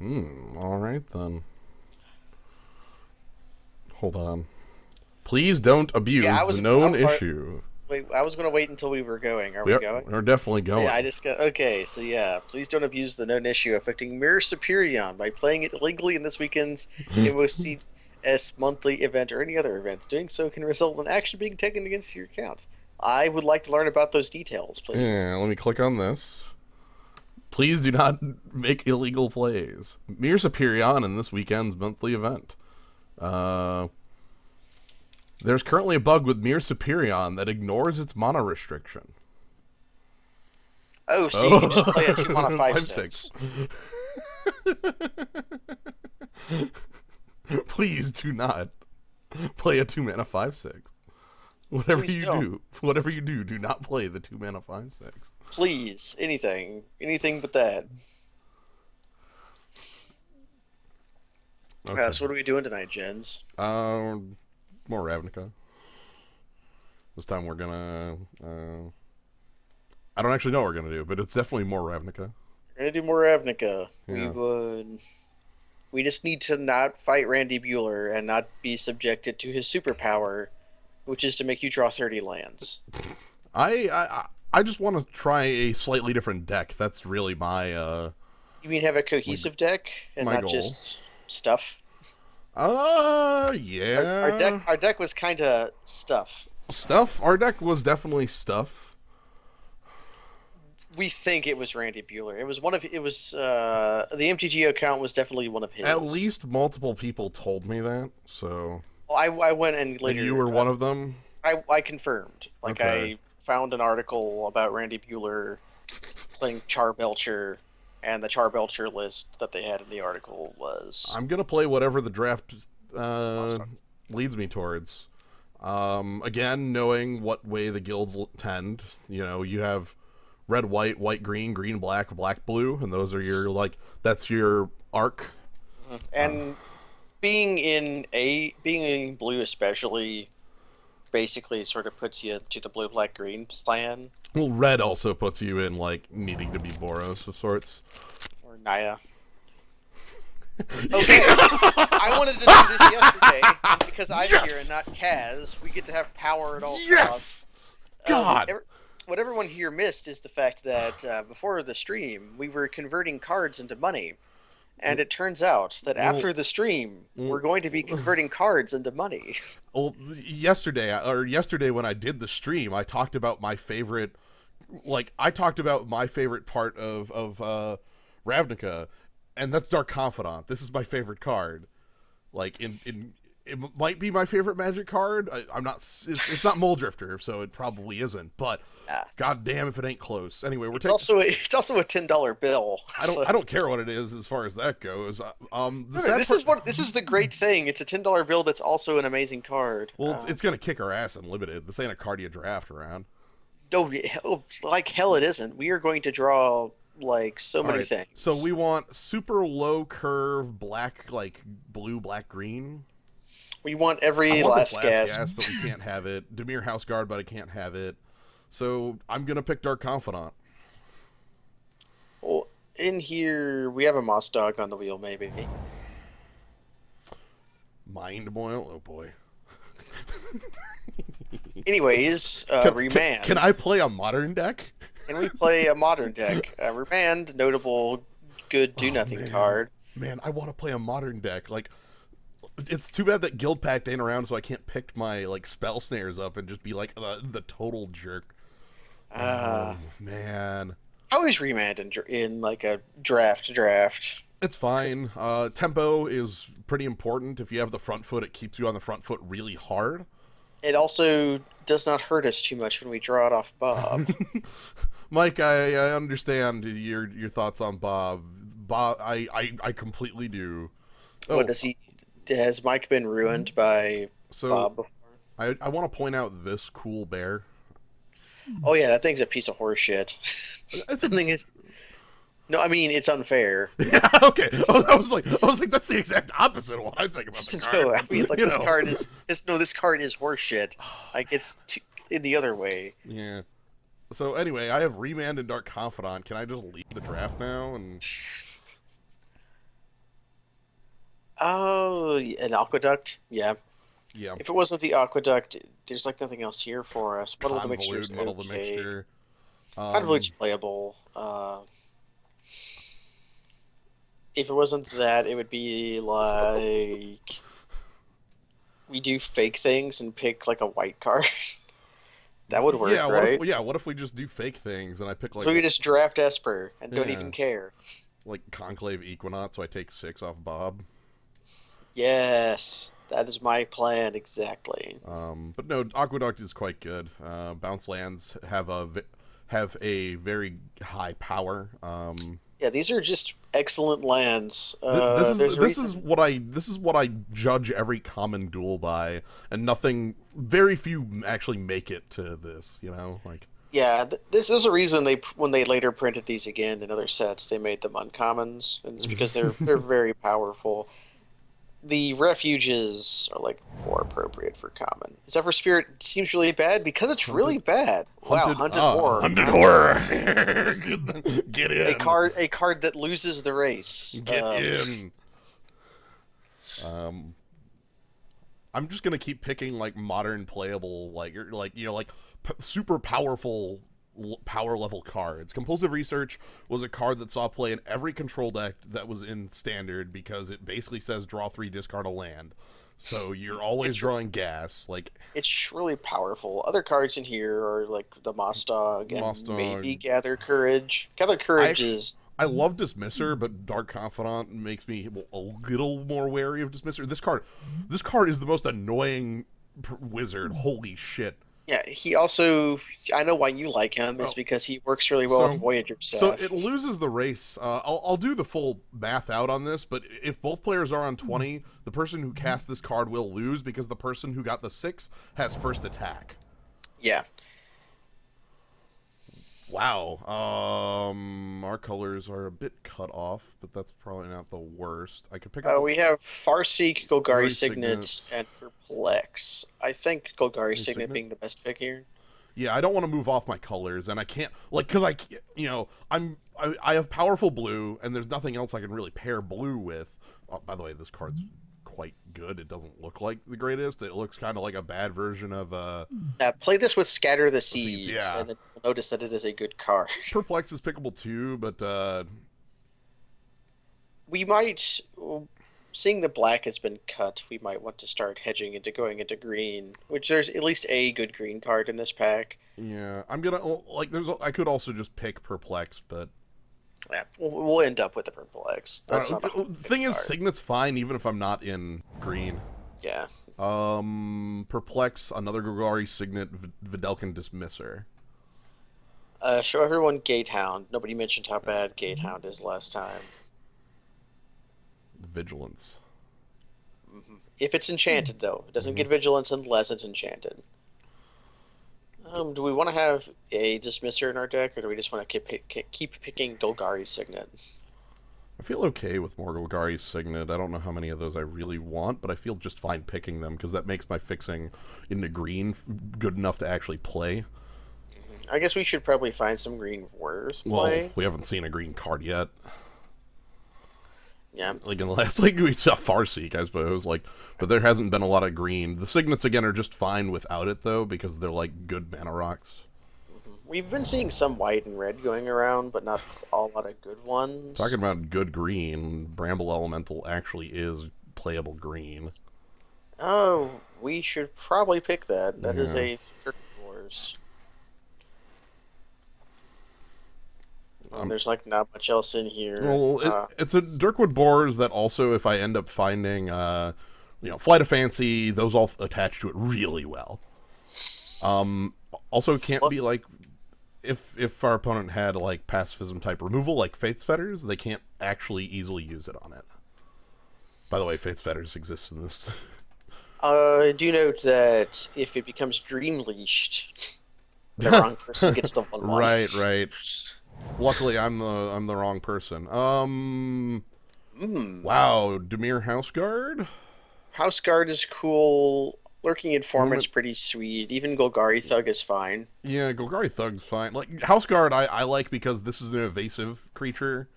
Alright then. Hold on. Please don't Yeah, abuse the known issue. wait, I was going to wait until we were going. Are We we are, going? we're definitely Yeah, going. I just got. Okay, so yeah, please don't abuse the known issue affecting Mirror Superion by playing it illegally in this weekend's MOCS monthly event or any other event. Doing so can result in action being taken against your account. I would like to learn about those details, please. Yeah, let me click on this. Please do not make illegal plays. Mir Superion in this weekend's monthly event. Uh, there's currently a bug with Mir Superion that ignores its mana restriction. Oh, so you can just play a 2 mana Oh, 5 5/6. 6. Please do not play a 2 mana 5/6. Whatever Please you don't. do, whatever you do, do not play the 2 mana 5/6. Please, anything, anything but that. Okay. So what are we doing tonight, Jens? More Ravnica. This time we're gonna. I don't actually know what we're gonna do, but it's definitely more Ravnica. We're gonna do more Ravnica. We Yeah. would. We just need to not fight Randy Bueller and not be subjected to his superpower, which is to make you draw 30 lands. I just want to try a slightly different deck. That's really my You mean have a cohesive deck and my not goal. just stuff? Yeah. Our deck was kind of stuff. Stuff. Our deck was definitely stuff. We think it was Randy Bueller. It was one of. It was the MTG account was definitely one of his. At least multiple people told me that. So. Well, I went and later. And you were one of them. I confirmed. Like Okay. I found an article about Randy Bueller playing Charbelcher, and the Charbelcher list that they had in the article was. I'm gonna play whatever the draft leads me towards. Again, knowing what way the guilds tend, you have red, white, white, green, green, black, black, blue, and those are your that's your arc. And being in blue especially, basically sort of puts you to the blue, black, green plan. Well, red also puts you in needing to be Boros of sorts. Or Naya. Okay, I wanted to do this yesterday, and because I'm Yes! here and not Kaz, we get to have power at all costs. Yes! God! What everyone here missed is the fact that before the stream, we were converting cards into money. And it turns out that after the stream, we're going to be converting cards into money. Well, yesterday when I did the stream, I talked about my favorite, I talked about my favorite part of Ravnica, and that's Dark Confidant. This is my favorite card. It might be my favorite Magic card. I'm not. It's not Mole Drifter, so it probably isn't. But god damn if it ain't close. Anyway, it's also a $10 bill. I don't care what it is as far as that goes. This is the great thing. It's a $10 bill that's also an amazing card. Well, it's gonna kick our ass in limited. This ain't a card you draft around. No, like hell it isn't. We are going to draw so many things. So we want super low curve black, blue, black, green. We want every I want last gasp. but we can't have it. Demir House Guard, but I can't have it. So I'm gonna pick Dark Confidant. Well, in here we have a Moss Dog on the wheel, maybe. Mind Boil? Oh boy. Anyways, Remand. Can I play a modern deck? Can we play a modern deck? Remand, notable, good do-nothing card. Man, I want to play a modern deck. It's too bad that Guild Pact ain't around, so I can't pick my spell snares up and just be the total jerk. Oh man. How is Remand in a draft? It's fine. Tempo is pretty important. If you have the front foot, it keeps you on the front foot really hard. It also does not hurt us too much when we draw it off Bob. Mike, I understand your thoughts on Bob. Bob, I completely do. What does he? Has Mike been ruined by Bob before? I want to point out this cool bear. Oh yeah, that thing's a piece of horse shit. That thing is. No, I mean it's unfair. Yeah, okay. I was like, that's the exact opposite of what I think about the card. No, I mean this card is horse shit. It's in the other way. Yeah. So anyway, I have Remand and Dark Confidant. Can I just leave the draft now? And Oh, an aqueduct. Yeah. Yeah, If it wasn't the aqueduct, there's like nothing else here for us. Muddle the mixture is muddle the okay. mixture. Convolute's playable. If it wasn't that, it would be like we do fake things and pick like a white card. That would Yeah, work, right? what if we just do fake things and I pick So we could just draft Esper and don't yeah, even care. like Conclave Equinox, so I take 6 off Bob. Yes, that is my plan exactly. But no, Aqueduct is quite good. Bounce lands have a very high power. Yeah, these are just excellent lands. There's a This is reason. what I judge every common duel by, and nothing. Very few actually make it to this. You know, like Yeah, this is a reason they when they later printed these again in other sets, they made them uncommons, and it's because they're very powerful. The refuges are like more appropriate for common. Zephyr Spirit seems really bad because it's really hunted bad. Wow, Hunted Horror. hunted horror. Get A in, card that loses the race. get in. Um, I'm just gonna keep picking like modern playable, super powerful power level cards. Compulsive Research was a card that saw play in every control deck that was in Standard because it basically says draw 3, discard a land. So you're always It's drawing gas. Like it's really powerful. Other cards in here are like the Moss Dog Moss and Dog. maybe Gather Courage. Gather I Courage actually, is I love Dismisser, but Dark Confidant makes me a little more wary of Dismisser. This card is the most annoying wizard. Holy shit! yeah. He also I know why you like him is Oh, because he works really well with so Voyager so staff. it loses the race. I'll do the full math out on this, but if both players are on 20, the person who cast this card will lose because the person who got the 6 has first attack. Yeah. Wow. Our colors are a bit cut off, but that's probably not the worst. I could pick up We have Farseek, Golgari Glory Signet, Signet. and Perplex. I think Golgari Glory Signet Signet. being the best pick here. Yeah, I don't want to move off my colors, and I can't because I have powerful blue, and there's nothing else I can really pair blue with. By the way, this card's quite good. It doesn't look like the greatest. It looks kind of like a bad version of Play this with Scatter the Seeds. Seeds, Yeah, and then you'll notice that it is a good card. Perplex is pickable too, but We might, seeing the black has been cut, we might want to start hedging into going into green, which there's at least a good green card in this pack. yeah, I'm gonna like. I could also just pick Perplex, but Yeah, we'll end up with the Perplex. That's not a the thing is, card. Signet's fine even if I'm not in green. Yeah. Perplex, another Golgari Signet, Videlkin Dismisser. Show everyone Gatehound. Nobody mentioned how bad Gatehound is last time. Vigilance. If it's enchanted, though, it doesn't get vigilance unless it's enchanted. Do we want to have a dismisser in our deck, or do we just want to keep picking Golgari Signet? I feel okay with more Golgari Signet. I don't know how many of those I really want, but I feel just fine picking them because that makes my fixing into green good enough to actually play. I guess we should probably find some green warriors Well, play. we haven't seen a green card yet. Yeah. Like in the last league, we saw Farseek, I suppose. Like, but there hasn't been a lot of green. The Signets again are just fine without it though because they're like good mana rocks. We've been seeing some white and red going around, but not a lot of good ones. Talking about good green, Bramble Elemental actually is playable green. Oh, we should probably pick that. That is Yeah. a Turkey Wars. There's like not much else in here. Well, it's a Dirkwood Boars that also, if I end up finding, Flight of Fancy, those all attach to it really well. Also, can't be like if our opponent had like pacifism type removal, like Faith's Fetters, they can't actually easily use it on it. By the way, Faith's Fetters exists in this. Do note that if it becomes Dream Leashed, the wrong person gets the 1/1. Right. Luckily, I'm the wrong person. Wow, Dimir Houseguard. House Guard is cool. Lurking Informant's pretty sweet. Even Golgari Thug is fine. Yeah, Golgari Thug's fine. Like Houseguard, I like because this is an evasive creature.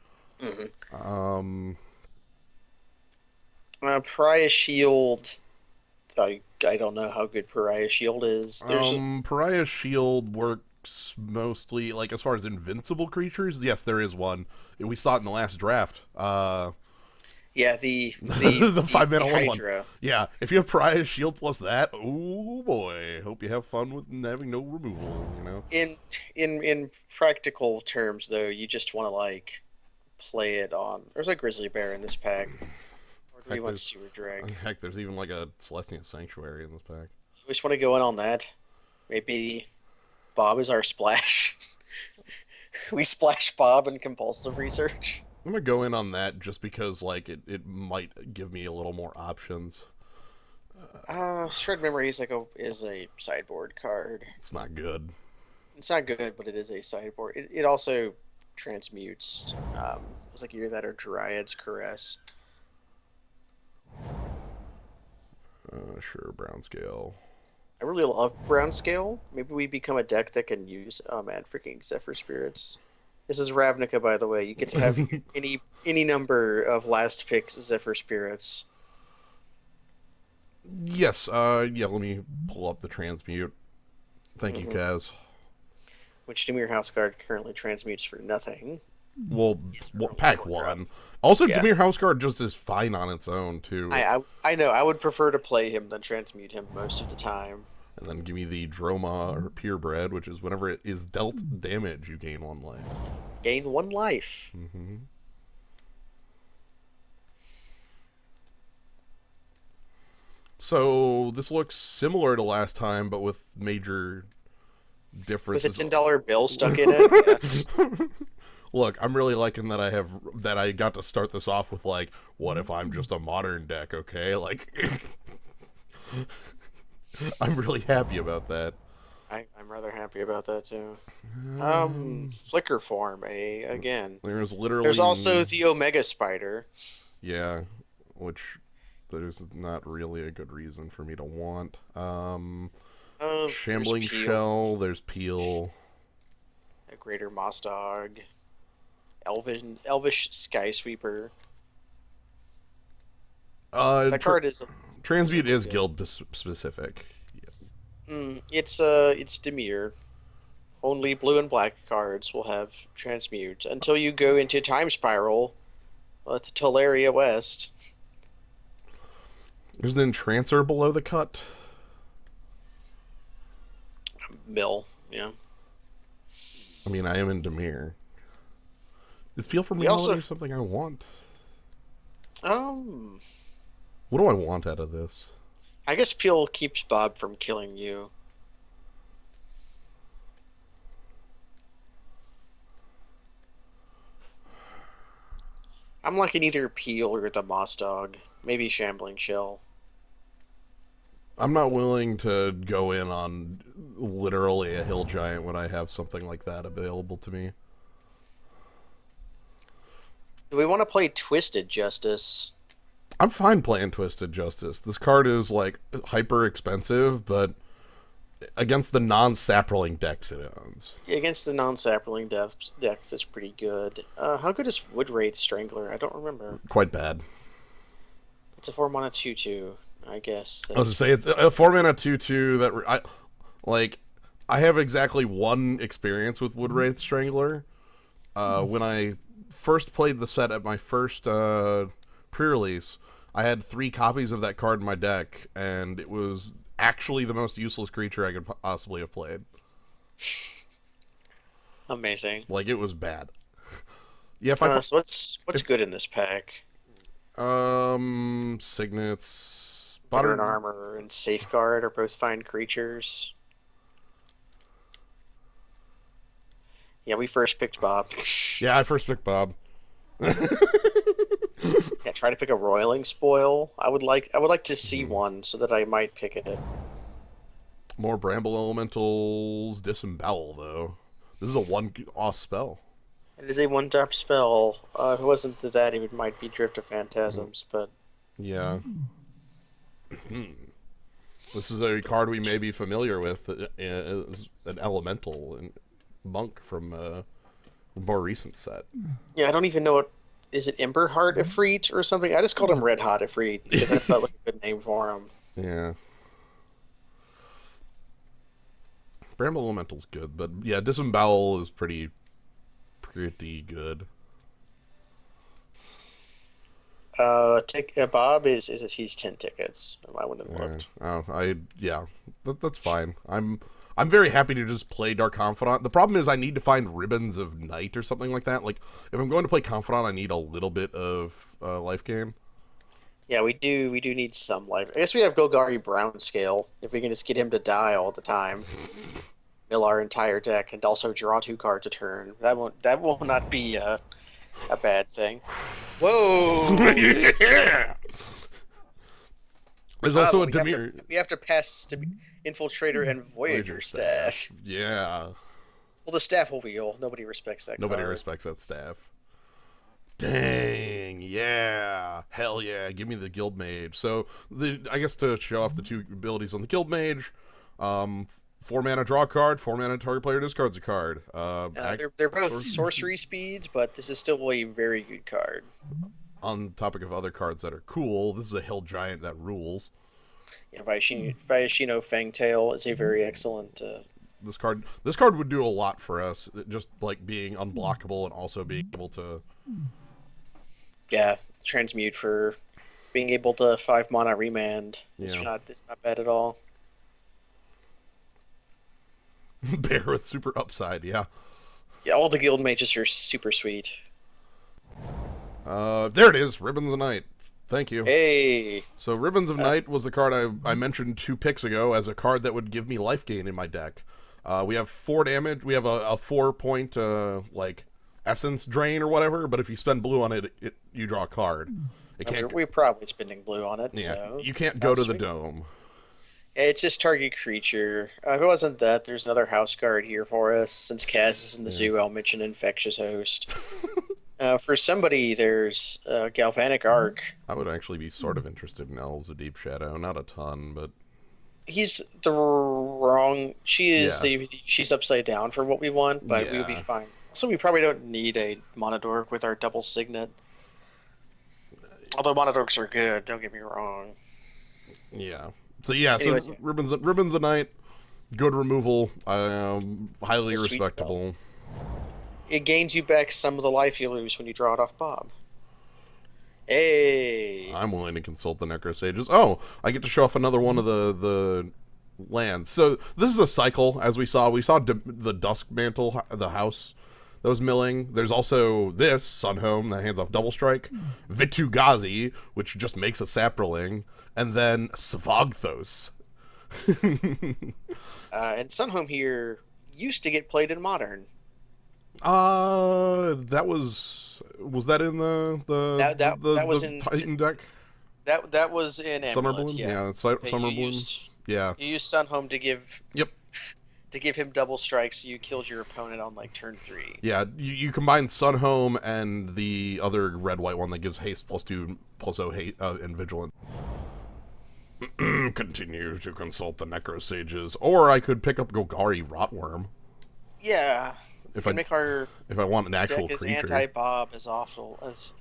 Pariah Shield. I don't know how good Pariah Shield is. Pariah's shield works mostly like as far as invincible creatures. Yes, there is one. We saw it in the last draft. Yeah, the the The the, five the mana one. Hydra. Yeah, if you have Pariah's shield plus that, oh boy, hope you have fun with having no removal. You know. In practical terms, though, you just want to like play it on. There's a Grizzly Bear in this pack, or do we Heck, want there's Sewer Drag? there's even like a Celestial Sanctuary in this pack. We just want to go in on that. Maybe Bob is our splash. We splash Bob in compulsive research. I'm gonna go in on that just because like it might give me a little more options. Shred Memory is a sideboard card. It's not good. It's not good, but it is a sideboard. It also transmutes. It's like either that or Dryad's Caress. Sure, brown scale. I really love Brown Scale. Maybe we become a deck that can use man freaking Zephyr Spirits. This is Ravnica, by the way. You get to have any number of last pick Zephyr Spirits. Yes. Yeah. Let me pull up the transmute. Thank you, Hmm. Kaz. Which Dimir House Guard currently transmutes for nothing. Well, It's currently pack four drop. one. Also, Yeah, Dimir Houseguard just is fine on its own too. I know. I would prefer to play him than transmute him most of the time. And then give me the Droma or Purebred, which is whenever it is dealt damage, you gain one life. Gain one life. Mm-hmm. So this looks similar to last time, but with major With a differences. $10 bill stuck in it. Yes. Look, I'm really liking that I got to start this off with like, what if I'm just a modern deck, okay? Like, I'm really happy about that. I'm rather happy about that too. Flicker form, again. There's There's also literally, the Omega Spider. yeah, which there's not really a good reason for me to want. There's Shambling Peel, Shell, there's Peel. a Greater Moss Dog, Elvish Sky Sweeper. That card is a Transmute big is deal. guild specific. Yes. It's Dimir. Only blue and black cards will have transmute until you go into Time Spiral to Teleria West. There's an Entrancer below the cut. Mill, yeah. I mean, I am in Demir. Is Peel from We also Reality something I want? um What do I want out of this? I guess Peel keeps Bob from killing you. I'm liking either Peel or the Moss Dog. Maybe Shambling Shell. I'm not willing to go in on literally a hill giant when I have something like that available to me. Do we want to play Twisted Justice? I'm fine playing Twisted Justice. This card is like hyper expensive, but against the non-Saproling decks it owns, Against the non-Saproling decks, it's pretty good. How good is Woodwraith Strangler? I don't remember. quite bad. It's a 4 mana 2/2. I guess I was to that's say it's a 4 mana 2/2 that I like. I have exactly one experience with Woodwraith Strangler. When I first played the set at my first pre-release, I had 3 copies of that card in my deck, and it was actually the most useless creature I could possibly have played. amazing. Like it was bad. Yeah, if I So what's good in this pack? signets, Modern modern. Armor and Safeguard are both fine creatures. Yeah, we first picked Bob. Yeah, I first picked Bob. Yeah, try to pick a Roiling Spoil. I would like to see one so that I might pick it. More Bramble Elementals, Disembowel though. This is a one-off spell. It is a one-drop spell. If it wasn't that, it might be Drift of Phantasms, but Yeah. This is a card we may be familiar with as an elemental and monk from a more recent set. yeah, I don't even know what is it Emberheart Ifrit or something? I just called him Red Hot Ifrit because I felt like a good name for him. Yeah. Bramble Elemental's good, but yeah, Disembowel is pretty good. Bob is he's 10 tickets. I wouldn't have Yeah. looked. Oh, yeah, that's fine. I'm very happy to just play Dark Confidant. The problem is I need to find Ribbons of Night or something like that. Like if I'm going to play Confidant, I need a little bit of life gain. Yeah, we do need some life. I guess we have Golgari Brown Scale. If we can just get him to die all the time, mill our entire deck, and also draw 2 cards a turn. That will not be a bad thing. Whoa! Yeah. There's also a Demir we have to pass to Infiltrator and Voyager staff. Yeah. Well, the staff will wheel. Nobody respects that Nobody card. respects that staff. Dang, yeah, hell yeah! Give me the Guild Mage. So I guess to show off the 2 abilities on the Guild Mage, 4 mana draw a card, 4 mana target player discards a card. They're both sorcery speeds, but this is still a very good card. On the topic of other cards that are cool, this is a Hill Giant that rules. Yeah, Viashino Fangtail is a very excellent. This card would do a lot for us, just like being unblockable and also being able to Yeah, transmute for being able to 5 mana remand. Yeah. It's not bad at all. bear with super upside. Yeah. Yeah, all the guild mages are super sweet. There it is, Ribbons of Night. Thank you. Hey, So Ribbons of Night was the card I mentioned 2 picks ago as a card that would give me life gain in my deck. We have 4 damage. We have a 4-point like essence drain or whatever. But if you spend blue on it, you draw a card. It can't. we're probably spending blue on it, Yeah, so you can't go to the sweet. dome. Yeah, it's just target creature. If it wasn't that, there's another house guard here for us. Since Kaz is in the zoo, I'll mention Infectious Host. For somebody, there's Galvanic Arc. I would actually be sort of interested in Elves of Deep Shadow. Not a ton, but He's the wrong. She is Yeah. She's upside down for what we want, but we would be Yeah. fine. Also, we probably don't need a Monodork with our double signet. Although Monodorks are good, don't get me wrong. yeah. So yeah, Anyways, so Ribbons of Night, good removal, highly The sweet respectable. it gains you back some of the life you lose when you draw it off Bob. Hey, I'm willing to consult the Necrosages. Oh, I get to show off another one of the lands. So this is a cycle, as we saw. We saw the Dusk Mantle, the house that was milling. There's also this Sunhome that hands off Double Strike, Vitu-Ghazi, which just makes a Saproling, and then Svogthos. and Sunhome here used to get played in Modern. That was that in That was the in Titan deck? that was in Summer Amulet, Bloom? yeah. Summer Bloom. Yeah. You used Sunhome Yep. to give him double strikes. So you killed your opponent on like turn 3. Yeah, you combine Sunhome and the other red-white one that gives haste +2, +0 hate, and vigilant. Continue to consult the Necrosages, or I could pick up Golgari Rotworm Yeah, we if I can make our if I want an actual deck as creature. anti-Bob as awful as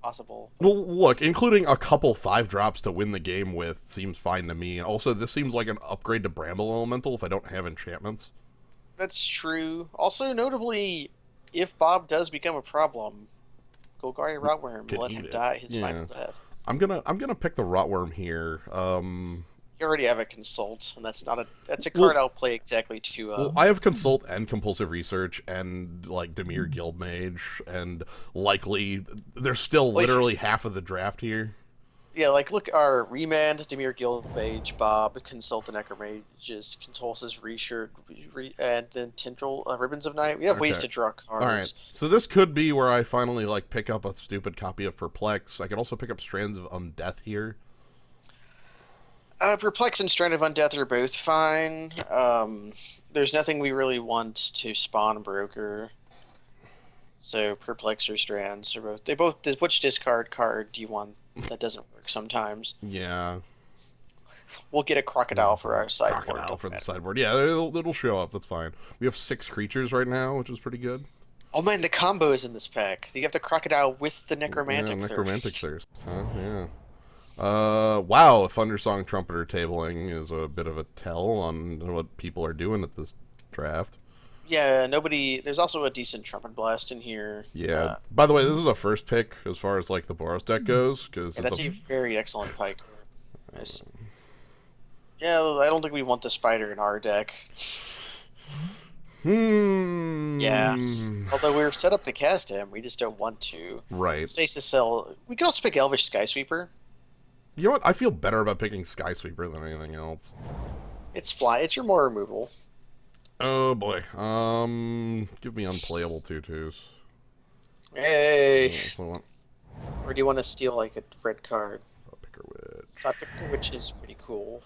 possible. Well, look, including a couple 5-drops to win the game with seems fine to me. And also, this seems like an upgrade to Bramble Elemental if I don't have enchantments. That's true. Also, notably, if Bob does become a problem, Golgari Rotworm, Could let eat him it. die his Yeah. final death. I'm gonna pick the Rotworm here. You already have a consult, and that's a Well- card I'll play exactly to. Well, I have Consult and Compulsive Research and like Dimir Guildmage, and likely there's still Like- literally half of the draft here. Yeah, like look, our Remand, Demir Guildmage, Bob, Consult the Necromages, Consul's Reshirt, and then Tendril, Ribbons of Night. We have ways Okay. to draw cards. All right, so this could be where I finally like pick up a stupid copy of Perplex. I could also pick up Strands of Undeath here. Perplex and Strand of Undeath are both fine. There's nothing we really want to spawn Broker. So Perplex or Strands are both. Which discard card do you want? That doesn't work sometimes. Yeah, We'll get a Crocodile for our sideboard. Crocodile don't for the matter. sideboard. Yeah, it'll show up. That's fine. We have 6 creatures right now, which is pretty good. Oh man, the combos in this pack. You have the crocodile with the Yeah, necromantic necromantic thirst. thirst, huh? Yeah. Wow, Thundersong Trumpeter tabling is a bit of a tell on what people are doing at this draft. Yeah, nobody. There's also a decent trumpet blast in here. Yeah. By the way, this is a first pick as far as like the Boros deck goes, because Yeah, it's a that's a very excellent pike. Nice. Yeah, I don't think we want the spider in our deck. Yeah. hmm. Although we're set up to cast him, we just don't want to. Right. Stasis Cell. We could also pick Elvish Skysweeper. You know what? I feel better about picking Skysweeper than anything else. It's fly. It's your more removal. Oh boy. Give me unplayable tutus. Hey. So Or do you want to steal like a red card? Picker Witch. Thought Picker, which is pretty cool.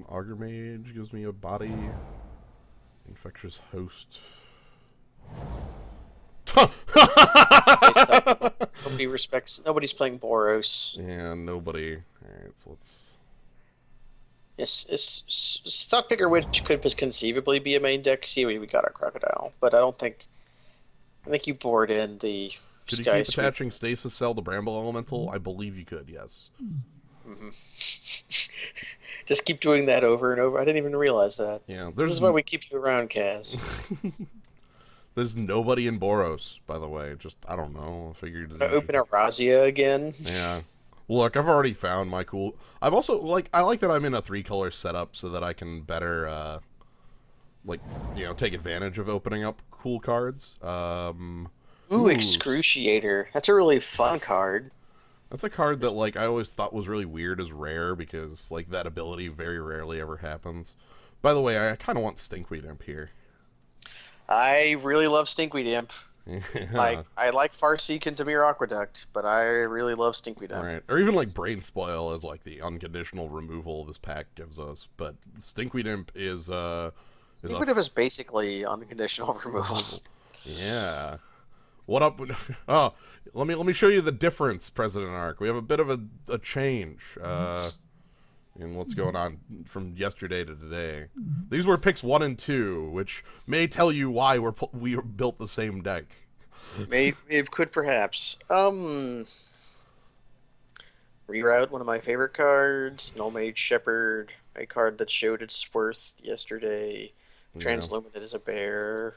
Augur Mage gives me a body. Infectious Host. Nobody respects. Nobody's playing Boros. Yeah, nobody. Alright, so let's. Yes, Stock Picker, which could conceivably be a main deck. See, we got our Crocodile, but I don't think. I think you board in the Could you Sky keep attaching Stasis Cell to Bramble Elemental? I believe you could, yes. Mm-hmm. Just keep doing that over and over. I didn't even realize that. Yeah, This is why we keep you around, Kaz. There's nobody in Boros, by the way. Just, I don't know. I figured. Gonna open up Razia again. Yeah. Look, I've already found my cool. I'm also I like that I'm in a 3-color setup so that I can better take advantage of opening up cool cards. Ooh, Excruciator. That's a really fun card. That's a card that I always thought was really weird as rare because that ability very rarely ever happens. By the way, I kind of want Stinkweed Imp here. I really love Stinkweed Imp. Yeah. I like Farseek and Dimir Aqueduct, but I really love Stinkweed Imp. Right. Or even Brain Spoil as the unconditional removal this pack gives us. But Stinkweed Imp is Stinkweed Imp is basically unconditional removal. Yeah. What up? Oh, let me show you the difference, President Arc. We have a bit of a change in what's going on from yesterday to today. These were picks 1 and 2, which may tell you why we built the same deck. It could perhaps. Reroute, one of my favorite cards. Nullmage Shepherd, a card that showed its worth yesterday. Transluminate is a bear.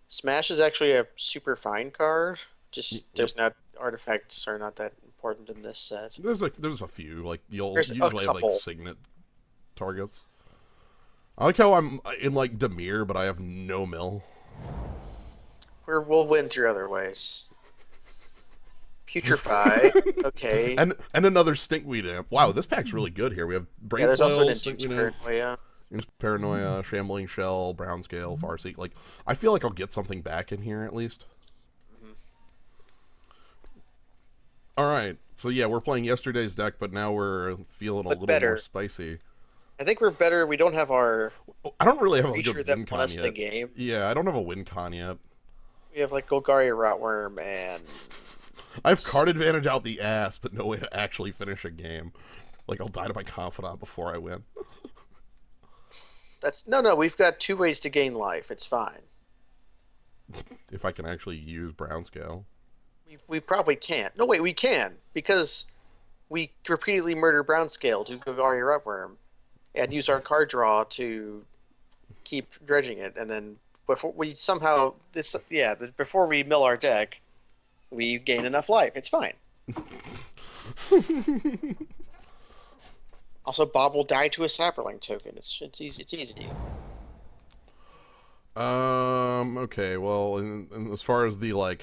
Smash is actually a super fine card. Just there's not artifacts are not that important in this set. There's a few you'll There's usually a have signet targets. I like how I'm in Dimir, but I have no mill. We'll win through other ways. Putrefy, okay. And another Stinkweed Imp. Wow, this pack's really good here. We have Brain there's also an Induced Paranoia. Paranoia, Shambling Shell, Brown Scale, Farseek. I feel like I'll get something back in here at least. Mm-hmm. Alright, so yeah, we're playing yesterday's deck, but now we're feeling a little more spicy. I think we're better. We don't have our. I don't really have a good that win won con us yet. the game. Yeah, I don't have a win con yet. We have Golgari Rotworm and. I have card advantage out the ass, but no way to actually finish a game. I'll die to my Confidant before I win. That's no. We've got 2 ways to gain life. It's fine. If I can actually use Brown Scale. We probably can't. No, wait, we can because we repeatedly murder Brown Scale to Golgari Rotworm, and use our card draw to keep dredging it, and then before we somehow before we mill our deck, we gain enough life. It's fine. Also, Bob will die to a Saproling token. It's easy. It's easy. Okay. Well, and as far as the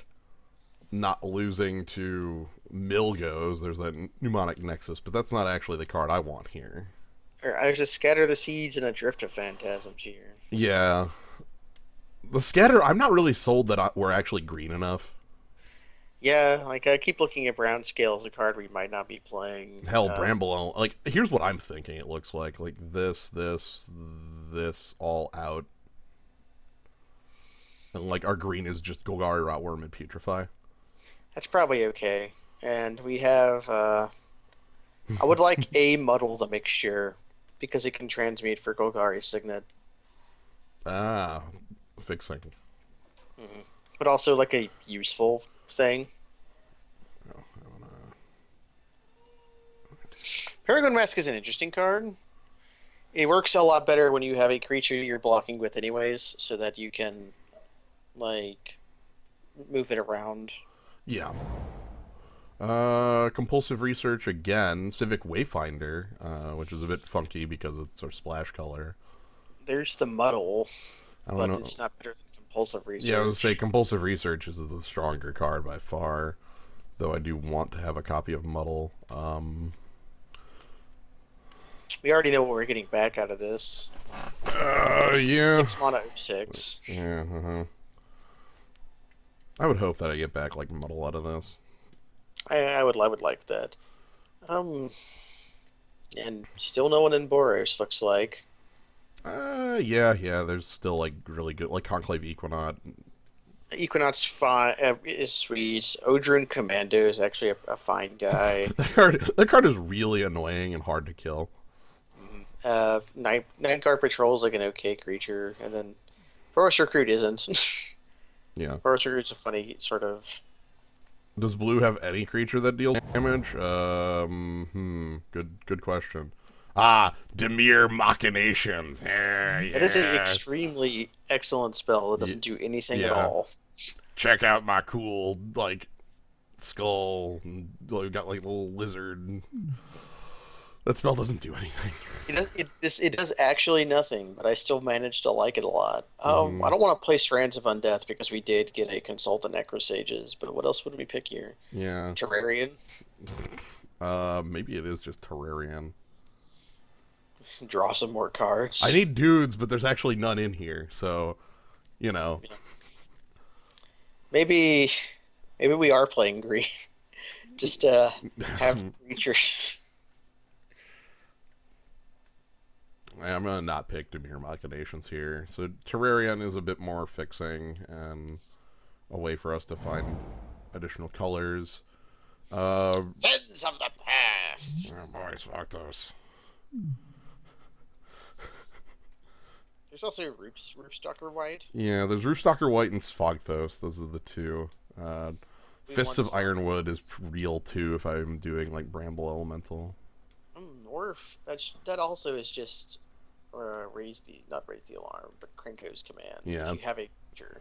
not losing to mill goes, there's that Mnemonic Nexus, but that's not actually the card I want here. I just scatter the seeds and a drift of phantasms here. Yeah. The scatter, I'm not really sold that we're actually green enough. Yeah, I keep looking at Brown Scale as a card we might not be playing. Hell, Bramble, here's what I'm thinking it looks like. This, all out. And our green is just Golgari Rotworm and Putrefy. That's probably okay. And we have, I would like a Muddle the Mixture, because it can transmute for Golgari Signet. Ah, fixing. Mhm. But also like a useful thing. Oh, I wanna... Peregrine Mask is an interesting card. It works a lot better when you have a creature you're blocking with anyways, so that you can like move it around. Yeah. Compulsive Research again. Civic Wayfinder, which is a bit funky because it's our splash color. There's the muddle, I don't but know. it's not better than compulsive Yeah, I would say research. Compulsive Research is the stronger card by far. Though I do want to have a copy of Muddle. We already know what we're getting back out of this. Yeah. 6 mana 6. Yeah, I would hope that I get back, like, Muddle out of this. I would like that. Um, and still no one in Boros looks like. Yeah, there's still, like, really good, like, Conclave Equinox. Equinox fine is sweet. Odrun Commando is actually a fine guy. That card is really annoying and hard to kill. Night Guard Patrol is like an okay creature, and then Forest Recruit isn't. Yeah. Forest Recruit's a funny sort of. Does blue have any creature that deals damage? Good question. Ah, Demir Machinations. It is an Yeah. extremely excellent spell that Y- doesn't do anything at yeah. all. Check out my cool, like, skull. Like, got, like, a little lizard. That spell doesn't do anything. It does actually nothing, but I still managed to like it a lot. I Hmm. don't want to play Strands of Undeath because we did get a Consultant Necrosages, but what else would we pick here? Yeah. Terrarian? Maybe it is just Terrarian. Draw some more I cards. need dudes, but there's actually none in here, so, you know. Maybe maybe we are playing green. Just have I'm creatures. gonna not pick Demir Machinations here. So Terrarian is a bit more fixing and a way for us to find additional colors. Uh, Sins of the past. oh boys, fuck those. There's also Roofstalker White. Yeah, there's Roofstalker White and Sfogthos. Those are the two. We Fists want of Ironwood is real too if I'm doing like Bramble Elemental. Orf. That also is just not raise the alarm, but Krenko's command. Yeah. If you have a creature.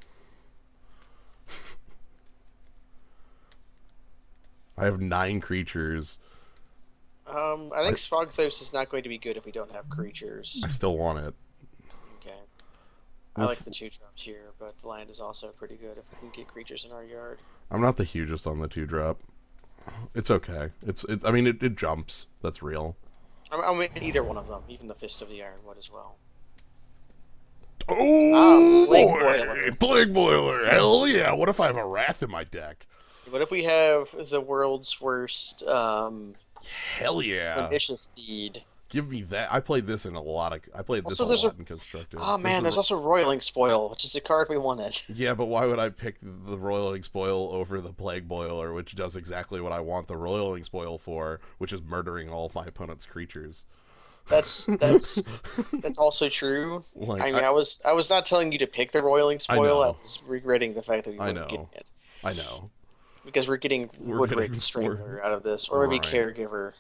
I have 9 creatures. I I, think Sfogthos is not going to be good if we don't have creatures. I still want it. Okay. I We'll like the 2 drops here, but land is also pretty good if we can get creatures in our yard. I'm not the hugest on the 2-drop. It's okay. I mean, it jumps. That's real. I mean, either one of them, even the Fist of the Ironwood as well. Oh Plague boy, Boiler. Plague Boiler! Hell yeah! What if I have a Wrath in my deck? What if we have the world's worst Hell yeah! Pernicious Steed? Give me that. I played this in a lot of. I played this a Also, there's a lot in constructed. oh This man, is there's also Roiling Spoil, which is the card we wanted. yeah, but why would I pick the Roiling Spoil over the Plague Boiler, which does exactly what I want the Roiling Spoil for, which is murdering all of my opponent's creatures? That's also true. Like I mean, I was not telling you to pick the Roiling I Spoil. I know, was regretting the fact that we I weren't getting know, it I know. because we're getting We're Woodrick getting Strangler out of this, or maybe right. Caregiver.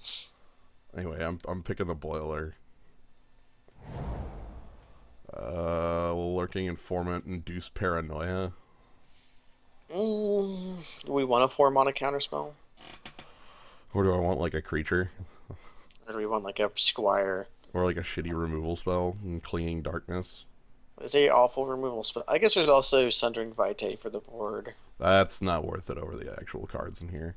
Anyway, I'm picking the Boiler. Lurking Informant, Induce Paranoia. Do we want a 4 mana counterspell, Or do I want like a creature? or do we want like a Squire? Or like a shitty removal spell, Clinging Darkness. It's a awful removal spell. I guess there's also Sundering Vitae for the board. That's not worth it over the actual cards in here.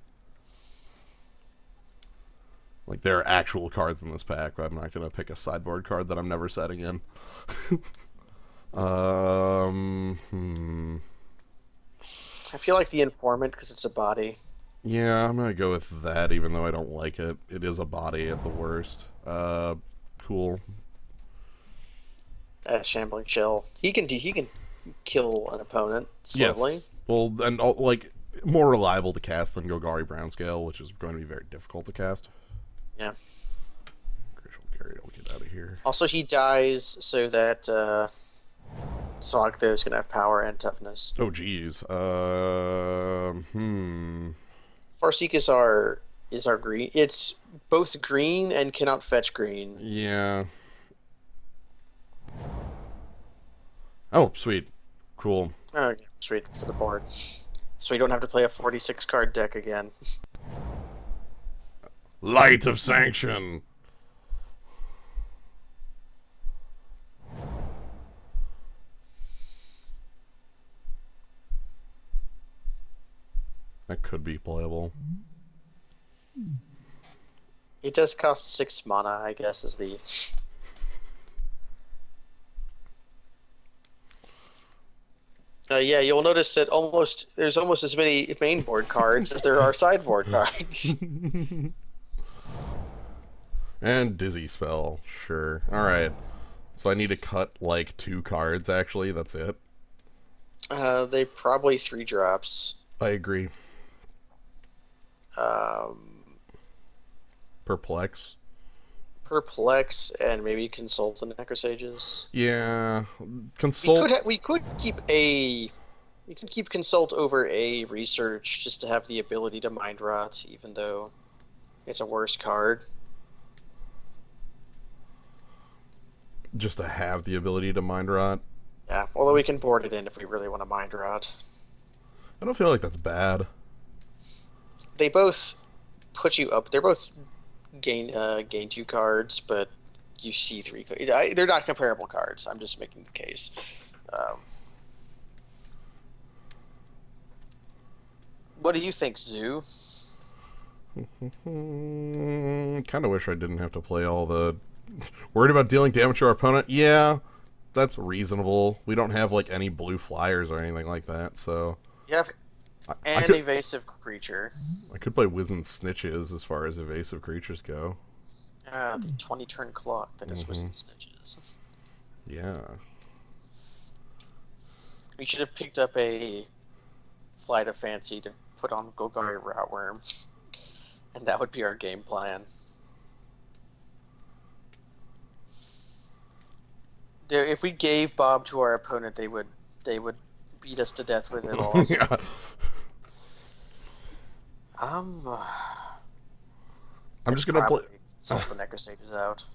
Like, there are actual cards in this pack, but I'm not going to pick a sideboard card that I'm never setting in. I feel like the Informant because it's a body. Yeah, I'm going to go with that, even though I don't like it. It is a body at the worst. Cool. Shambling Shell. He can kill an opponent slowly. Yes. Well, and like more reliable to cast than Golgari Brownscale, which is going to be very difficult to cast. Yeah. Gary, don't get out of here. Also, he dies so that Salakthos can have power and toughness. Oh, geez. Farseek is our green. It's both green and cannot fetch green. Yeah. Oh, sweet. Cool. Oh, sweet for the board. So we don't have to play a 46 card deck again. Light of Sanction. That could be playable. It does cost 6 mana, I guess, is the. Yeah, you'll notice that there's almost as many main board cards as there are sideboard cards. And Dizzy Spell. Sure. Alright. So I need to cut, like, 2 cards, actually. That's it. They probably 3 drops. I agree. Perplex. Perplex and maybe Consult and Necrosages. Yeah. Consult. We could keep Consult over a Research just to have the ability to Mind Rot, even though it's a worse card. Just to have the ability to Mind Rot. Yeah, although we can board it in if we really want to Mind Rot. I don't feel like that's bad. They both put you up. They're both gain 2 cards, but you see 3. They're not comparable cards. I'm just making the case. What do you think, Zoo? Kind of wish I didn't have to play all the... Worried about dealing damage to our opponent? Yeah, that's reasonable. We don't have, like, any blue flyers or anything like that, so... You have I an evasive creature. I could play Wizened Snitches as far as evasive creatures go. The 20-turn clock that is Wizened Snitches. Yeah. We should have picked up a Flight of Fancy to put on Golgari Rotworm, and that would be our game plan. If we gave Bob to our opponent, they would beat us to death with it all. Yeah. I'm just gonna play. Salt the Necrosages out.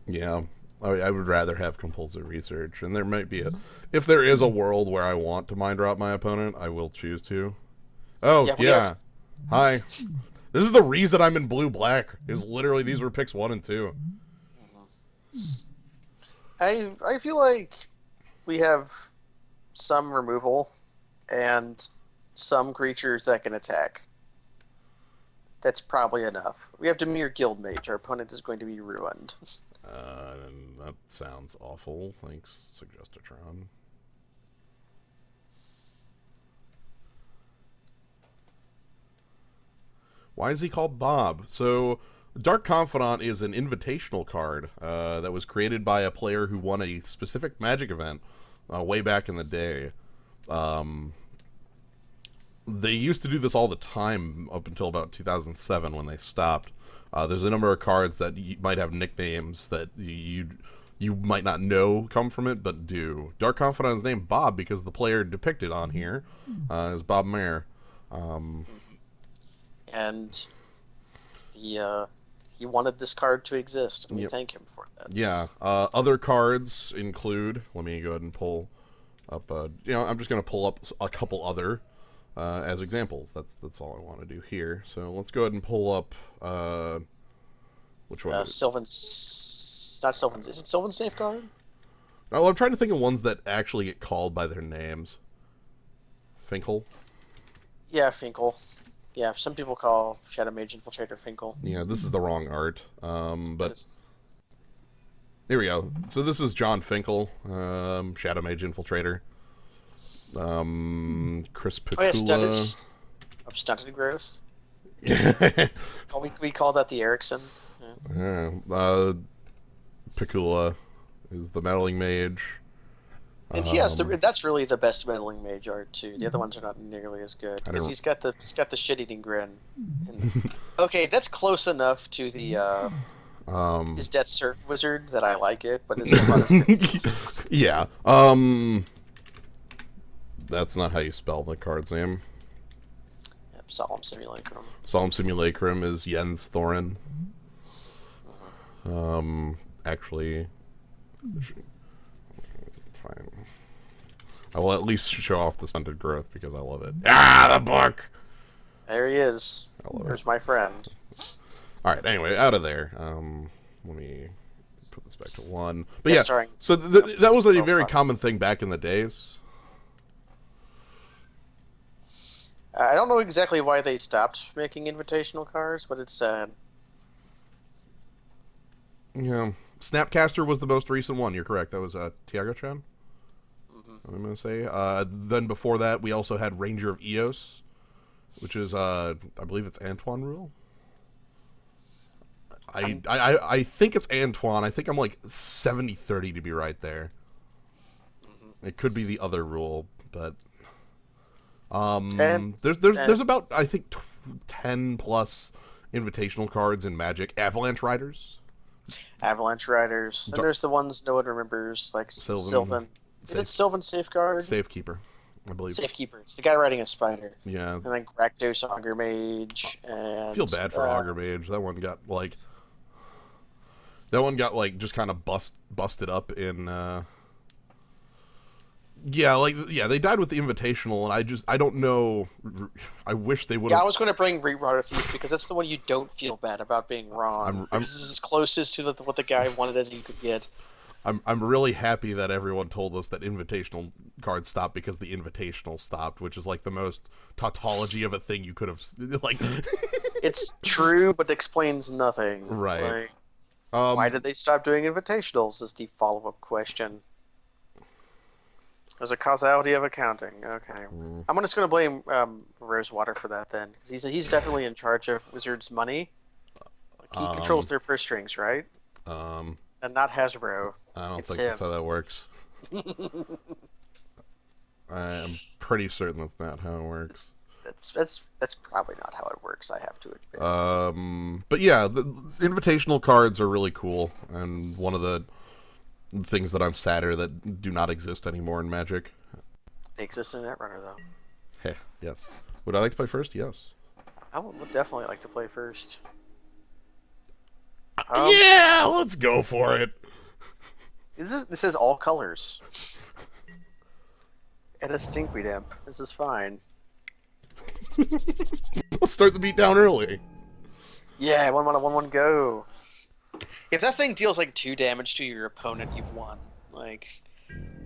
Yeah, I would rather have compulsive research, and there might be if there is a world where I want to mind drop my opponent, I will choose to. Oh yeah. Hi. This is the reason I'm in blue black. Is literally these were picks 1 and 2. I feel like we have some removal and some creatures that can attack. That's probably enough. We have Dimir Guildmage. Our opponent is going to be ruined. That sounds awful. Thanks, Suggestatron. Why is he called Bob? So, Dark Confidant is an invitational card that was created by a player who won a specific Magic event way back in the day. They used to do this all the time up until about 2007 when they stopped. There's a number of cards that might have nicknames that you might not know come from it, but do. Dark Confidant is named Bob because the player depicted on here is Bob Mayer. And he wanted this card to exist, and we thank him for that. Yeah. Other cards include... Let me go ahead and pull up... I'm just going to pull up a couple other as examples. That's all I want to do here. So let's go ahead and pull up... which one? Sylvan's... Not Sylvan's... Is it Sylvan's Safeguard? Oh, I'm trying to think of ones that actually get called by their names. Finkel? Yeah, Finkel. Yeah, some people call Shadow Mage Infiltrator Finkel. Yeah, this is the wrong art. But here we go. So this is John Finkel, Shadow Mage Infiltrator. Chris Pikula. Oh yeah, stunted growth. we call that the Erickson. Yeah. Pikula is the Meddling Mage. And that's really the best Meddling Mage art too. The other ones are not nearly as good because he's got the shit-eating grin. Okay, that's close enough to the Um, Is Death certain wizard that I like it, but it's still not as good as yeah. That's not how you spell the card's name. Solemn Simulacrum. Solemn Simulacrum is Jens Thorin. Mhm. Actually, fine. I will at least show off the stunted growth because I love it. Ah, the book! There he is. I love There's it. my friend. Alright, anyway, out of there. Let me put this back to 1. But Guest yeah, starring. so that was a Oh, very fuck. common thing back in the days. I don't know exactly why they stopped making invitational cards, but it's sad. Yeah. Snapcaster was the most recent one. You're correct. That was Tiago-chan, Hmm. I'm going to say. Then before that, we also had Ranger of Eos, which is, I believe it's Antoine Rule. I think it's Antoine. I think I'm like 70-30 to be right there. Hmm. It could be the other rule, but And there's about I think 10 plus invitational cards in Magic. Avalanche Riders, Avalanche Riders. Then Dar- there's the ones no one remembers, like Sylvan, Sylvan. Is it Safe, Sylvan Safeguard? Safekeeper, I believe. Safekeeper. It's the guy riding a spider. Yeah, And then Rakdos Augur Mage I and feel bad for Augur Mage. That one got like just kind of busted up in. Yeah, they died with the Invitational, and I don't know. I wish they would yeah, I have. was going to bring Rerouter Thief because that's the one you don't feel bad about being wrong. I'm Because this is closest to what the guy wanted as you could get. I'm really happy that everyone told us that Invitational cards stopped because the Invitational stopped, which is like the most tautology of a thing you could have like. It's true, but explains nothing. Right. Like, why Um, did they stop doing invitationals? Is the follow-up question. There's a causality of accounting. Okay, mm, I'm just going to blame Rosewater for that then. 'Cause he's definitely in charge of Wizards' money. Like, he controls um, their purse strings, right? um, And not Hasbro. I don't It's think him. that's how that works. I'm pretty certain that's not how it works. That's probably not how it works. I have to admit. But yeah, the invitational cards are really cool, and one of the things that I'm sadder that do not exist anymore in Magic. They exist in Netrunner though. Heh, yes. Would I like to play first? Yes. I would definitely like to play first. Yeah, let's go for it. This is all colors. And a Stinkweed Imp. This is fine. Let's start the beat down early. Yeah, 1/1 go. If that thing deals like 2 damage to your opponent, you've won. Like,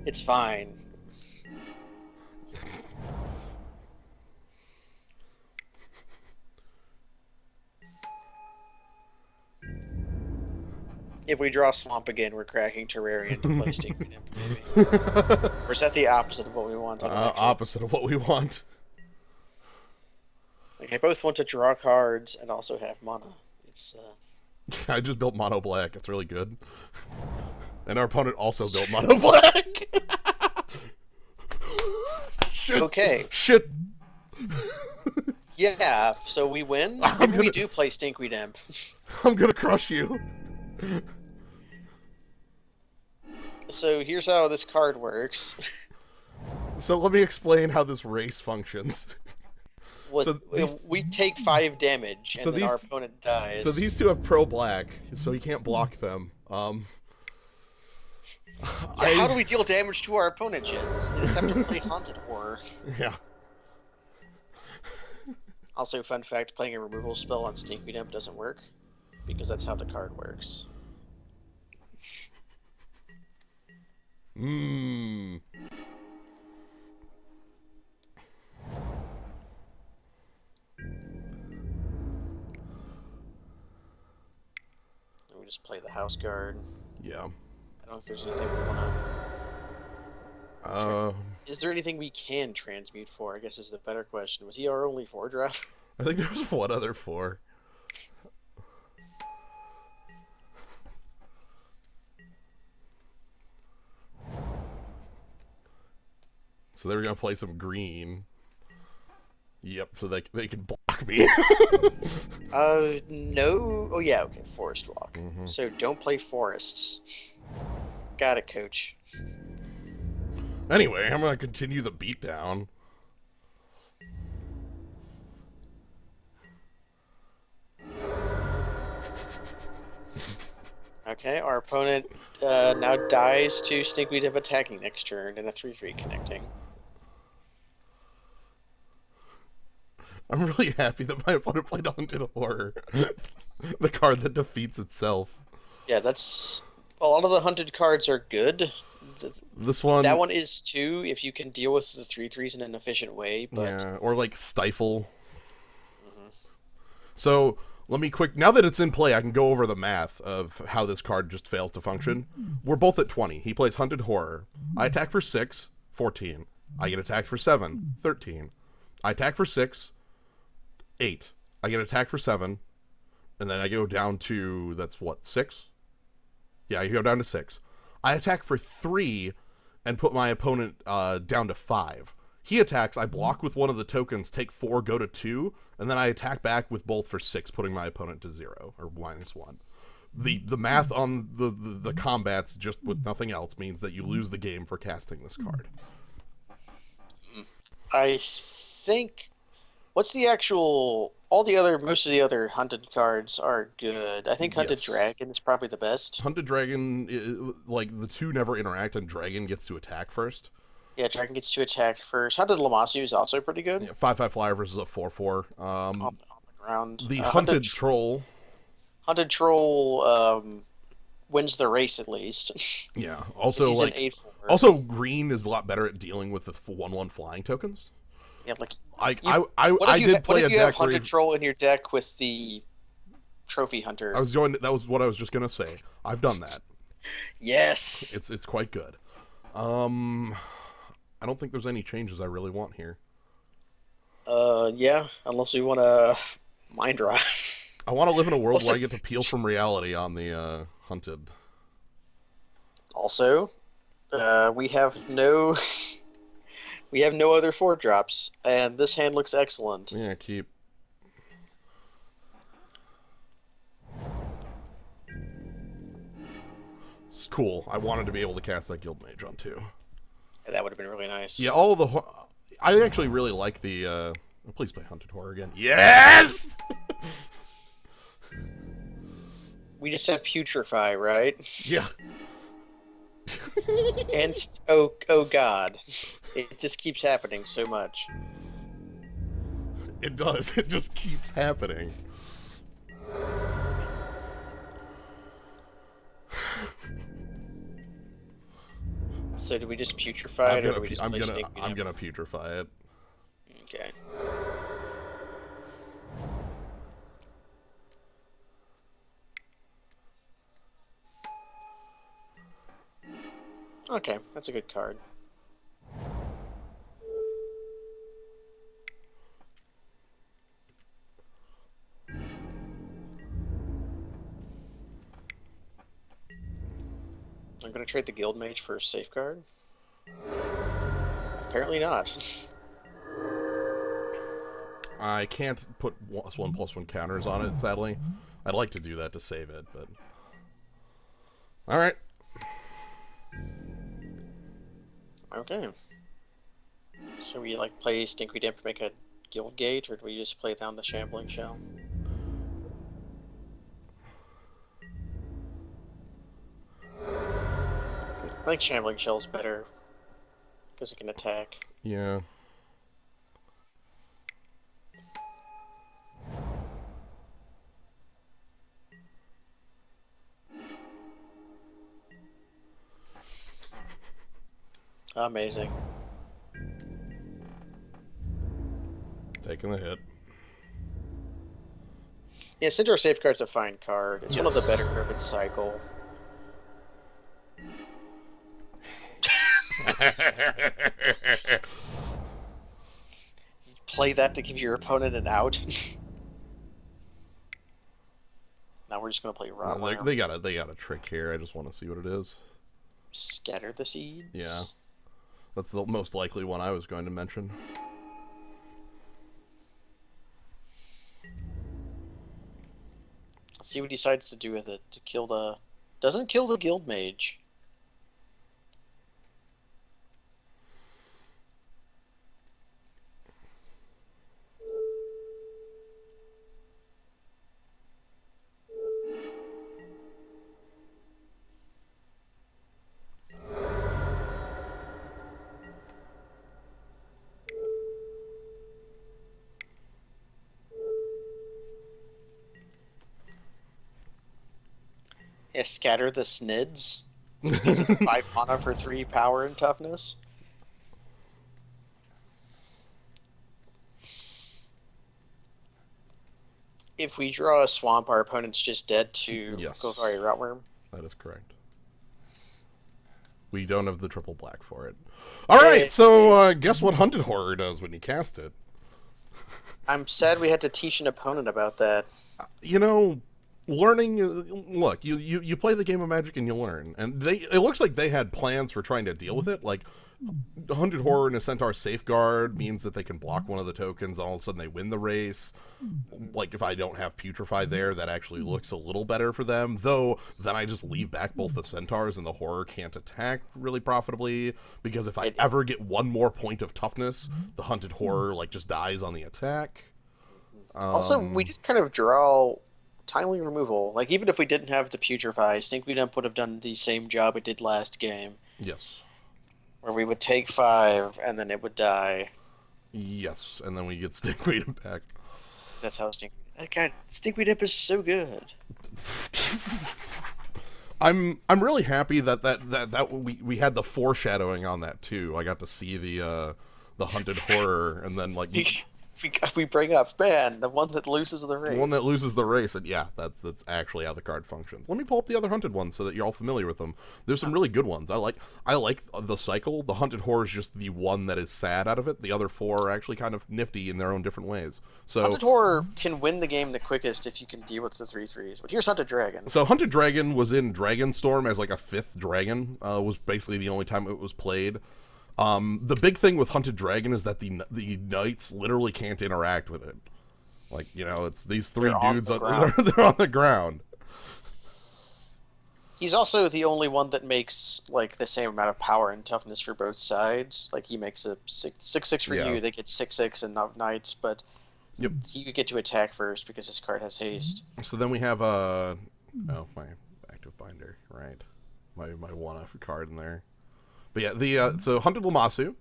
it's fine. If we draw Swamp again, we're cracking Terrarian to play Stinkweed Imp, maybe. Or is that the opposite of what we want? Opposite of what we want. Like, I both want to draw cards and also have mana. It's I just built mono black. It's really good. And our opponent also built mono black. Shit. okay. Shit. Yeah, so we win. I'm Maybe we gonna- do play Stinkweed Imp. I'm gonna crush you. So here's how this card works. So let me explain how this race functions. So these- We take 5 damage, and So then these- our opponent dies. So these two have pro black, so he can't block them. Yeah, how do we deal damage to our opponent, Jens? We just have to play Haunted Horror. Yeah. Also, fun fact, playing a removal spell on Stinkweed Imp doesn't work, because that's how the card works. Mmm. And we just play the House Guard. Yeah. I don't know if there's anything we want to... Is there anything we can transmute for, I guess is the better question. Was he our only 4-drop? I think there was one other 4. So they were gonna play some green. Yep, so they can block block me. No. Oh, yeah, okay, Forest Walk. Mhm. So don't play forests. Got it, coach. Anyway, I'm gonna continue the beatdown. Okay, our opponent now dies to Stinkweed of attacking next turn and a 3/3 connecting. I'm really happy that my opponent played Haunted Horror, the card that defeats itself. Yeah, that's a lot of the hunted cards are good. This That one, one is too if you can deal with the 3/3s in an efficient way, but yeah, or like Stifle. mhm. So let me quick. Now that it's in play, I can go over the math of how this card just fails to function. We're both at 20. He plays Hunted Horror. I attack for 6, 14. I get attacked for 7, 13. I attack for 6, 8. I get attacked for 7, and then I go down to, that's what, 6? Yeah, I go down to 6. I attack for 3 and put my opponent down to 5. He attacks, I block with one of the tokens, take 4, go to 2, and then I attack back with both for 6, putting my opponent to 0, or -1. The math on the combats, just with nothing else, means that you lose the game for casting this card. I think what's the actual most of the other hunted cards are good. I think Hunted Yes. Dragon is probably the best. Hunted Dragon, like, the two never interact, and Dragon gets to attack first. Yeah, Dragon gets to attack first. Hunted Lamassu is also pretty good. Yeah, 5/5 flyer versus a 4/4. On the ground. The Hunted Troll. Hunted Troll wins the race at least. Yeah. 'Cause Also, he's an like, 8/4. also green is a lot better at dealing with the 1/1 flying tokens. Yeah, like I you, I what I if you did what play if a you have deck where Hunted Troll in your deck with the Trophy Hunter? that was what I was just gonna say. I've done that. Yes. It's quite good. I don't think there's any changes I really want here. Yeah, unless we want to mind rot. I want to live in a world Also, where I get to peel from reality on the hunted. also, we have no we have no other 4-drops, and this hand looks excellent. Yeah, keep. It's cool. I wanted to be able to cast that Guild Mage on too. That would have been really nice. Yeah, all the. I actually really like the. Please play Hunted Horror again. Yes. We just have Putrefy, right? Yeah. And oh god, it just keeps happening so much. It does. It just keeps happening. So do we just putrefy it, or do we just I'm play gonna, Stinkweed I'm Imp? gonna putrefy it. Okay. Okay, that's a good card. I'm gonna trade the Guild Mage for Safeguard. Apparently not. I can't put +1/+1 counters on it, sadly. I'd like to do that to save it, but. Alright. Okay. So we like play Stinkweed Imp to make a Guild Gate, or do we just play down the Shambling Shell? I think Shambling Shell's better because it can attack. Yeah. Amazing. Taking the hit. Yeah, Centaur Safeguard's a fine card. It's one of the Yes. better of its cycle. Play that to give your opponent an out. Now we're just gonna play Well, Ravnica. they got a trick here. I just want to see what it is. Scatter the seeds. Yeah. That's the most likely one I was going to mention. See what he decides to do with it to kill the. Doesn't kill the guild mage. Yeah, scatter the snids because it's 5 mana for 3 power and toughness. If we draw a swamp, our opponent's just dead to Yes. Golgari Rotworm. That is correct. We don't have the triple black for it. All right, so guess what Hunted Horror does when you cast it? I'm sad we had to teach an opponent about that. You know, learning. Look, you play the game of Magic and you learn, and it looks like they had plans for trying to deal with it. Like, Hunted Horror and a Centaur Safeguard means that they can block one of the tokens, and all of a sudden they win the race. Like, if I don't have Putrefy there, that actually looks a little better for them. Though, then I just leave back both the Centaurs, and the Horror can't attack really profitably, because if I ever get one more point of toughness, the Hunted Horror, like, just dies on the attack. Also, we did kind of draw timely removal. Like, even if we didn't have the Putrefy, Stinkweed Imp would have done the same job it did last game. Yes. Where we would take 5, and then it would die. Yes, and then we get Stinkweed back. That's how Stinkweed Imp is so good. I'm really happy that we had the foreshadowing on that too. I got to see the Hunted Horror, and then like we bring up, man, the one that loses the race. The one that loses the race, and yeah, that's actually how the card functions. Let me pull up the other Hunted ones so that you're all familiar with them. There's some really good ones. I like the cycle. The Hunted Horror is just the one that is sad out of it. The other 4 are actually kind of nifty in their own different ways. So Hunted Horror can win the game the quickest if you can deal with the 3/3s. But here's Hunted Dragon. So Hunted Dragon was in Dragonstorm as like a 5th dragon. Was basically the only time it was played. The big thing with Hunted Dragon is that the knights literally can't interact with it. Like, you know, it's these 3 dudes they're on the ground. He's also the only one that makes like the same amount of power and toughness for both sides. Like, he makes a 6/6 for you. They get 6/6 and not knights, but he could get to attack first because his card has haste. So then we have my active binder, right? My 1-off card in there. But yeah, so Hunted Lamassu,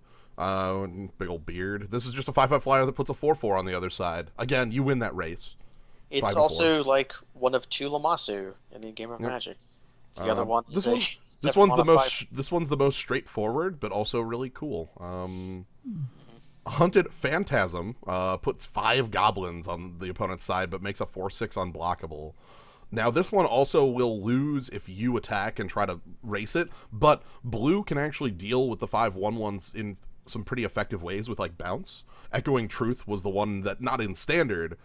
big old beard. This is just a 5/5 flyer that puts a 4/4 on the other side. Again, you win that race. It's also like one of 2 Lamassu in the game of Magic. The other one. This one's the most straightforward, but also really cool. Hunted Phantasm puts 5 goblins on the opponent's side, but makes a 4/6 unblockable. Now, this one also will lose if you attack and try to race it, but blue can actually deal with the 5/1/1s in some pretty effective ways with, like, bounce. Echoing Truth was the one that, not in standard,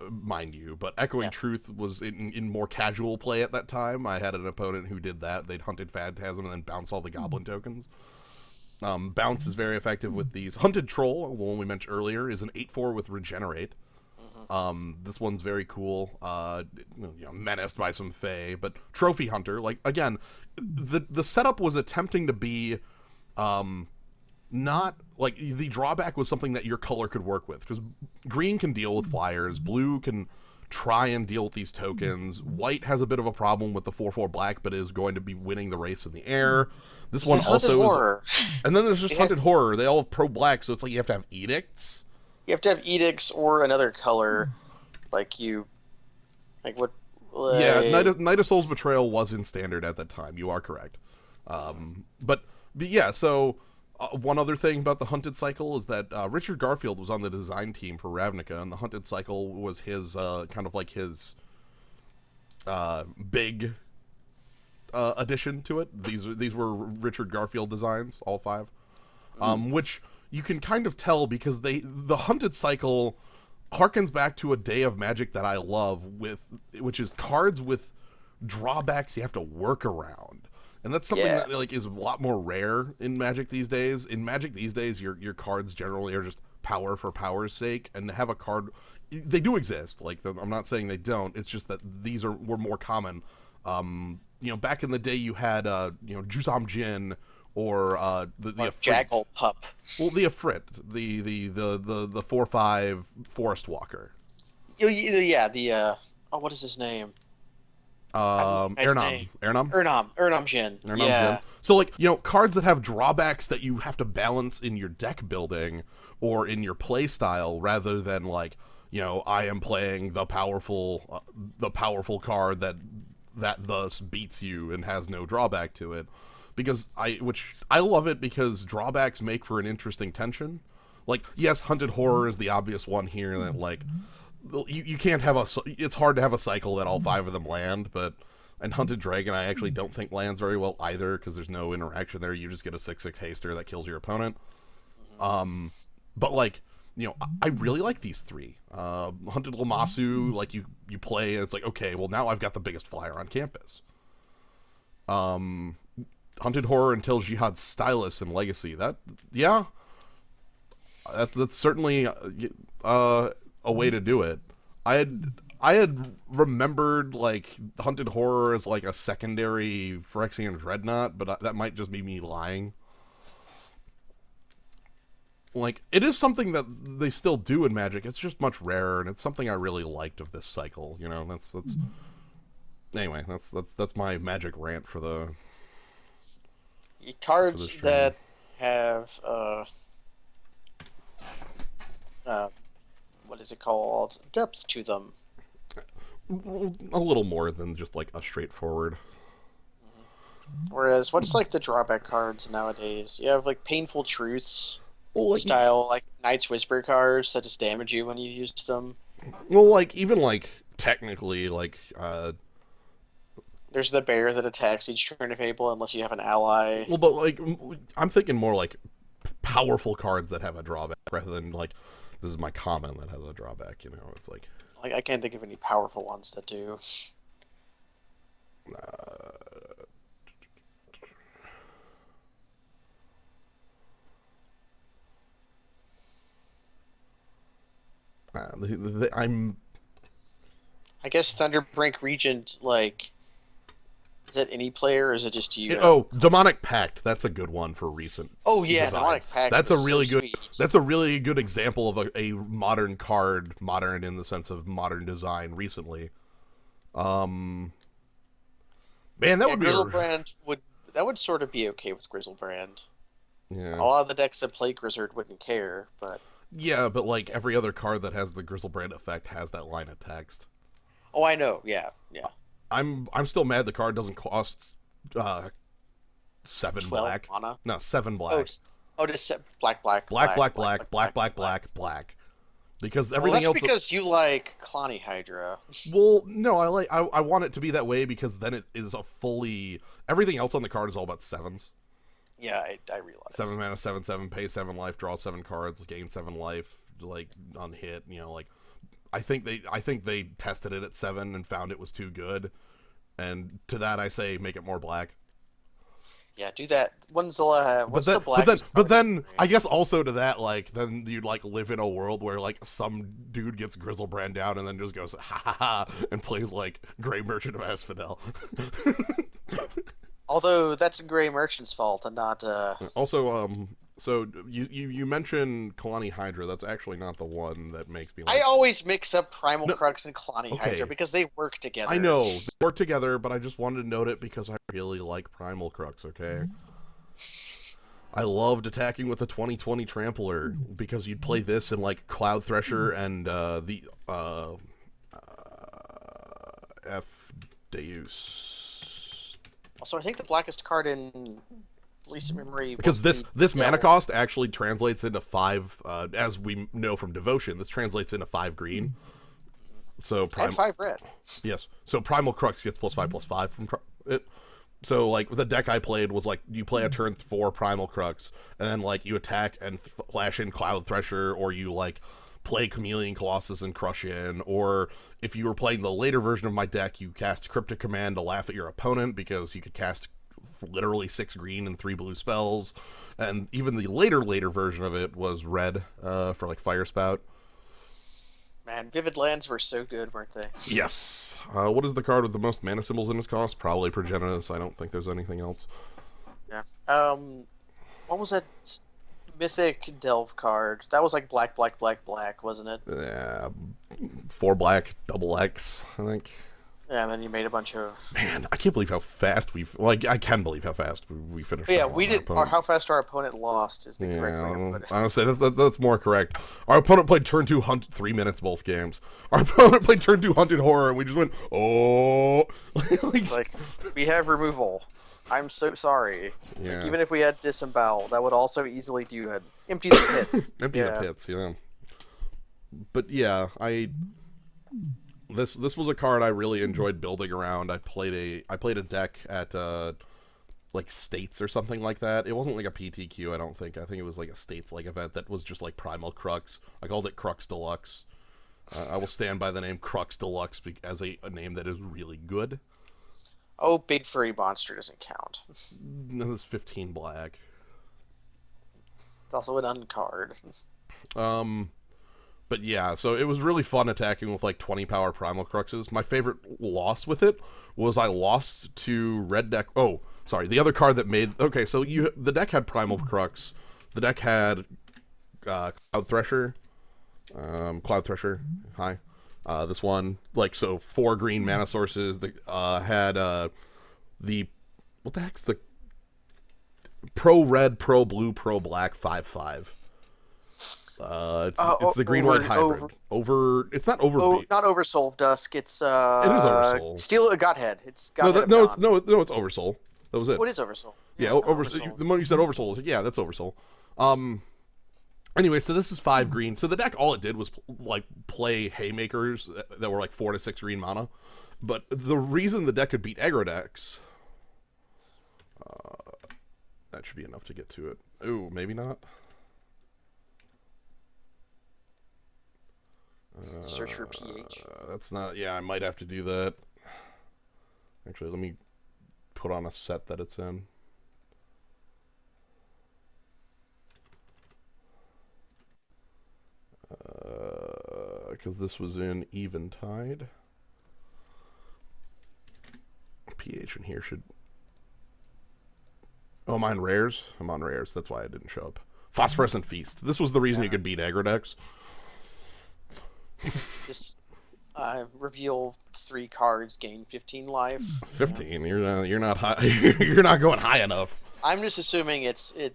mind you, but Echoing Truth was in more casual play at that time. I had an opponent who did that. They'd Hunted Phantasm and then bounce all the goblin tokens. Bounce is very effective with these. Hunted Troll, the one we mentioned earlier, is an 8/4 with Regenerate. This one's very cool. Menaced by some Fae, but Trophy Hunter, like, again, the setup was attempting to be, not like the drawback was something that your color could work with, because green can deal with flyers, blue can try and deal with these tokens. White has a bit of a problem with the 4/4 black, but is going to be winning the race in the air. This one also Horror. and then there's just Hunted Horror. They all have pro black, so it's like you have to have edicts. You have to have edicts or another color, like what? Like... Yeah, Night of Soul's Betrayal was in standard at that time. You are correct. But yeah, so one other thing about the Hunted cycle is that Richard Garfield was on the design team for Ravnica, and the Hunted cycle was his kind of like his big addition to it. These were Richard Garfield designs, all 5, which you can kind of tell because the Hunted cycle harkens back to a day of Magic that I love, which is cards with drawbacks you have to work around. And that's something that like is a lot more rare in Magic these days. In Magic these days, your cards generally are just power for power's sake and have a card. They do exist. Like I'm not saying they don't. It's just that were more common. Back in the day, you had Jusam Jin or the Or Ifrit. Jaggle Pup. Well, the Ifrit, the 4/5 Forest Walker. Yeah, the what is his name? His name. Ernam Jin. Yeah. So like, cards that have drawbacks that you have to balance in your deck building or in your play style rather than like, I am playing the powerful card that thus beats you and has no drawback to it. Because I love it because drawbacks make for an interesting tension. Like, yes, Hunted Horror is the obvious one here that like you can't have it's hard to have a cycle that all 5 of them land, and Hunted Dragon I actually don't think lands very well either because there's no interaction there. You just get a 6/6 haster that kills your opponent. But like, I really like these 3. Hunted Lamasu, like you play and it's like, okay, well now I've got the biggest flyer on campus. Hunted Horror until Jihad Stylus and Legacy. That's certainly a way to do it. I had remembered like Hunted Horror as like a secondary Phyrexian Dreadnought, but that might just be me lying. Like, it is something that they still do in Magic. It's just much rarer, and it's something I really liked of this cycle. That's anyway. That's my Magic rant for the cards that have what is it called? Depth to them. A little more than just like a straightforward. Whereas, what's like the drawback cards nowadays? You have like Painful Truths. Well, Style like Knight's Whisper cards that just damage you when you use them. Well, like even like technically like there's the bear that attacks each turn of Fable unless you have an ally. Well, but like I'm thinking more like powerful cards that have a drawback rather than like this is my common that has a drawback. It's like I can't think of any powerful ones that do. I guess Thunderbrink Regent, like, is that any player or is it just you? Demonic Pact. That's a good one for recent. Oh yeah, design. Demonic Pact. That's a really good. Sweet. That's a really good example of a modern card, modern in the sense of modern design recently. Man, that would be Grizzlebrand would sort of be okay with Grizzlebrand. Yeah. A lot of the decks that play Grizzard wouldn't care, but. Yeah, but like every other card that has the Grizzlebrand effect has that line of text. Oh, I know. Yeah. I'm still mad the card doesn't cost 7 black. Mana? No, 7 black. Just black. Because everything else. That's because you like Clonny Hydra. Well, no, I want it to be that way because then it is a fully everything else on the card is all about 7s. Yeah, I realize. 7 mana, 7/7, pay 7 life, draw 7 cards, gain 7 life, like on hit. Like I think they tested it at 7 and found it was too good, and to that I say make it more black. Yeah, do that. What's the black? But then I guess also to that, like then you'd like live in a world where like some dude gets Grizzlebrand down and then just goes ha ha ha and plays like Grey Merchant of Asphodel. Although that's Grey Merchant's fault and not. Also, so you mentioned Kalani Hydra. That's actually not the one that makes me. Like... I always mix up Primal Crux and Kalani Hydra because they work together. I know they work together, but I just wanted to note it because I really like Primal Crux. Okay. I loved attacking with the 2020 Trampler because you'd play this in like Cloud Thresher and the F Deus. Also, I think the blackest card in recent memory because this mana cost actually translates into 5. As we know from Devotion, this translates into 5 green. So and 5 red. Yes. So Primal Crux gets +5/+5 from it. So like the deck I played was like you play a turn 4 Primal Crux, and then like you attack and flash in Cloud Thresher, or you like play Chameleon Colossus and crush in, or if you were playing the later version of my deck, you cast Cryptic Command to laugh at your opponent because you could cast literally 6 green and 3 blue spells, and even the later version of it was red for like Fire Spout. Man, Vivid Lands were so good, weren't they? Yes. What is the card with the most mana symbols in its cost? Probably Progenitus. I don't think there's anything else. Yeah. What was that mythic delve card? That was like black, black, black, black, wasn't it? Yeah, 4 black, double X, I think. Yeah, and then you made a bunch of. Man, I can't believe how fast I can believe how fast we finished. But yeah, that we one. did. Or how fast our opponent lost is the correct way to put it. Honestly, that's more correct. Our opponent played turn 2 hunt 3 minutes both games. Our opponent played turn 2 hunted horror, and we just went, oh. Like, we have removal. I'm so sorry. Yeah. Like, even if we had disembowel, that would also easily do it. Empty the pits. Empty the pits, yeah. But yeah, This was a card I really enjoyed building around. I played a deck at like States or something like that. It wasn't like a PTQ, I don't think. I think it was like a States like event that was just like Primal Crux. I called it Crux Deluxe. I will stand by the name Crux Deluxe as a name that is really good. Oh, big furry monster doesn't count. No, it's 15 black. It's also an uncard. But yeah, so it was really fun attacking with like 20 power Primal Cruxes. My favorite loss with it was I lost to red deck. Oh, sorry, the other card that made. Okay, so the deck had Primal Crux. The deck had Cloud Thresher. Cloud Thresher. Hi. This one, like, so 4 green mana sources. The had the what the heck's the pro red, pro blue, pro black 5/5. It's the green white hybrid. It's not over. Not Oversoul of Dusk. It's it is Oversoul. Steel Godhead. It's Godhead. No, it's Oversoul. That was it. What is Oversoul? Yeah, Oversoul. The moment you said Oversoul, I was like, yeah, that's Oversoul. Anyway, so this is 5 green. So the deck, all it did was like play haymakers that were like 4 to 6 green mana. But the reason the deck could beat aggro decks, that should be enough to get to it. Ooh, maybe not. Search for pH. That's not. Yeah, I might have to do that. Actually, let me put on a set that it's in. Because this was in Eventide. pH in here should. Oh, am I on rares? I'm on rares. That's why I didn't show up. Phosphorescent Feast. This was the reason you could beat aggro decks. Just reveal 3 cards, gain 15 life. 15. You're not high. You're not going high enough. I'm just assuming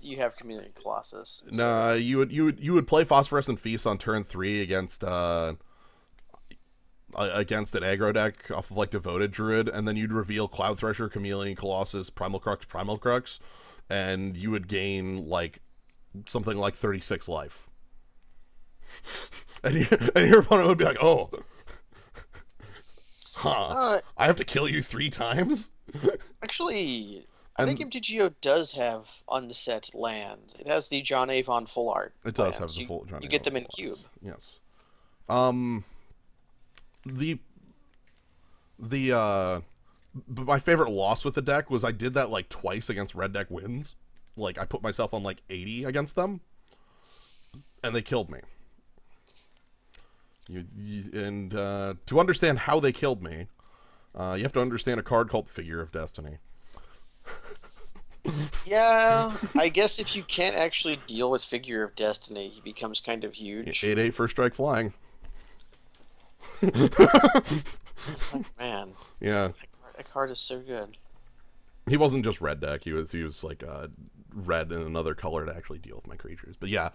you have Community Colossus. So. Nah, you would play Phosphorescent Feast on turn 3 against an aggro deck off of like Devoted Druid, and then you'd reveal Cloud Thresher, Chameleon, Colossus, Primal Crux, and you would gain like something like 36 life. And your opponent would be like, oh, I have to kill you 3 times? Actually, I think MTGO does have unset land. It has the John Avon full art. It does have the full John Avon. You get them in cube. Yes. But my favorite loss with the deck was I did that like twice against red deck wins. Like I put myself on like 80 against them, and they killed me. To understand how they killed me, you have to understand a card called Figure of Destiny. Yeah, I guess if you can't actually deal with Figure of Destiny, he becomes kind of huge. 8/8 first strike flying. It's like, man. Yeah. That card is so good. He wasn't just red deck. He was like red and another color to actually deal with my creatures. But yeah.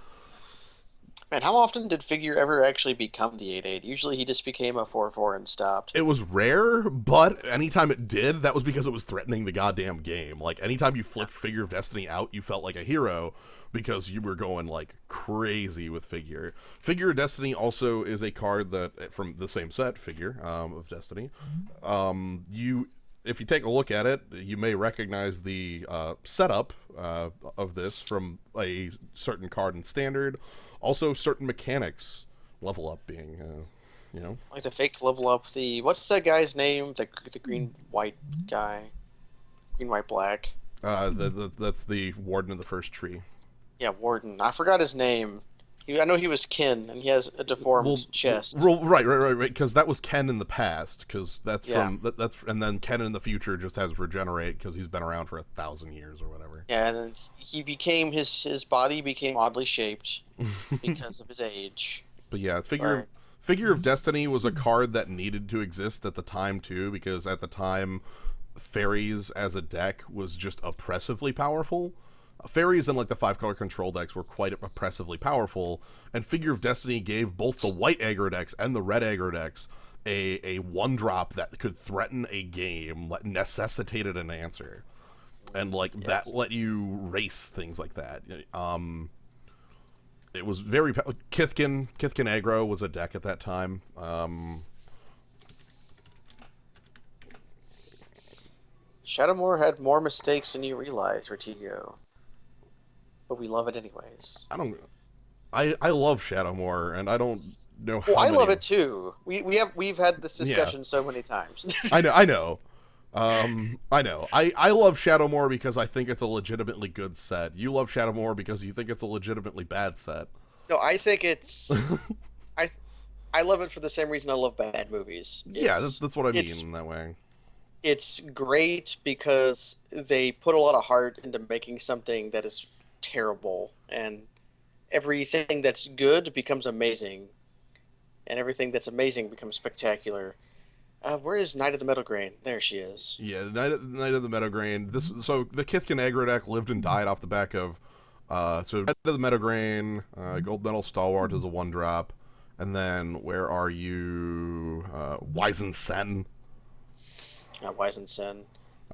Man, how often did Figure ever actually become the 8/8? Usually he just became a 4/4 and stopped. It was rare, but anytime it did, that was because it was threatening the goddamn game. Like, anytime you flipped Figure of Destiny out, you felt like a hero because you were going, like, crazy with Figure. Figure of Destiny also is a card that, from the same set, Figure of Destiny, if you take a look at it, you may recognize the setup of this from a certain card in Standard. Also, certain mechanics, level up being, like the fake level up. What's the guy's name? The green white guy, green white black. That's the warden of the first tree. Yeah, Warden. I forgot his name. I know he was Kin, and he has a Well, deformed chest. right. Because that was Ken in the past. Because Yeah, that's and then Ken in the future just has regenerate because he's been around for 1,000 years or whatever. yeah, and then he became his body became oddly shaped because of his age. But yeah, But Figure of Destiny was a card that needed to exist at the time too, because at the time, fairies as a deck was just oppressively powerful. Fairies in like the 5 color control decks were quite oppressively powerful, and Figure of Destiny gave both the white aggro decks and the red aggro decks a 1 drop that could threaten a game, necessitated an answer, and like that yes, let you race things like that. It was very Kithkin aggro was a deck at that time. Shadowmoor had more mistakes than you realize, Retigo, but we love it anyways. I don't. I love Shadowmoor, and I don't know Well, how I love many. it too. We've had this Yeah, discussion so many times. I know. I know. I know. I love Shadowmoor because I think it's a legitimately good set. You love Shadowmoor because you think it's a legitimately bad set. No, I think it's I I love it for the same reason I love bad movies. Yeah, that's what I mean It's in that way. it's great because they put a lot of heart into making something that is terrible, and everything that's good becomes amazing, and everything that's amazing becomes spectacular. Where is Knight of the Metal Grain? There she is. Yeah, Night of the Meadowgrain. The Kithkin aggro deck lived and died off the back of Night of the Meadowgrain, Gold Medal Stalwart is a 1 drop, and then where are you? Wizen Sen. Weisensen.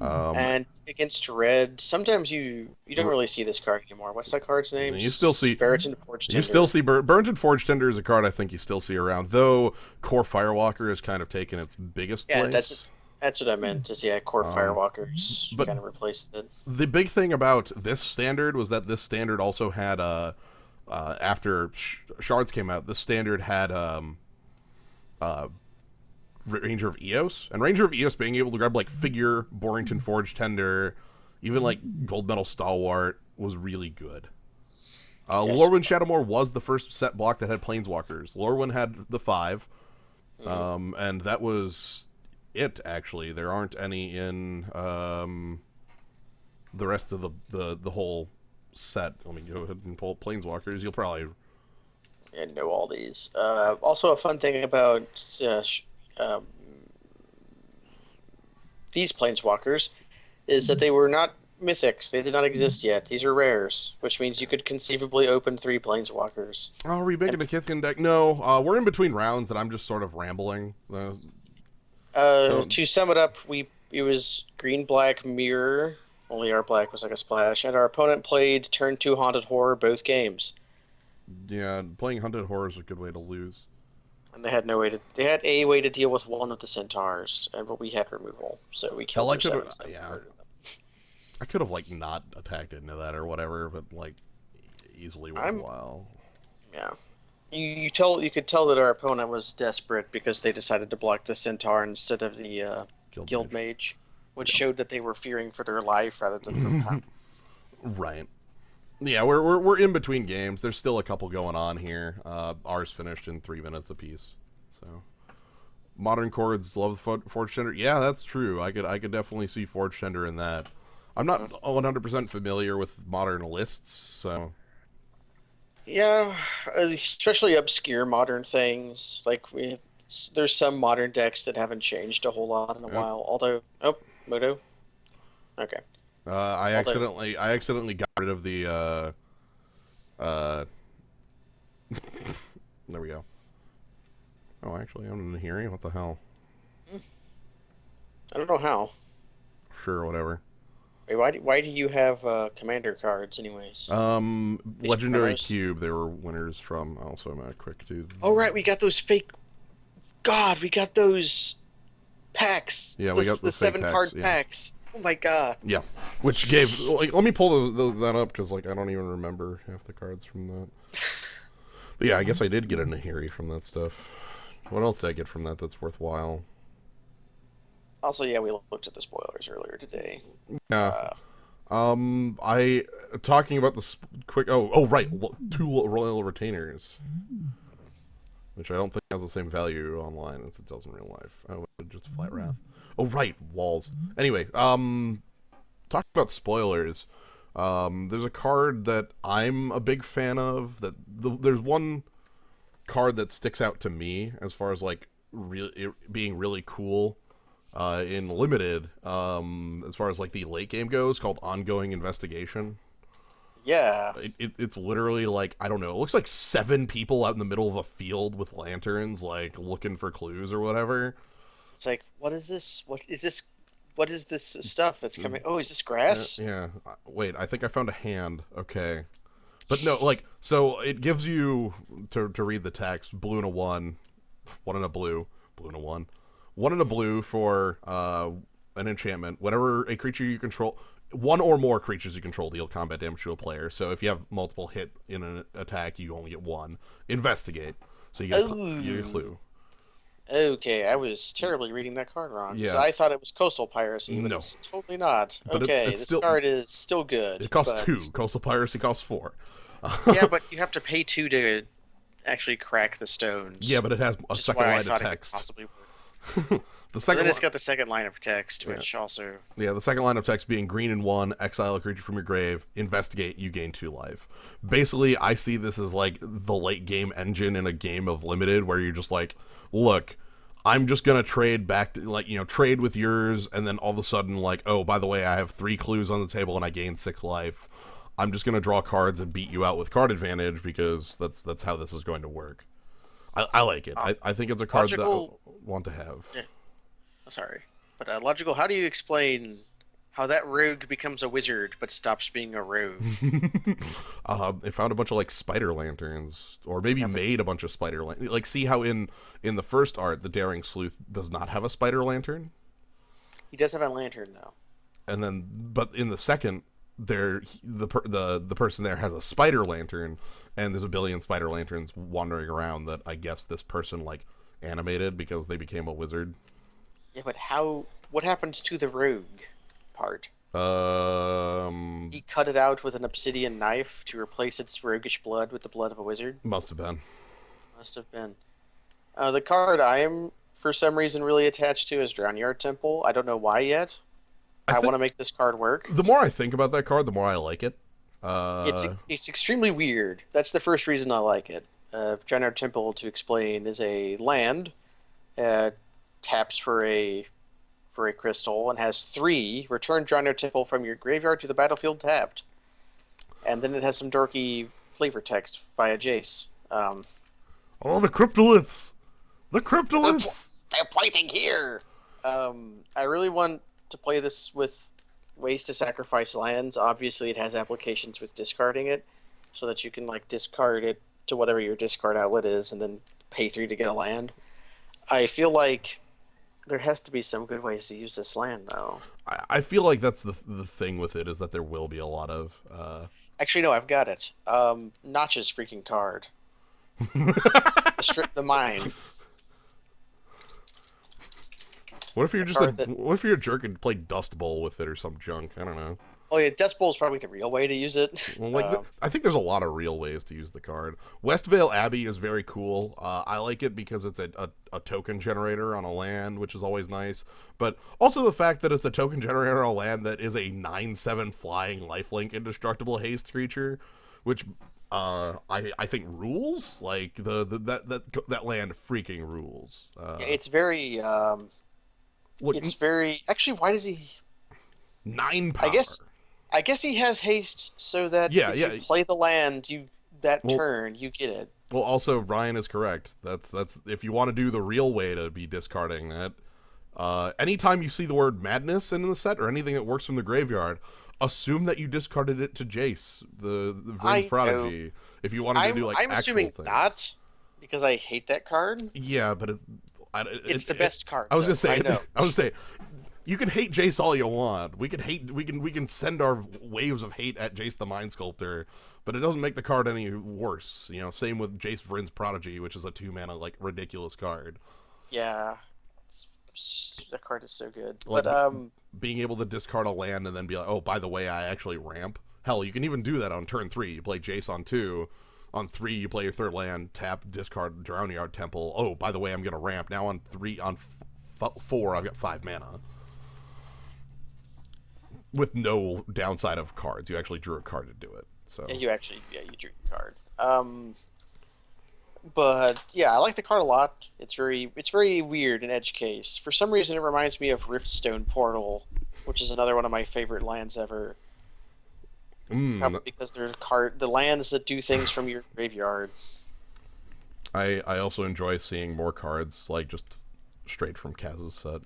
Um, And against red, sometimes you don't really see this card anymore. What's that card's name? you still see Spiriton Forge you still Tinder. see Burnt and Forge Tender is a card I think you still see around, though Core Firewalker has kind of taken its biggest Yeah, place. that's what I meant to see. Yeah, Core Um, Firewalkers but kind of replaced it. the big thing about this standard was that this standard also had after Shards came out, this standard had uh, Ranger of Eos, and Ranger of Eos being able to grab like Figure, Borrington Forge Tender, even like Gold Medal Stalwart was really good. Yes. Lorwyn Shadowmoor was the first set block that had Planeswalkers. Lorwyn had the 5, Mhm. and that was it. Actually, there aren't any in the rest of the whole set. Let me go ahead and pull up Planeswalkers. You'll probably And know all these. Also, a fun thing about um, these planeswalkers is that they were not mythics. They did not exist yet. These are rares, which means you could conceivably open 3 planeswalkers. are we making And a Kithkin deck? No, we're in between rounds, and I'm just sort of rambling. Don't. to sum it up, we it was green black mirror. Only our black was like a splash, and our opponent played turn 2 haunted horror both games, Yeah, playing Hunted Horror is a good way to lose. and they had no way to. They had a way to deal with one of the centaurs, and but we had removal, so we Hell, killed their 7/7. yeah, I could have like not attacked into that or whatever, but like easily I'm worthwhile. yeah. You could tell that our opponent was desperate because they decided to block the centaur instead of the Guild guild Mage. mage, which showed that they were fearing for their life rather than for power. Right. Yeah, we're in between games. There's still a couple going on here. Ours finished in 3 minutes apiece. So Modern Chords love Forge Tender. Yeah, that's true. I could definitely see Forge Tender in that. I'm not 100% familiar with modern lists, so Yeah, especially obscure modern things. There's some modern decks that haven't changed a whole lot in a yep. while. Although, oh, Moto. Okay. Although, I accidentally got rid of the uh there we go. Oh, actually, I'm in the hearing. What the hell? I don't know how. Sure, whatever. Wait, why do you have commander cards, anyways? These Legendary promos. Cube. They were winners from. Also, I'm gonna quick do. Oh right, we got those fake. God, we got those packs. Yeah, we The got the the fake seven packs. card Yeah, packs. Oh my god. yeah. Which gave. Like, let me pull that up because like I don't even remember half the cards from that. But yeah, I guess I did get a Nahiri from that stuff. What else did I get from that that's worthwhile? Also, yeah, we looked at the spoilers earlier today. Yeah. Uh, I talking about the quick. Oh, right. Two royal retainers, which I don't think has the same value online as it does in real life. Oh, just flat wrath. Oh, right, walls. Anyway, talking about spoilers. There's a card that I'm a big fan of. There's one card that sticks out to me as far as like being really cool in limited. As far as like the late game goes, called Ongoing Investigation. Yeah, It's literally like, I don't know, it looks like 7 people out in the middle of a field with lanterns, like looking for clues or whatever. it's like, what is this? What is this? What is this stuff that's coming? Oh, is this grass? Yeah. Wait, I think I found a hand. Okay. But no, like, so it gives you to read the text: blue and a one and a blue and a one and a blue for an enchantment. Whenever a creature you control, one or more creatures you control deal combat damage to a player. So if you have multiple hit in an attack, you only get one. Investigate. So you get a Oh, clue. okay. I was terribly reading that card wrong because Yeah. I thought it was coastal piracy, but No. it's totally not. But Okay, it's this still, card is still good, it costs but 2. Coastal Piracy costs 4. yeah, but you have to pay two to actually crack the Yeah, stones, but it has a which is second why I line of thought it could text. possibly work. The And second then line. it's got the second line of text, Yeah. which also Yeah, the second line of text being green and 1, exile a creature from your grave, investigate, you gain 2 life. Basically, I see this as like the late game engine in a game of limited where you're just like, look, I'm just gonna trade back, like, trade with yours, and then all of a sudden, like, oh, by the way, I have 3 clues on the table and I gain 6 life. I'm just gonna draw cards and beat you out with card advantage because that's how this is going to work. I like it. uh, I think it's a card that I logical. want to have. Yeah, sorry, but logical. How do you explain how that rogue becomes a wizard but stops being a rogue? They found a bunch of like spider lanterns, or maybe Yeah, but made a bunch of spider lanterns. Like, see how in the first art, the daring sleuth does not have a spider lantern, he does have a lantern though. and then but in the second, the person there has a spider lantern, and there's a billion spider lanterns wandering around that I guess this person like animated because they became a wizard. Yeah, but how? What happened to the rogue part? Um, He cut it out with an obsidian knife to replace its roguish blood with the blood of a wizard. must have been. Must have been. The card I am, for some reason, really attached to is Drownyard Temple. I don't know why yet. I I want think to make this card work. the more I think about that card, the more I like it. It's Uh, it's extremely weird. That's the first reason I like it. Drownyard Temple, to explain, is a land. Uh, taps for a crystal and has 3. Return Drownyard Temple from your graveyard to the battlefield tapped. And then it has some dorky flavor text via Jace. oh, the cryptoliths, the They're, cryptoliths. they're pointing here. I really want to play this with ways to sacrifice lands. Obviously, it has applications with discarding it, so that you can like discard it to whatever your discard outlet is, and then pay 3 to get a land. I feel like there has to be some good ways to use this land, though. I feel like that's the thing with it is that there will be a lot of. Actually, no, I've got it. Notch's freaking card. Strip the mine. What if you're A just a card that. what if you're a jerk and play Dust Bowl with it or some junk? I don't know. Oh yeah, Dust Bowl is probably the real way to use it. Well, like I think there's a lot of real ways to use the card. Westvale Abbey is very cool. I like it because it's a token generator on a land, which is always nice. But also the fact that it's a token generator on a land that is a 9/7 flying lifelink indestructible haste creature, which I think rules. Like that land freaking rules. Yeah, it's very. Look, It's very. Actually, why does he? 9 I power. guess. I guess he has haste so that Yeah, if yeah. you play the land, you that Well, turn you get it. Well, also Ryan is correct. That's if you want to do the real way to be discarding that. Anytime you see the word madness in the set or anything that works from the graveyard, assume that you discarded it to Jace, the I Vryn's know. Prodigy. If you wanted to do like I'm actual assuming things. not, because I hate that card. Yeah, but It's the best card. I was though. gonna say. I know. I was gonna say. You can hate Jace all you want. We can send our waves of hate at Jace the Mind Sculptor, but it doesn't make the card any worse. Same with Jace Vryn's Prodigy, which is a 2 mana like ridiculous card. Yeah. That card is so good. Like But being able to discard a land and then be like, oh, by the way, I actually ramp. Hell, you can even do that on turn 3. You play Jace on 2. On 3, you play your third land, tap, discard, Drowning Yard Temple. Oh, by the way, I'm going to ramp. Now on 4, I've got 5 mana. With no downside of cards. You actually drew a card to do it. So yeah, you drew the card. But yeah, I like the card a lot. It's very weird in Edge Case. For some reason, it reminds me of Riftstone Portal, which is another one of my favorite lands ever. Probably because they're the lands that do things from your graveyard. I also enjoy seeing more cards like just straight from Kaz's set.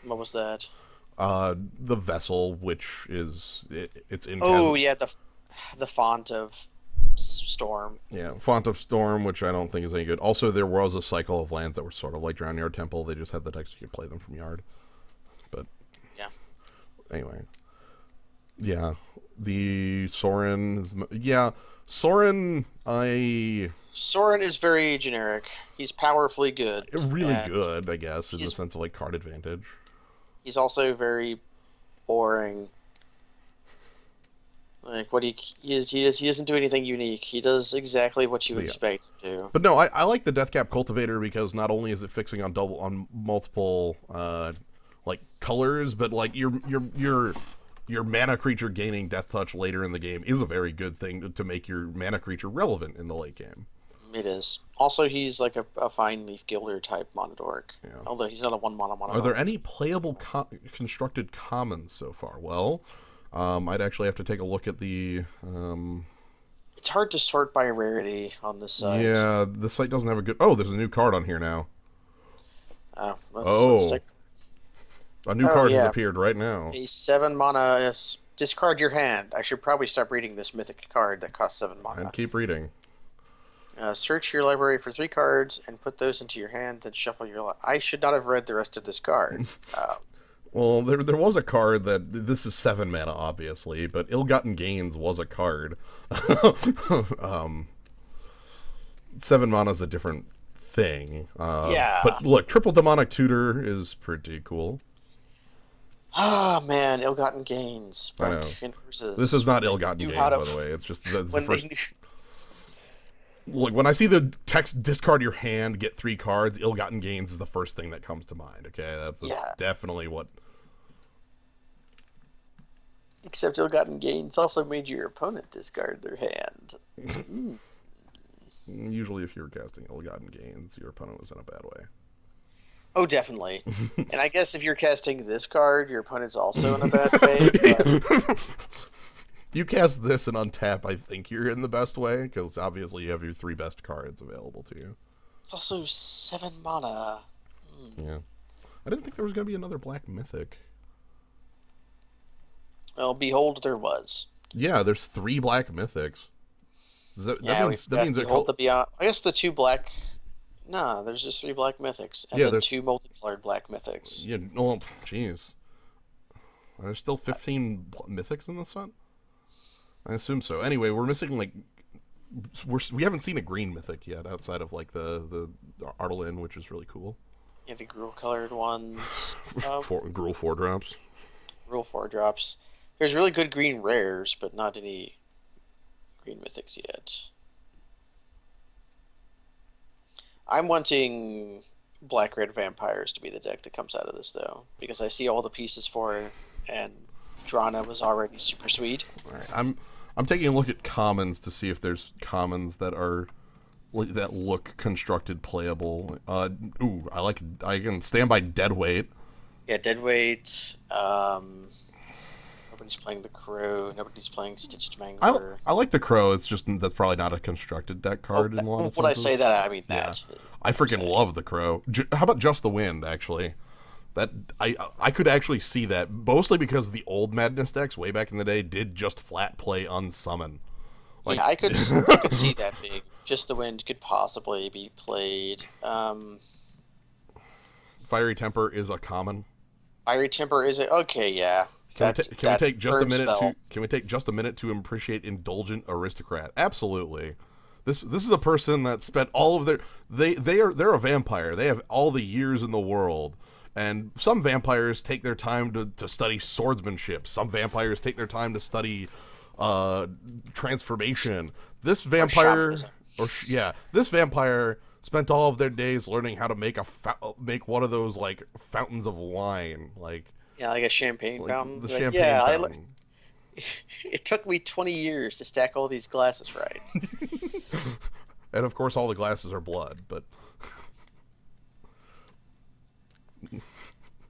What was that? The Vessel, which is it's in. Oh Kaz. yeah, the Font of Storm. Yeah, Font of Storm, which I don't think is any good. Also, there was a cycle of lands that were sort of like Drowning Yard Temple. They just had the text you could play them from yard. But yeah. Anyway, yeah, the Sorin. Sorin. Sorin is very generic. He's powerfully good. Really good, I guess, in the sense of like card advantage. He's also very boring. Like what he doesn't do anything unique. He does exactly what you would expect him to. But no, I like the Deathcap Cultivator because not only is it fixing on multiple like colors, but like your mana creature gaining Death Touch later in the game is a very good thing to make your mana creature relevant in the late game. It is. Also, he's like a Fine Leaf Gilder type Monodork. Yeah. Although he's not a 1/1 Monodork. Are there any playable constructed commons so far? Well, I'd actually have to take a look at the. It's hard to sort by rarity on this site. Yeah, the site doesn't have a good. Oh, there's a new card on here now. Let's a new card has appeared right now. A 7 mana is discard your hand. I should probably stop reading this mythic card that costs 7 mana. And keep reading. Search your library for 3 cards and put those into your hand and shuffle your. I should not have read the rest of this card. Well, there was a card that this is 7 mana, obviously, but Ill-Gotten Gains was a card. 7 mana is a different thing. Yeah. But look, Triple Demonic Tutor is pretty cool. Ah, man, Ill-Gotten Gains. I know. This is not Ill-Gotten Gains, by the way. It's just the first. Look, when I see the text discard your hand, get 3 cards, Ill-Gotten Gains is the first thing that comes to mind, okay? That's definitely what... Except Ill-Gotten Gains also made your opponent discard their hand. Usually if you're casting Ill-Gotten Gains, your opponent was in a bad way. Oh, definitely. And I guess if you're casting this card, your opponent's also in a bad way. But... You cast this and untap, I think you're in the best way, because obviously you have your 3 best cards available to you. It's also 7 mana. Yeah. I didn't think there was going to be another Black Mythic. Well, behold, there was. Yeah, there's 3 Black Mythics. That means behold the Beyond. I guess the 2 black... No, there's just 3 Black Mythics. And then 2 multicolored Black Mythics. Yeah, well, jeez. There's still 15 Mythics in this set? I assume so. Anyway, we're missing like we haven't seen a green mythic yet outside of like the Artelin, which is really cool. Yeah, the gruel colored ones. Gruel 4-drops. Gruel 4-drops. There's really good green rares, but not any green mythics yet. I'm wanting black red vampires to be the deck that comes out of this though, because I see all the pieces for it, and Drana was already super sweet. All right, I'm taking a look at commons to see if there's commons that look constructed playable. I can stand by Deadweight. Yeah, Deadweight. Nobody's playing the Crow. Nobody's playing Stitched Mangler. I like the Crow. It's just that's probably not a constructed deck card in a lot of senses. When I say that, I mean that. Yeah. I freaking love the Crow. How about Just the Wind, actually? That I could actually see that, mostly because the old Madness decks way back in the day did just flat play unsummon. Like, yeah, I could see that being. Just the Wind could possibly be played. Fiery Temper is a common. Fiery Temper is a yeah. Can we take just a minute to appreciate Indulgent Aristocrat? Absolutely. This is a person that spent all of their they're a vampire. They have all the years in the world. And some vampires take their time to study swordsmanship. Some vampires take their time to study transformation. This vampire, this vampire spent all of their days learning how to make one of those like fountains of wine, Yeah, like a champagne like fountain. the Like, champagne fountain. it took me 20 years to stack all these glasses right. And of course, all the glasses are blood, but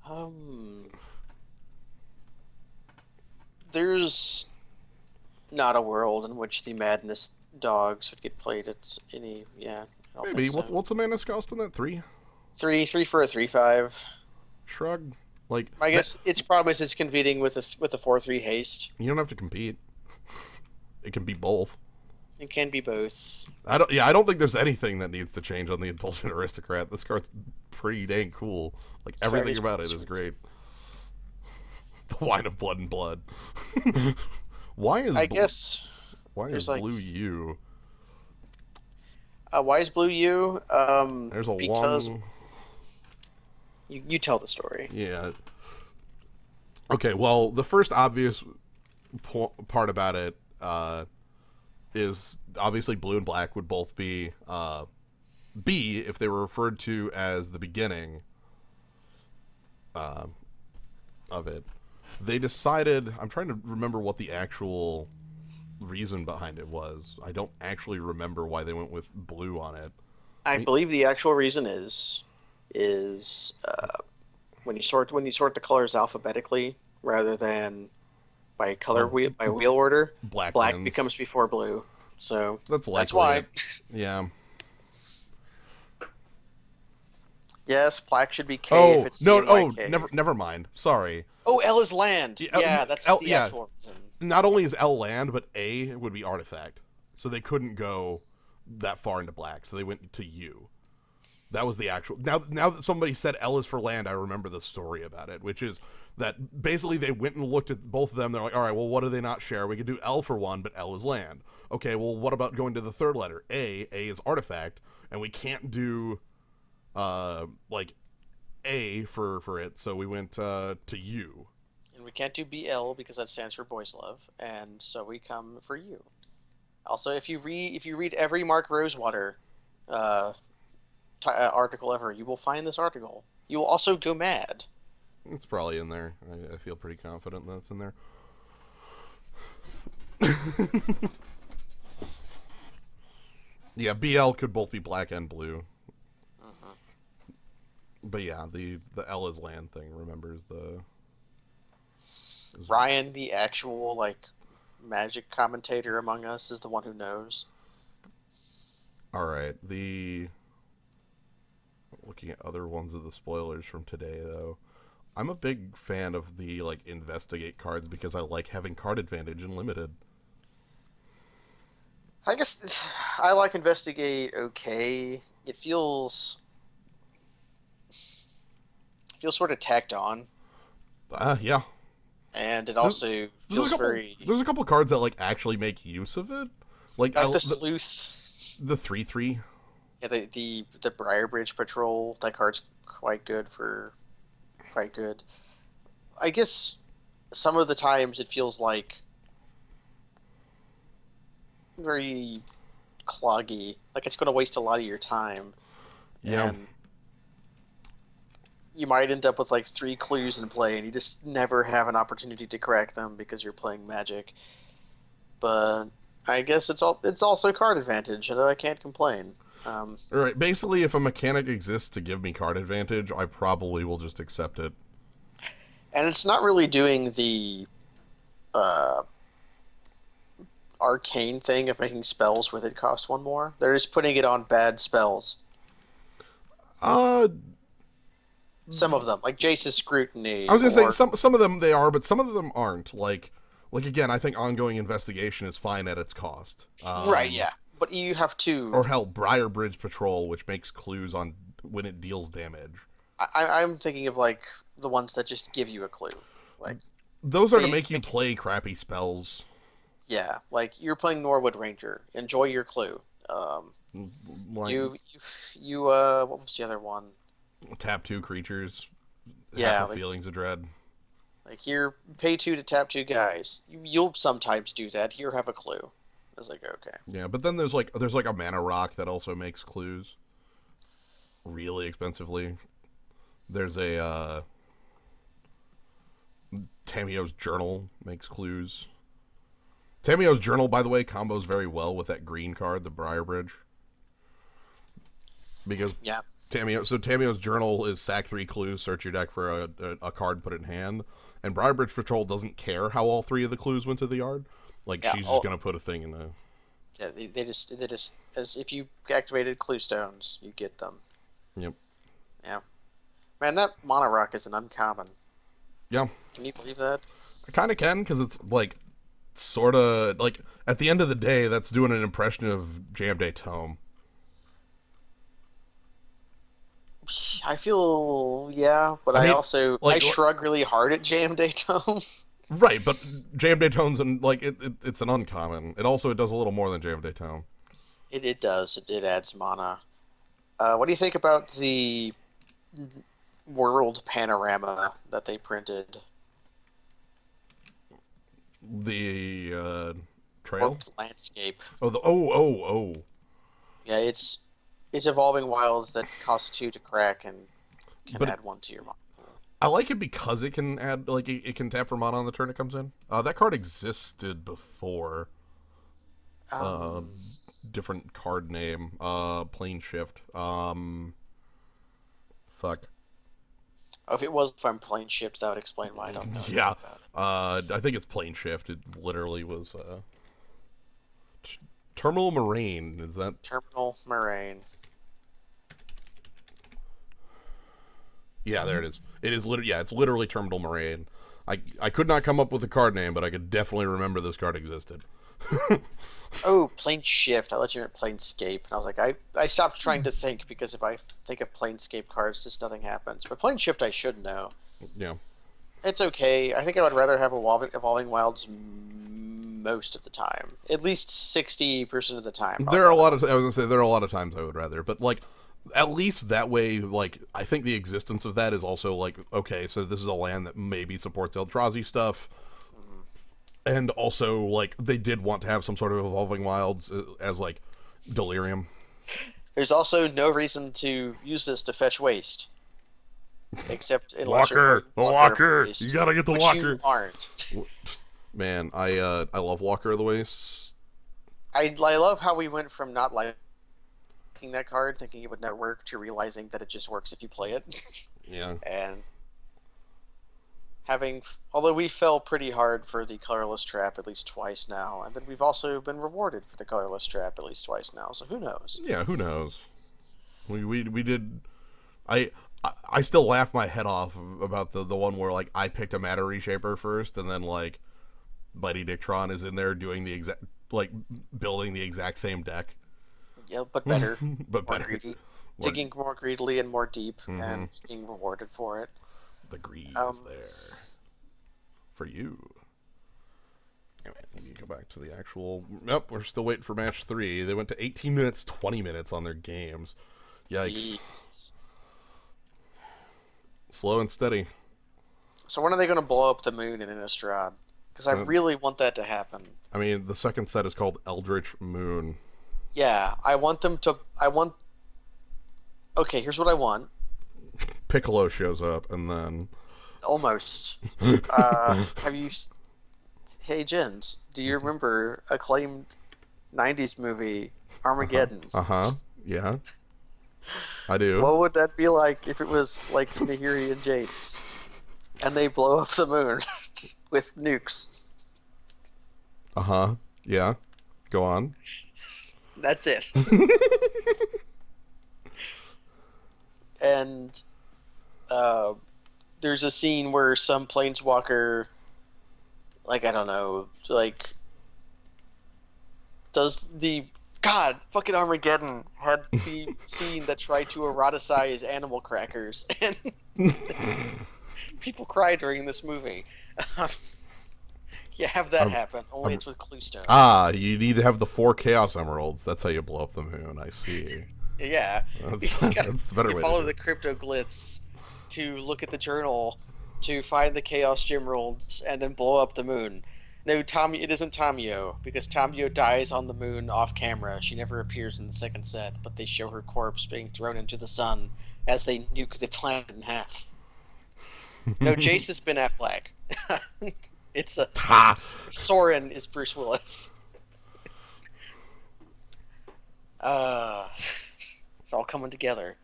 Um, there's not a world in which the Madness dogs would get played at any. Yeah, I don't maybe think so. what's the Madness cost in that 3? Three for a 3/5. Shrug. Like I guess its problem is it's competing with a 4/3 haste. you don't have to compete. It can be both. It can be both. I don't think there's anything that needs to change on the Indulgent Aristocrat. This card's pretty dang cool. Like This card everything is about it pretty is sweet. great. The wine of blood and blood. why is I bl- guess why is there's like blue you? why is blue you? There's a Because long you tell the story. yeah. Okay, well, the first obvious part about it is obviously blue and black would both be B if they were referred to as the beginning uh, of it. They decided. I'm trying to remember what the actual reason behind it was. I don't actually remember why they went with blue on it. I Me- believe the actual reason is when you sort the colors alphabetically rather than by color Oh, by wheel order, Black black wins. becomes before blue. So That's likely that's why. it. Yeah. Yes, black should be K if Oh it's no! Oh, CMYK. never mind. Sorry. Oh, L is land. Yeah, Yeah, that's L, the yeah. actual reason. Not only is L land, but A would be artifact. So they couldn't go that far into black. So they went to U. That was the actual. Now that somebody said L is for land, I remember the story about it, which is that basically they went and looked at both of them. They're like, all right, well, what do they not share? We could do L for one, but L is land. Okay, well, what about going to the third letter? A. A is artifact, and we can't do like A for it. So we went to U. And we can't do BL because that stands for boys love, and so we come for you. Also, if you read every Mark Rosewater uh, article ever, you will find this article. You will also go mad. It's probably in there. I feel pretty confident that's in there. Yeah, BL could both be black and blue. Mhm. But yeah, the L is land thing. Remembers the. Ryan, the actual like magic commentator among us, is the one who knows. All right. The looking at other ones of the spoilers from today though. I'm a big fan of the like investigate cards because I like having card advantage in limited. I guess I like investigate. Okay, it feels sort of tacked on, Yeah. and it There's, also there's a feels couple. very There's a couple cards that like actually make use of it. Like like the sleuth. the 3/3. Yeah, the Briarbridge Patrol. That card's quite good. I guess some of the times it feels like very cloggy. Like it's going to waste a lot of your time, Yeah. and you might end up with like 3 clues in play, and you just never have an opportunity to crack them because you're playing Magic. But I guess it's also card advantage, and I can't complain. All right. Basically, if a mechanic exists to give me card advantage, I probably will just accept it. And it's not really doing the uh, arcane thing of making spells with it cost 1 more. They're just putting it on bad spells. Uh, Some of them, like Jace's Scrutiny. I was gonna say or some of them they are, but some of them aren't. Like again, I think ongoing investigation is fine at its cost. right, yeah. But you have to. Or hell, Briarbridge Patrol, which makes clues on when it deals damage. I'm thinking of like the ones that just give you a clue. Like, Those are to They make you make- play crappy spells. yeah, like you're playing Norwood Ranger. Enjoy your clue. Um, Like what was the other one? tap two creatures, half Yeah, of feelings of dread. like here, pay two to tap two guys. You'll sometimes do that. Here, have a clue. I was like, okay. Yeah, but then there's like a mana rock that also makes clues really expensively. There's a Tamio's Journal makes clues. Tamio's Journal, by the way, combos very well with that green card, the Briar Bridge, because Yeah. Tamio's Journal is sack 3 clues, search your deck for a card, put it in hand, and Briar Bridge Patrol doesn't care how all 3 of the clues went to the yard. Like Yeah. she's just Oh, gonna put a thing in the. yeah. They just as if you activated clue stones, you get them. Yep. Yeah. Man, that mono rock is an uncommon. Yeah, Can you believe that? I kind of can because it's like sort of like at the end of the day, that's doing an impression of Jam Day Tome. I feel yeah, but I I mean, also I like shrug really hard at Jam Day Tome. right, but Jam Day Tome's and like it's an uncommon. It does a little more than Jam Day Tome. It does. It adds mana. What do you think about the world panorama that they printed? The trail. World landscape. Oh, oh. Yeah, it's evolving wilds that cost two to crack and can But add one to your mana pool. I like it because it can add like it can tap for mana on the turn it comes in. That card existed before. Uh, Um, Different card name. Plane shift. Fuck. if it was from plane ships, that would explain why I don't know anything Yeah. about it. I think it's plane shift. It literally was terminal moraine. Is that? Terminal Moraine. Yeah, there it is. It is literally it's literally terminal moraine. I could not come up with a card name, but I could definitely remember this card existed. Oh, plane shift. I let you know planescape, and I was like, I stopped trying to think because if I think of planescape cards, just nothing happens. But plane shift, I should know. Yeah. It's okay. I think I would rather have evolving wilds most of the time, at least 60% of the time. There are a lot of I was gonna say there are a lot of times I would rather, but like at least that way, like I think the existence of that is also like okay, so this is a land that maybe supports Eldrazi stuff, and also like they did want to have some sort of evolving wilds as like delirium. There's also no reason to use this to fetch waste, except unless Walker, the you're Walker, waste, you gotta get the which Walker. you aren't. Man, I love Walker of the Wastes. I love how we went from not liking that card, thinking it would not work, to realizing that it just works if you play it. Yeah. And although we fell pretty hard for the colorless trap at least twice now, and then we've also been rewarded for the colorless trap at least twice now, so who knows? Yeah, who knows? We did. I I still laugh my head off about the one where like I picked a matter reshaper first, and then like Mighty Dictron is in there doing the exact like building the exact same deck, Yeah, but better, but more better. greedy, More- digging more greedily and more deep, and being rewarded for it. The greed Um, is there for you. Anyway, let me go back to the actual. Nope, we're still waiting for match 3. They went to 18 minutes, 20 minutes on their games. Yikes. Slow and steady. So when are they going to blow up the moon in Innistrad? Because I really want that to happen. I mean, the second set is called Eldritch Moon. Yeah, I want them to. Okay, here's what I want. Piccolo shows up, and then. Almost. Have you? Hey, Jens, do you remember acclaimed '90s movie Armageddon? Yeah. I do. What would that be like if it was like Nahiri and Jace, and they blow up the moon with nukes? Yeah. Go on. That's it. And there's a scene where some planeswalker, like I don't know, like does the God fucking Armageddon had the scene that tried to eroticize animal crackers, and people cry during this movie. Yeah, have that I'm, happen. Only I'm, it's with Cluestone. you need to have the 4 Chaos Emeralds. That's how you blow up the moon. I see. Yeah, That's you got that's the better you way to follow do the it. cryptoglyphs to look at the journal to find the Chaos Gemeralds and then blow up the moon. No, Tommy, it isn't Tamio because Tamio dies on the moon off camera. She never appears in the second set, but they show her corpse being thrown into the sun as they nuke the planet in half. No, Jace is Ben Affleck. It's a Ha! Soren is Bruce Willis. Uh, it's all coming together.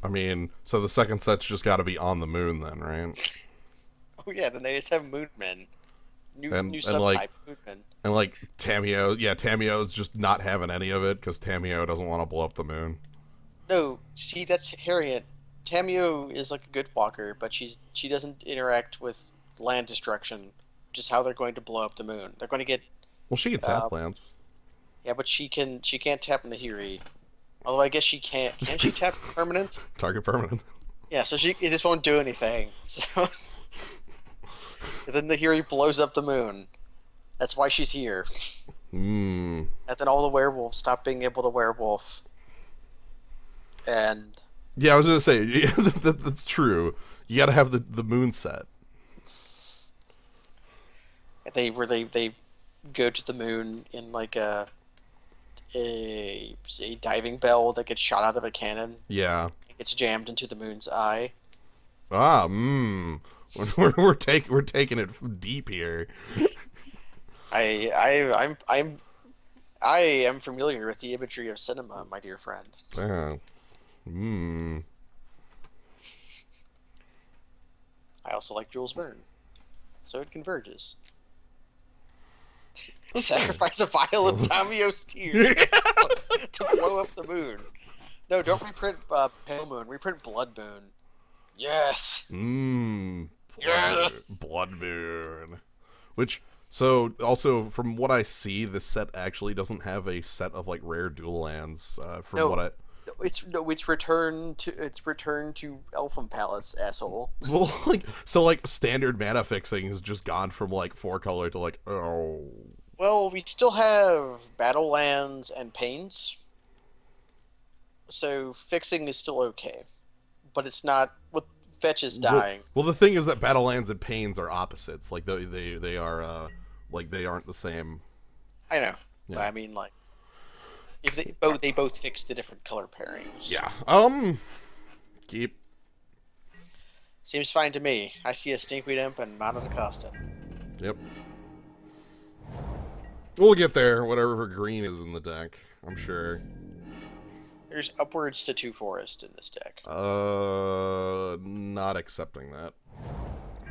I mean, so the second set's just got to be on the moon then, right? Oh yeah, then they just have Moonmen. New And like subtype Moonmen. Tamio, yeah, Tamio's just not having any of it because Tamio doesn't want to blow up the moon. No, see that's Harriet. Tamio is like a good walker, but she doesn't interact with land destruction, which is how they're going to blow up the moon. They're going to get Well, she can tap lands. yeah, but she can't tap Nahiri. Although I guess she can't. Can she tap permanent? Target permanent. Yeah, so it just won't do anything. So then Nahiri blows up the moon. That's why she's here. Hmm. And then all the werewolves stop being able to werewolf. And Yeah, I was gonna say yeah, that's true. You got to have the moon set. they go to the moon in like a diving bell that gets shot out of a cannon. Yeah. It gets jammed into the moon's eye. Ah. Hmm. We're taking it deep here. I am familiar with the imagery of cinema, my dear friend. Yeah. Hmm. I also like Jules Verne, so it converges. Sacrifice a vial of Tamio's tears to blow up the moon. No, don't reprint Pale Moon. Reprint Blood Moon. Yes. Mmm. Yes. Blood moon. Which, so also from what I see, this set actually doesn't have a set of like rare dual lands. From No, what I it's return to Elfin Palace, asshole. well, like standard mana fixing has just gone from like 4 color to like oh Well, we still have Battle Lands and Pains, so fixing is still okay, but it's not. With Fetch is dying. well the thing is that battle lands and pains are opposites. Like they are like they aren't the same. I know, Yeah. but I mean like if they both fix the different color pairings. Yeah. Keep. Seems fine to me. I see a Stinkweed Imp and Mount of Acosta. Yep. We'll get there. Whatever green is in the deck, I'm sure. There's upwards to 2 forest in this deck. Not accepting that.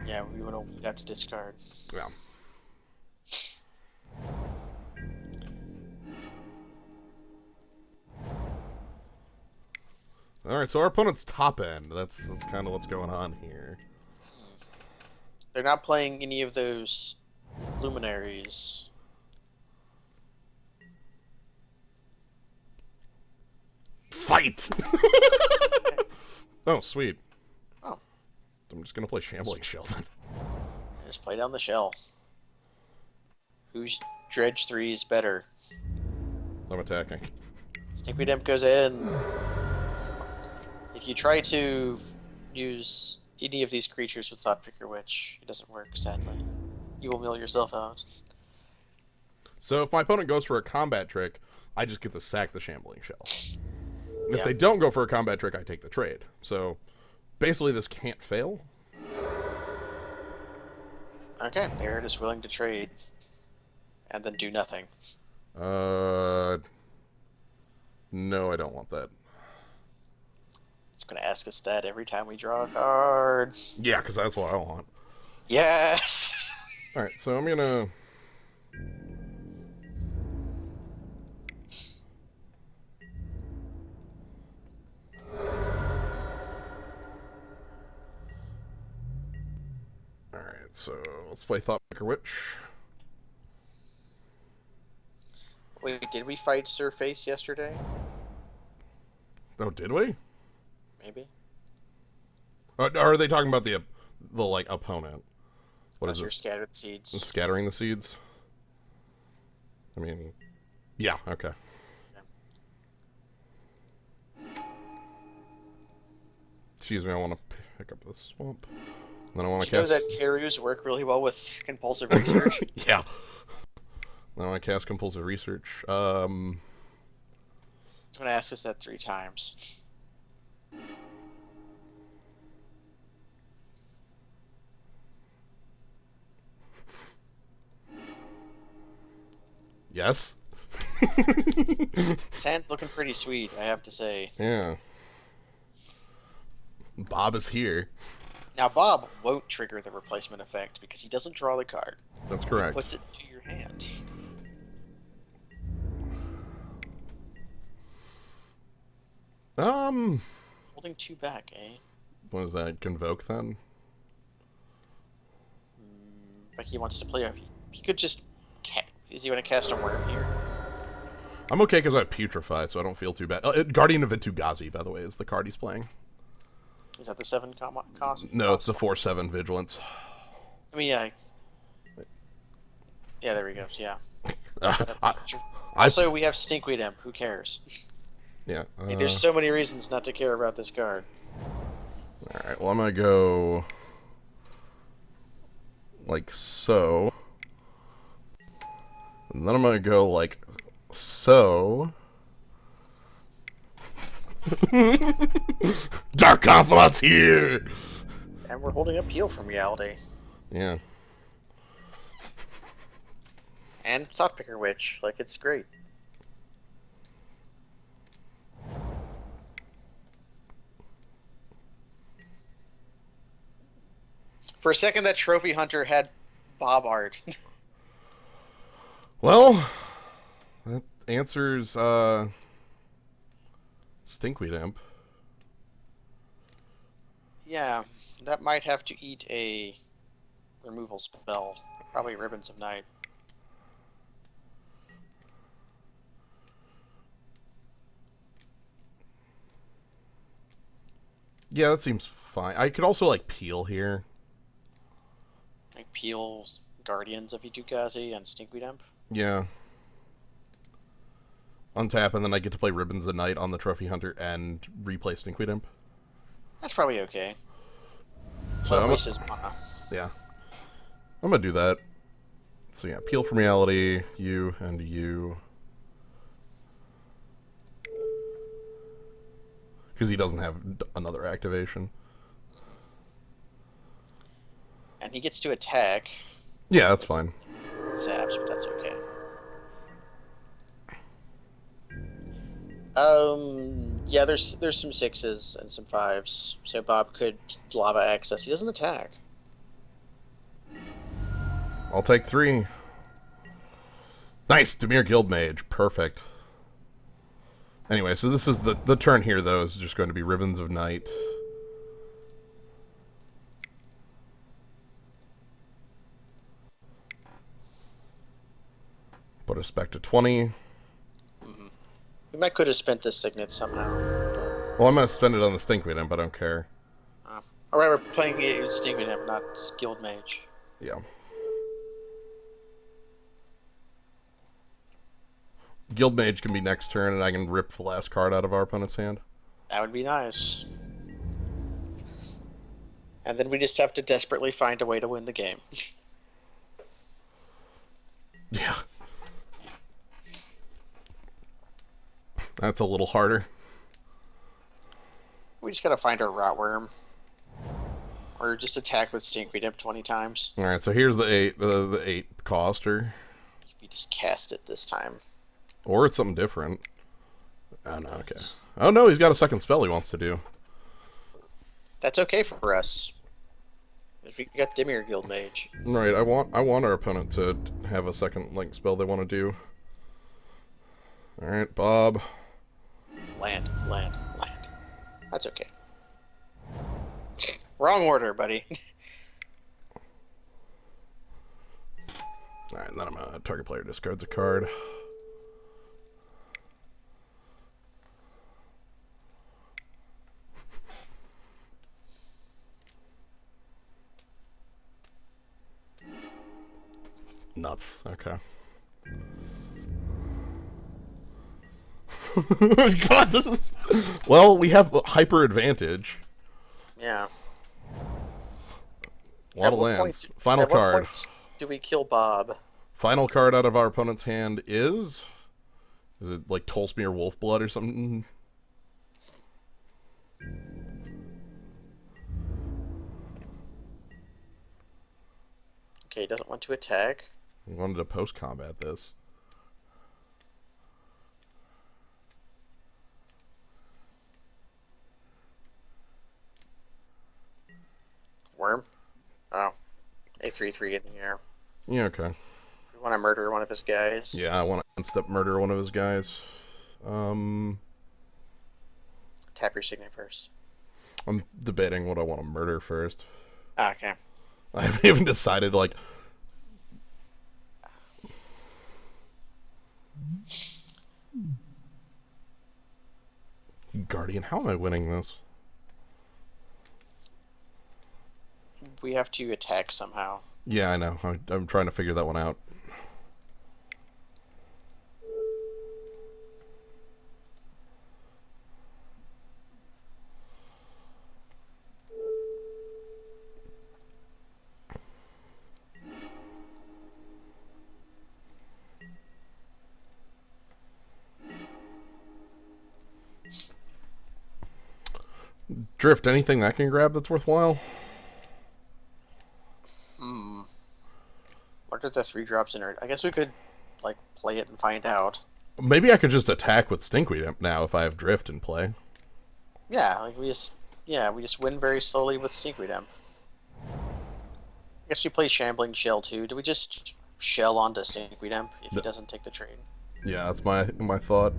Yeah, we'd have to discard. Yeah. All right, so our opponent's top end. That's kind of what's going on here. They're not playing any of those luminaries. Fight! Oh, sweet. Oh. I'm just gonna play Shambling Shell then. Just play down the shell. Whose Dredge 3 is better? I'm attacking. Stinkweed Imp goes in. If you try to use any of these creatures with Thoughtpicker Witch, it doesn't work, sadly. You will mill yourself out. So if my opponent goes for a combat trick, I just get to sack the Shambling Shell. And if Yeah. they don't go for a combat trick, I take the trade. So basically this can't fail. Okay, they're just willing to trade. And then do nothing. No, I don't want that. It's going to ask us that every time we draw a card. Yeah, because that's what I want. Yes! Alright, so I'm gonna... Alright, so let's play Thoughtpicker Witch. Wait, did we fight Surface yesterday? Oh, did we? Maybe. Or are they talking about the like opponent? What is Unless you're this? scatter the seeds. Scattering the seeds? I mean, yeah, okay. Excuse me, I want to pick up the swamp. Then I want Did to you know cast... that Karus work really well with compulsive research? Yeah. Then I want to cast Compulsive Research. I'm gonna ask us that 3 times. Yes? His hand's looking pretty sweet, I have to say. Yeah. Bob is here. Now, Bob won't trigger the replacement effect because he doesn't draw the card. That's He correct. puts it into your hand. Holding 2 back, eh? What is that? Convoke then? Like he wants to play. He could just. Is he going to cast a worm here? I'm okay because I Putrefy, so I don't feel too bad. Guardian of Ventugazi, by the way, is the card he's playing. Is that the 7 cost? No, it's the 4/7 Vigilance. I mean, yeah. Yeah, there we go. Yeah. I Also, we have Stinkweed Imp. Who cares? Yeah. Like, there's so many reasons not to care about this card. Alright, well, I'm going to go like so. And then I'm going to go like so. Dark Confidant's here! And we're holding a Peel from Reality. Yeah. And Sockpicker Witch. Like, it's great. For a second, that Trophy Hunter had Bob art. Well, that answers Stinkweed Imp. Yeah, that might have to eat a removal spell. Probably Ribbons of Night. Yeah, that seems fine. I could also like peel here. Like Peel Guardians of Itukazi and Stinkweed Imp. Yeah. Untap, and then I get to play Ribbons of Night on the Trophy Hunter and replay Stinkweed Imp. That's probably okay. So Well, waste his mana. Yeah. I'm gonna do that. So yeah, Peel from Reality, you, and you. Because he doesn't have another activation. And he gets to attack. Yeah, that's fine. Zaps, but that's okay. Yeah, there's some 6s and some 5s, so Bob could lava access. He doesn't attack. I'll take 3. Nice! Dimir Guildmage. Perfect. Anyway, so this is the turn here, though, is just going to be Ribbons of Night. Put us back to 20. We might could have spent this signet somehow. But... Well, I'm going to spend it on the Stinkweed Imp, but I don't care. Alright, we're playing Stinkweed Imp, not Guild Mage. Yeah. Guild Mage can be next turn, and I can rip the last card out of our opponent's hand. That would be nice. And then we just have to desperately find a way to win the game. Yeah. That's a little harder. We just gotta find our Rotworm. Or just attack with Stinkweed Imp 20 times. Alright, so here's the 8, the 8 coster. We just cast it this time. Or it's something different. Oh, no, okay. Oh, no, he's got a second spell he wants to do. That's okay for us. We got Dimir Guild Mage. Right, I want our opponent to have a second like spell they want to do. Alright, Bob. Land. That's okay. Wrong order, buddy. Alright, and then I'm gonna target player discards a card. Nuts. Okay. God, this is. Well, we have hyper advantage. Yeah. A lot of lands. Final At what card. point do we kill Bob? Final card out of our opponent's hand is. Is it like Tolsmere Wolfblood or something? Okay, he doesn't want to attack. We wanted to post combat this. Worm? Oh. A 3/3 in the air. Yeah, okay. We want to murder one of his guys. Yeah, I want to one-step murder one of his guys. Tap your signet first. I'm debating what I want to murder first. Ah, okay. I haven't even decided, like... Guardian, how am I winning this? We have to attack somehow. Yeah, I know. I'm trying to figure that one out. Drift, anything that can grab that's worthwhile? What are the 3 drops in it? I guess we could, like, play it and find out. Maybe I could just attack with Stinkweed Imp now if I have Drift in play. Yeah, like we just win very slowly with Stinkweed Imp. I guess we play Shambling Shell too. Do we just shell onto Stinkweed Imp if he doesn't take the trade? Yeah, that's my thought.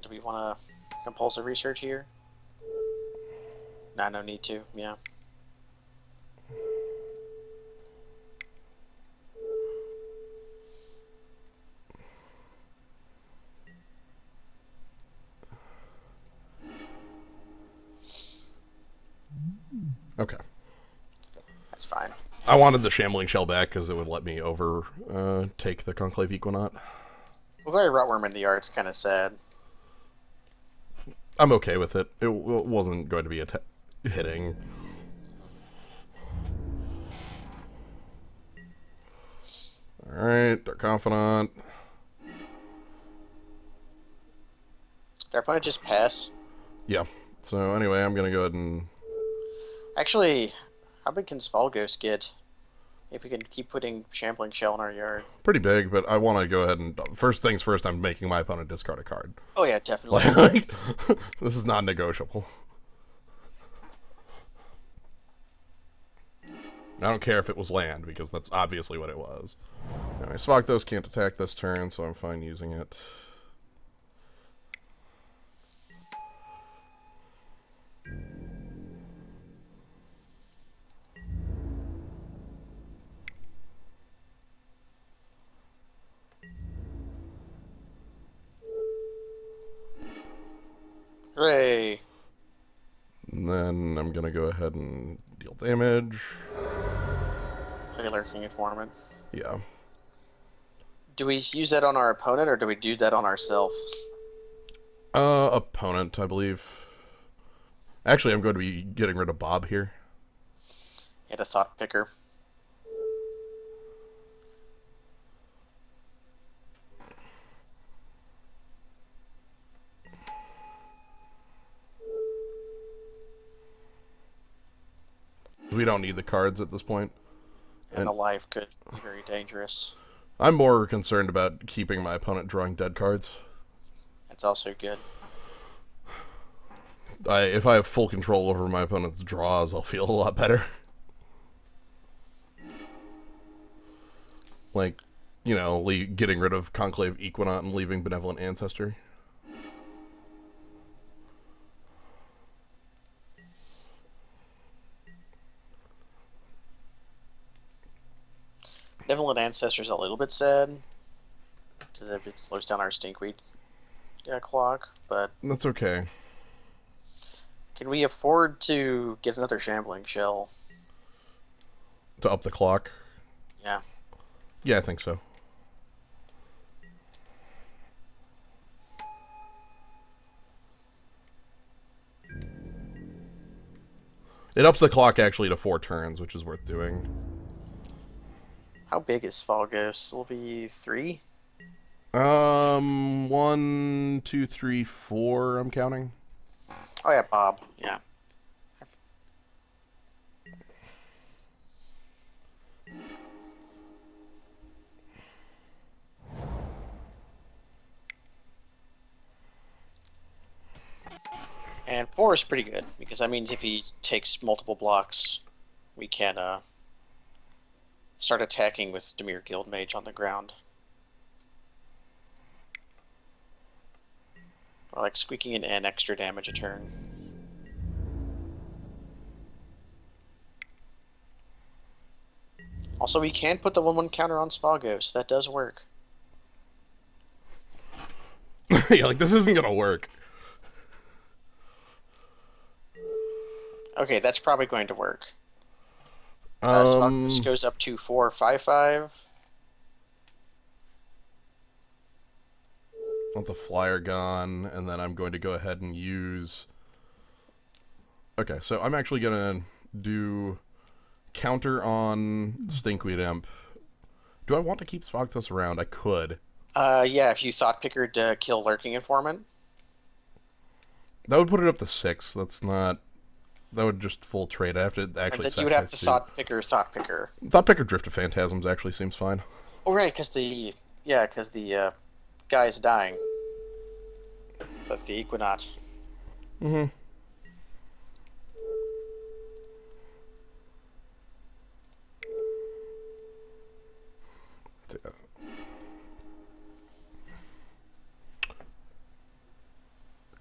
Do we want to compulsive research here? Nah, no need to. Yeah. Okay. That's fine. I wanted the Shambling Shell back because it would let me take the Conclave Equinaut. Well, very Rotworm in the yard's kind of sad. I'm okay with it. It wasn't going to be hitting. Alright, they're confident. Did our opponent just pass? Yeah. So anyway, I'm going to go ahead and... Actually, how big can Svalgos get? If we can keep putting Shambling Shell in our yard. Pretty big, but I want to go ahead and... First things first, I'm making my opponent discard a card. Oh yeah, definitely. Like, this is non-negotiable. I don't care if it was land, because that's obviously what it was. Anyway, Svogthos can't attack this turn, so I'm fine using it. Hooray! And then I'm going to go ahead and deal damage. Play Lurking Informant. Yeah. Do we use that on our opponent, or do we do that on ourselves? Opponent, I believe. Actually, I'm going to be getting rid of Bob here. Hit a Thought Picker. We don't need the cards at this point. And a life could be very dangerous. I'm more concerned about keeping my opponent drawing dead cards. It's also good. If I have full control over my opponent's draws, I'll feel a lot better. Like, you know, getting rid of Conclave Equinaut and leaving Benevolent Ancestry. Fallen Ancestor's a little bit sad because it slows down our stinkweed clock. But That's okay. can we afford to get another Shambling Shell? To up the clock? Yeah. Yeah, I think so. It ups the clock actually to 4 turns, which is worth doing. How big is Fall Ghost? It'll be 3? 1, 2, 3, 4, I'm counting. Oh yeah, Bob. Yeah. And 4 is pretty good, because that means if he takes multiple blocks, we can start attacking with Dimir Guildmage on the ground. Or like squeaking in an extra damage a turn. Also, we can put the 1/1 counter on Spalgos. That does work. Yeah, like, this isn't gonna work. Okay, that's probably going to work. Um, Spalgos goes up to 4/5/5. want the flyer gone, and then I'm going to go ahead and use... Okay, so I'm actually gonna do counter on Stinkweed Imp. Do I want to keep Svogthos around? I could. Yeah, if you Thought Picker to kill Lurking Informant. That would put it up to 6. That's not... That would just full trade. I have to actually... You would have to Thought Picker. Thought Picker Drift of Phantasms actually seems fine. Oh, right, because the guy is dying. That's the Equinox. Mm-hmm.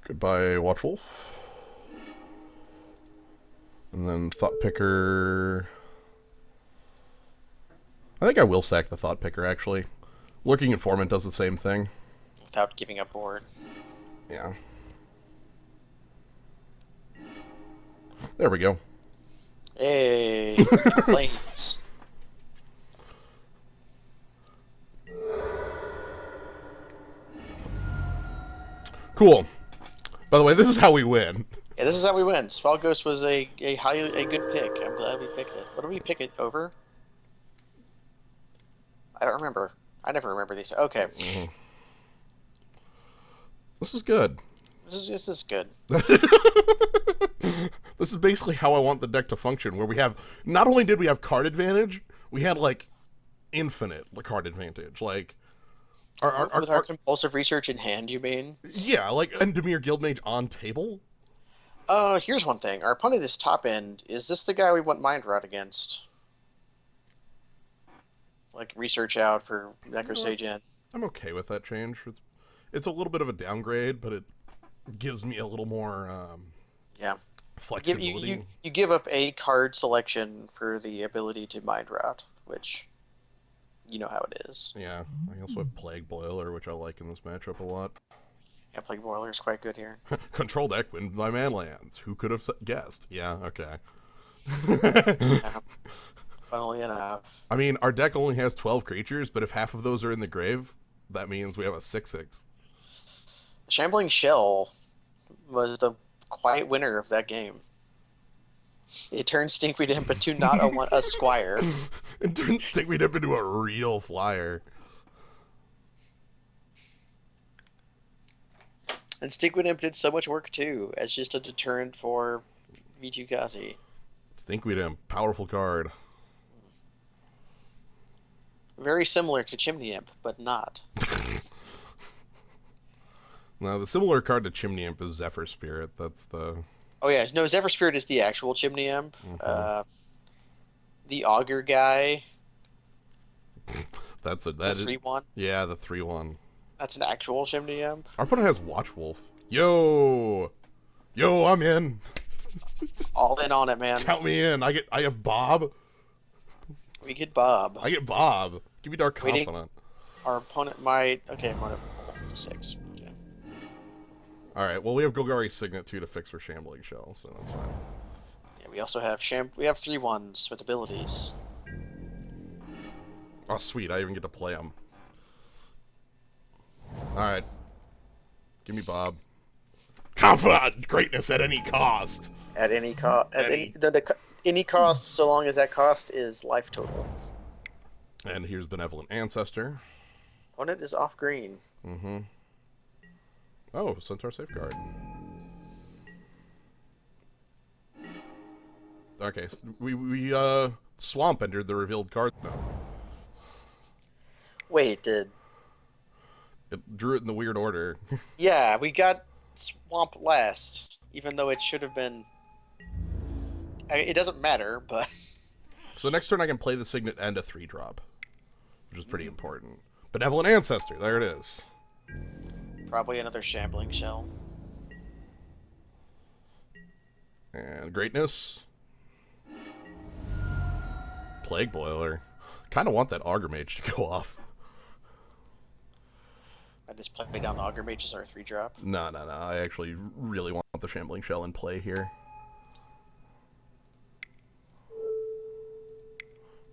Goodbye, Watchwolf. And then Thought Picker... I think I will sack the Thought Picker, actually. Lurking Informant does the same thing. Without giving up board. Yeah. There we go. Hey, planes. Cool. By the way, this is how we win. Yeah, this is how we win. Spalgos was a good pick. I'm glad we picked it. What do we pick it over? I don't remember. I never remember these. Okay. Mm-hmm. This is good. This is good. This is basically how I want the deck to function, where we have... Not only did we have card advantage, we had, like, infinite card advantage. Like... With our compulsive research in hand, you mean? Yeah, like, and Dimir Guildmage on table? Here's one thing. Our opponent is top end. Is this the guy we want Mind Rot against? Like, research out for Necrosage in. I'm okay with that change. It's a little bit of a downgrade, but it gives me a little more, flexibility. You give up a card selection for the ability to Mind Rot, which... You know how it is. Yeah, I also have Plague Boiler, which I like in this matchup a lot. Yeah, Plague Boiler is quite good here. Control deck wins by man lands. Who could have guessed? Yeah, okay. Yeah, funnily enough. I mean, our deck only has 12 creatures, but if half of those are in the grave, that means we have a 6/6. Shambling Shell was the quiet winner of that game. It turned Stinkweed Imp into not a Squire. It turned Stinkweed Imp into a real flyer. And Stinkweed Imp did so much work too, as just a deterrent for V2 Kazi. Stinkweed Imp, powerful card. Very similar to Chimney Imp, but not. Now, the similar card to Chimney Imp is Zephyr Spirit. That's the... Oh yeah, no, Zephyr Spirit is the actual Chimney Imp. Mm-hmm. The Augur guy. That's The 3/1. Yeah, the 3/1. That's an actual Chimney Imp. Our opponent has Watchwolf. Yo, I'm in. All in on it, man. Count me in. I have Bob. We get Bob. I get Bob. Give me Dark Waiting. Confidant. Our opponent might. Okay, opponent will hold to 6. Okay. Alright, well, we have Golgari's Signet, too, to fix for Shambling Shell, so that's fine. Yeah, we also have We have 3/1s with abilities. Oh, sweet, I even get to play them. Alright. Give me Bob. Confidant! Greatness at any cost! At any cost. At any cost, so long as that cost is life total. And here's Benevolent Ancestor. Opponent is off green. Mm-hmm. Oh, Centaur Safeguard. Okay, we Swamp entered the revealed card, though. Wait, It drew it in the weird order. yeah, we got Swamp last, even though it should have been. It doesn't matter, but. So next turn I can play the Signet and a 3-drop, which is pretty important. Benevolent Ancestor, there it is. Probably another Shambling Shell. And Greatness. Plague Boiler. Kind of want that Augur Mage to go off. I just play down the Augur Mage as our 3-drop. No. I actually really want the Shambling Shell in play here.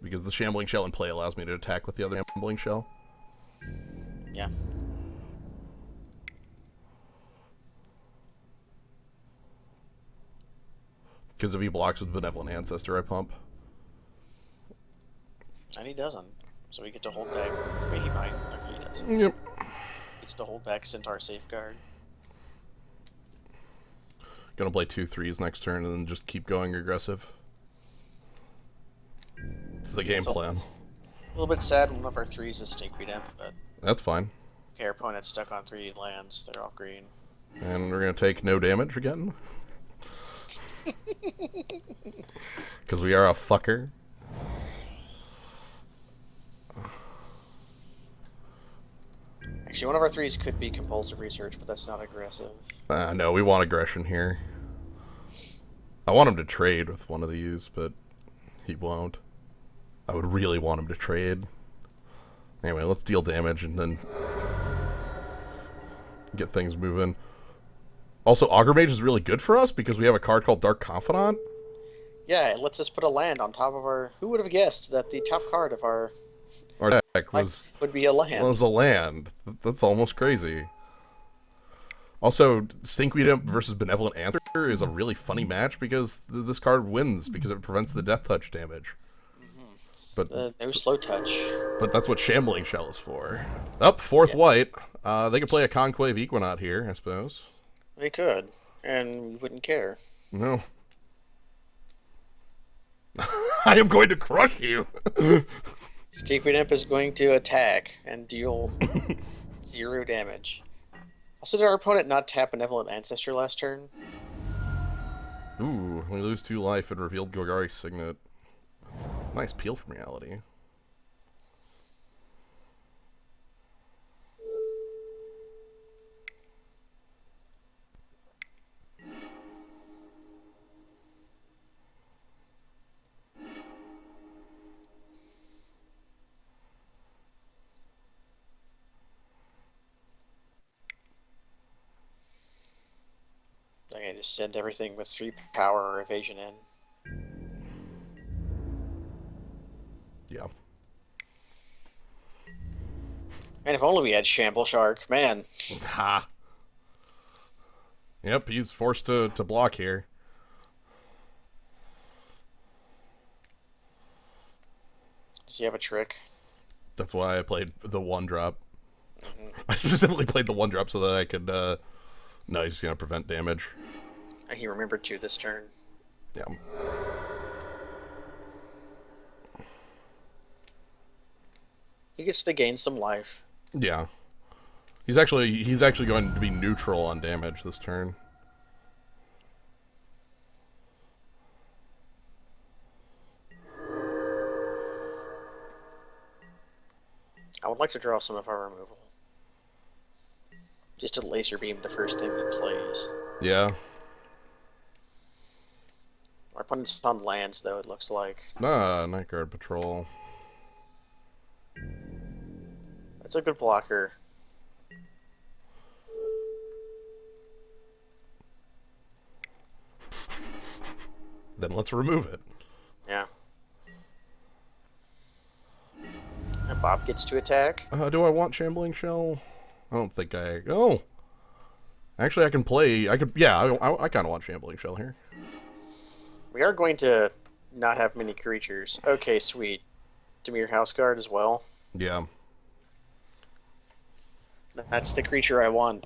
Because the Shambling Shell in play allows me to attack with the other Shambling Shell. Yeah. Because if he blocks with Benevolent Ancestor, I pump. And he doesn't. So we get to hold back. Wait, he might. No, he doesn't. Yep. Gets to hold back Centaur Safeguard. Gonna play 2/3s next turn and then just keep going aggressive. It's the game plan. A little bit sad one of our 3s is Stinkweed Imp, but. That's fine. Okay, our opponent's stuck on 3 lands. They're off green. And we're gonna take no damage again. Because we are a fucker. Actually, one of our 3s could be Compulsive Research, but that's not aggressive. No, we want aggression here. I want him to trade with one of these, but he won't. I would really want him to trade. Anyway, let's deal damage and then get things moving. Also, Augur Mage is really good for us because we have a card called Dark Confidant. Yeah, it lets us put a land on top of our... Who would have guessed that the top card of our Deck would be a land? was a land. That's almost crazy. Also, Stinkweed Imp versus Benevolent Ancestor is a really funny match because this card wins because it prevents the Death Touch damage. But no slow touch. But that's what Shambling Shell is for. Up, fourth white. They could play a Conclave Equinaut here, I suppose. They could, and we wouldn't care. No. I am going to crush you! Stinkweed Imp is going to attack and deal 0 damage. Also, did our opponent not tap Benevolent Ancestor last turn? Ooh, we lose 2 life and revealed Golgari's Signet. Nice peel from reality. Okay, just send everything with 3 power or evasion in. Yeah. Man, if only we had Shamble Shark, man. Ha! Yep, he's forced to block here. Does he have a trick? That's why I played the 1-drop. I specifically played the 1-drop so that I could, no, he's just gonna prevent damage. He remembered to this turn. Yeah. He gets to gain some life. Yeah. He's actually going to be neutral on damage this turn. I would like to draw some of our removal. Just to laser beam the first thing he plays. Yeah. Our opponent's on lands, though, it looks like. Night Guard Patrol. It's a good blocker. Then let's remove it. Yeah. And Bob gets to attack. Do I want Shambling Shell? I don't think I... Oh! Actually, I can play... I could... Yeah, I kind of want Shambling Shell here. We are going to not have many creatures. Okay, sweet. Dimir Houseguard as well. Yeah. That's the creature I want.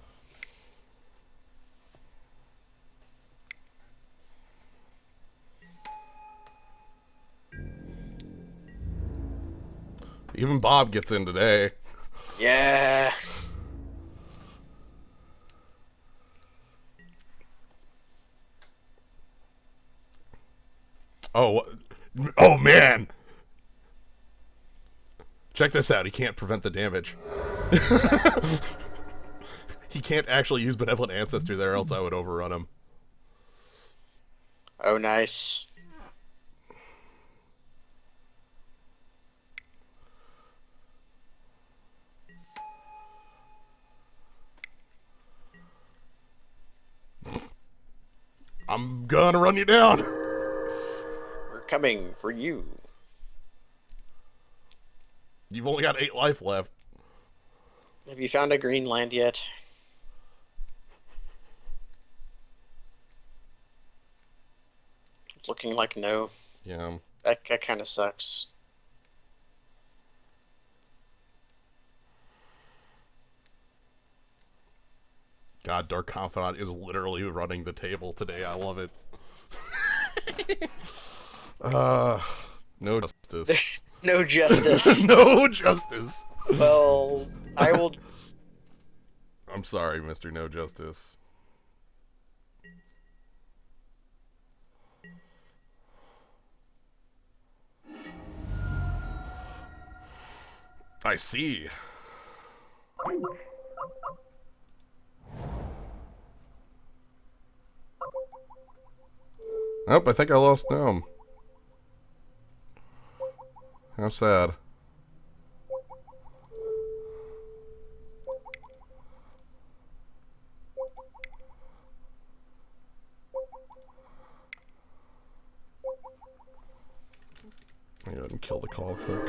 Even Bob gets in today. Yeah. Oh, oh man! Check this out. He can't prevent the damage. He can't actually use Benevolent Ancestor there, else I would overrun him. Oh, nice. I'm gonna run you down. We're coming for you. You've only got 8 life left. Have you found a green land yet? Looking like no. Yeah. That kind of sucks. God, Dark Confidant is literally running the table today. I love it. No justice. No justice. No justice. Well, I will. I'm sorry, Mr. No Justice. I see. Oh, I think I lost Gnome. How sad. Go ahead and kill the call quick.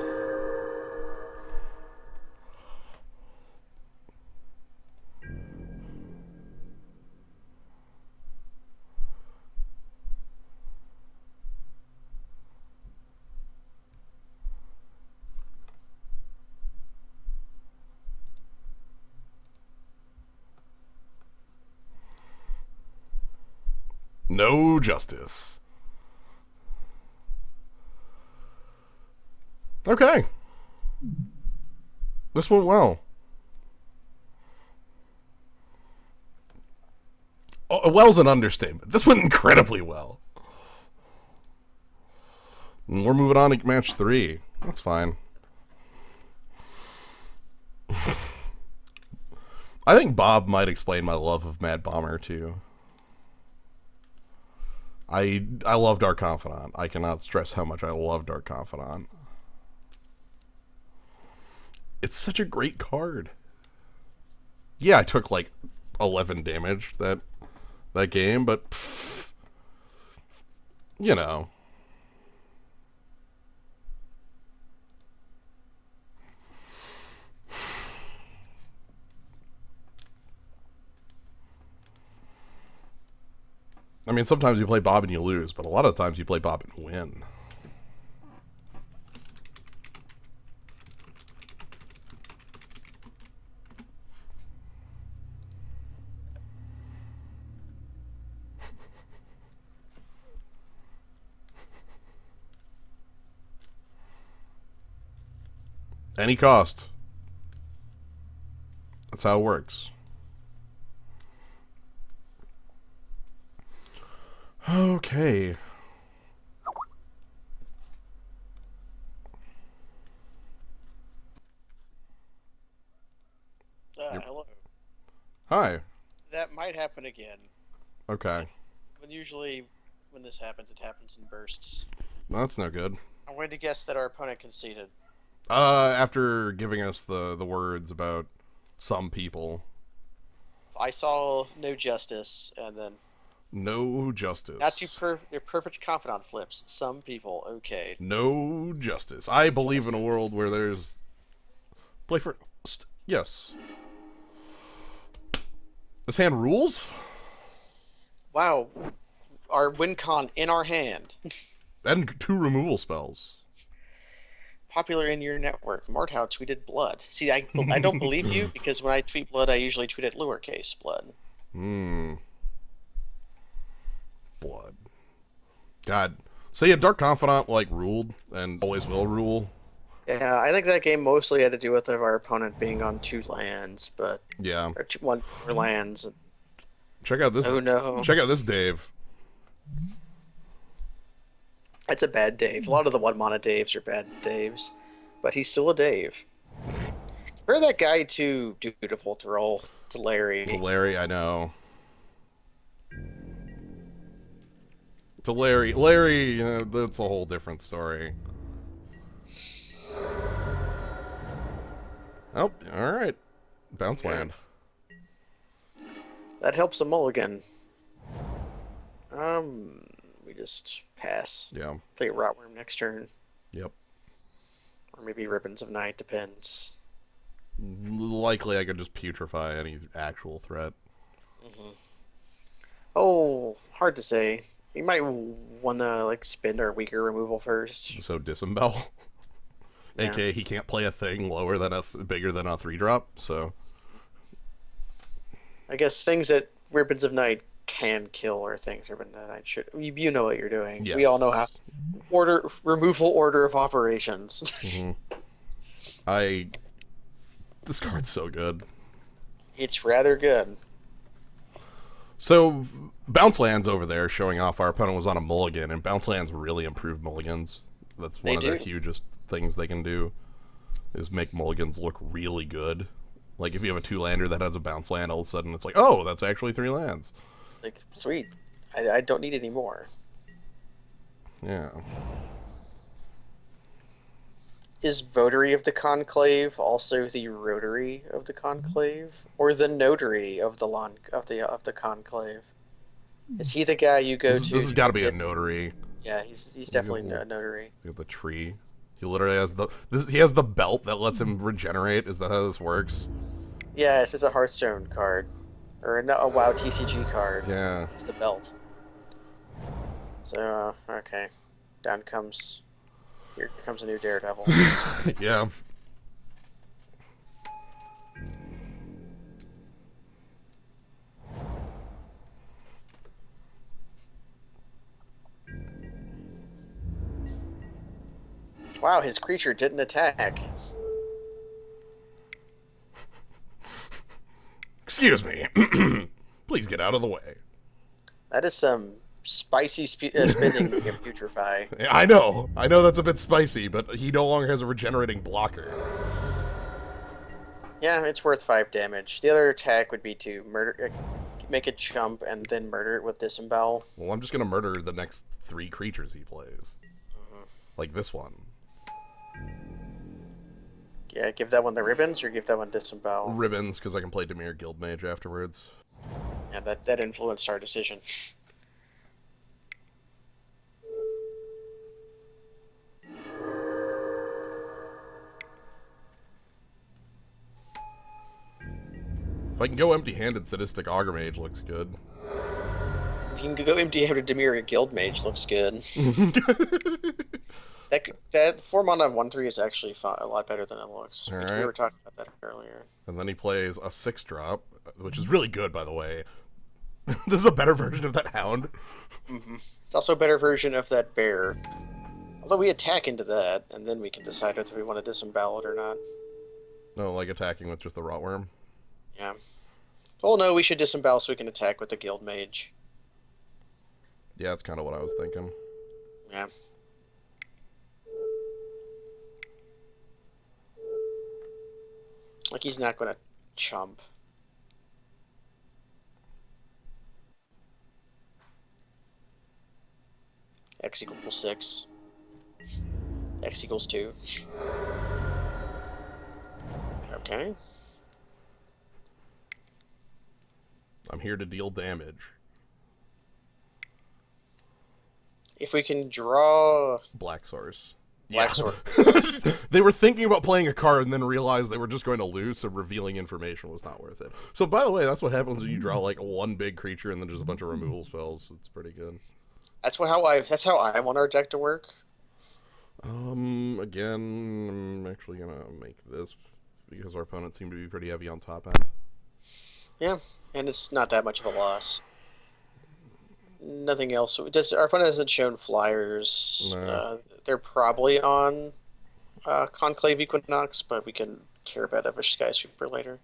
No justice. Okay. This went well. Oh, well's an understatement. This went incredibly well. And we're moving on to match 3. That's fine. I think Bob might explain my love of Mad Bomber too. I love Dark Confidant. I cannot stress how much I love Dark Confidant. It's such a great card. Yeah, I took like 11 damage that game, but pff, you know. I mean, sometimes you play Bob and you lose, but a lot of times you play Bob and win. Any cost. That's how it works. Okay. Hello. Hi. That might happen again. Okay. Usually, when this happens, it happens in bursts. That's no good. I'm going to guess that our opponent conceded. After giving us the words about some people, I saw no justice, and then no not too justice. they're perfect confidant flips. Some people, okay, No justice. I believe in a justice. world where there's play for yes. This hand rules Wow, our win con in our hand. and two removal spells. Popular in your network. Marthow tweeted blood. See, I don't believe you because when I tweet blood, I usually tweet it lowercase blood. Hmm. Blood. God. So yeah, Dark Confidant like ruled and always will rule. Yeah, I think that game mostly had to do with our opponent being on two lands, but Yeah. or two, one four lands. Check out this. Oh no, Check out this Dave. that's a bad Dave. A lot of the one mana Daves are bad Daves, but he's still a Dave. Compare that guy to Dutiful to roll to To Larry. Larry, I know. To Larry, Larry, that's a whole different story. Oh, all right. Bounce Okay, land. that helps a mulligan. We just pass. Yeah. Play Rotworm next turn, Yep. or maybe Ribbons of Night. Depends. Likely, I could just putrefy any actual threat. Hmm. Oh, hard to say. We might want to like spend our weaker removal first. So disembowel. Yeah, AKA, he can't play a thing lower than bigger than a 3-drop. So I guess things that Ribbons of Night can kill are things Ribbons of Night should. You know what you're doing. We all know how yes. removal order of operations. Hmm. I this card's so good. It's rather good. So bounce lands over there showing off our opponent was on a mulligan, and bounce lands really improve mulligans. That's one They of their do. hugest things they can do is make mulligans look really good. Like if you have a 2-lander that has a bounce land, all of a sudden it's like, oh, that's actually 3 lands. Like sweet. I don't need any more. Yeah. Is Votary of the Conclave also the Rotary of the Conclave, or the Notary of the Conclave? Is he the guy you go This to has got to be a get? notary. Yeah, he's Look at definitely a notary. the tree. He literally has he has the belt that lets him regenerate. Is that how this works? Yeah, this is a Hearthstone card, or no, a WoW TCG card. Yeah. It's the belt. So okay, down comes here comes a new Daredevil. Yeah. Wow, his creature didn't attack. Excuse me. Please get out of the way. That is some spicy spending in Putrefy. I know. I know that's a bit spicy, but he no longer has a regenerating blocker. Yeah, it's worth 5 damage. The other attack would be to murder, make it jump, and then murder it with Disembowel. Well, I'm just gonna murder the next 3 creatures he plays. Like this one. Yeah, give that one the ribbons, or give that one Disembowel. Ribbons, because I can play Dimir Guildmage afterwards. Yeah, that influenced our decision. If I can go empty-handed, Sadistic Augur Mage looks good. You can go empty-handed Demir Guildmage, looks good. That 4 mana 1/3 is actually a lot better than it looks. All We right. were talking about that earlier. And then he plays a 6-drop, which is really good, by the way. This is a better version of that Hound. It's also a better version of that bear. Although we attack into that, and then we can decide if we want to disembowel it or not. No, like attacking with just the Rotworm. Yeah. Oh no, we should disembowel so we can attack with the guild mage. Yeah, that's kind of what I was thinking. Yeah. Like he's not gonna chump. X equals 6. X equals 2. Okay. I'm here to deal damage. If we can draw Black source. Yeah. black sources. They were thinking about playing a card and then realized they were just going to lose, so revealing information was not worth it. So, by the way, that's what happens when you draw like one big creature and then just a bunch of removal spells. It's pretty good. That's how I want our deck to work. Again, I'm actually gonna make this because our opponents seem to be pretty heavy on top end. Yeah, and it's not that much of a loss. Nothing else. Does our opponent hasn't shown flyers? No. They're probably on Conclave Equinox, but we can care about a Skyscraper later.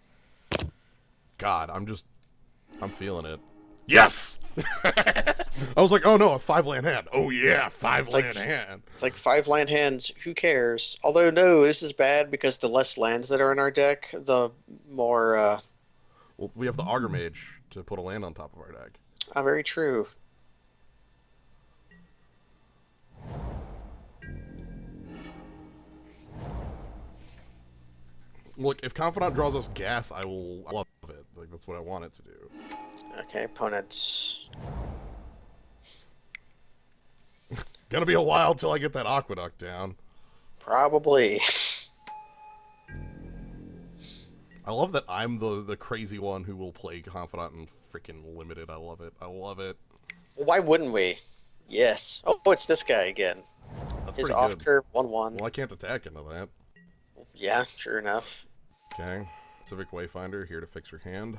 God, I'm feeling it. Yes! I was like, oh no, a 5-land hand. Oh yeah, 5-land hand. It's like 5 land hands. Who cares? Although no, this is bad because the less lands that are in our deck, the more. Well, we have the Augur Mage to put a land on top of our deck. Very true. Look, if Confidant draws us gas, I will love it. Like, that's what I want it to do. Okay, opponents. Gonna be a while till I get that Aqueduct down. Probably. I love that I'm the crazy one who will play Confidant and freaking Limited. I love it. I love it. Why wouldn't we? Yes. Oh, it's this guy again. That's His pretty off good. curve 1/1. Well, I can't attack into that. Yeah, sure enough. Okay. Civic Wayfinder here to fix your hand.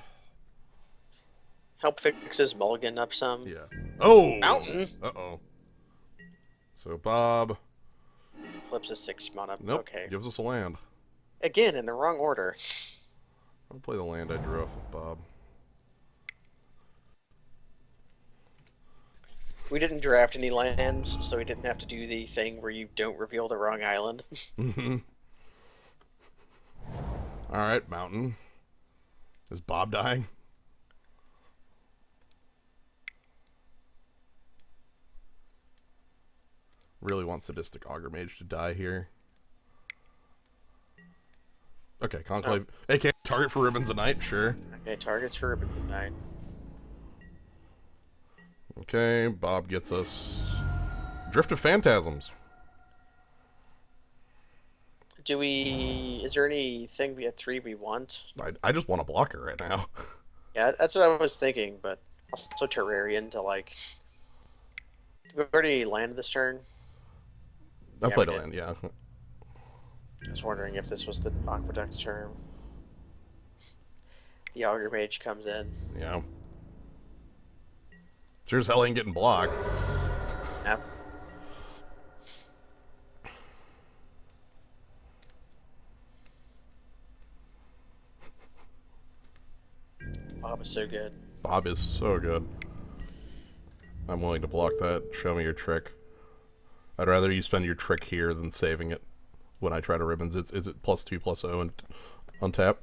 Help fix his mulligan up some. Yeah. Oh! Mountain? Uh-oh. So Bob... Flips a 6 mana. Nope. Okay. Gives us a land. Again, in the wrong order. I'll play the land I drew off of Bob. We didn't draft any lands, so we didn't have to do the thing where you don't reveal the wrong island. Mm-hmm. Alright, Mountain. Is Bob dying? Really want Sadistic Augur Mage to die here. Okay, Conclave. Oh. AK, target for Ribbons of Night, sure. Okay, targets for Ribbon Night. Okay, Bob gets us Drift of Phantasms. Do we... Is there anything we had 3 we want? I just want a blocker right now. Yeah, that's what I was thinking, but also Terrarian to, like... We've already landed this turn. I Yeah, played we a did. land, yeah. I was wondering if this was the Aqueduct term. The Augur Mage comes in. Yeah. Sure as hell ain't getting blocked. Yep. Bob is so good. Bob is so good. I'm willing to block that. Show me your trick. I'd rather you spend your trick here than saving it when I try to ribbons. Is it +2/+0 and untap?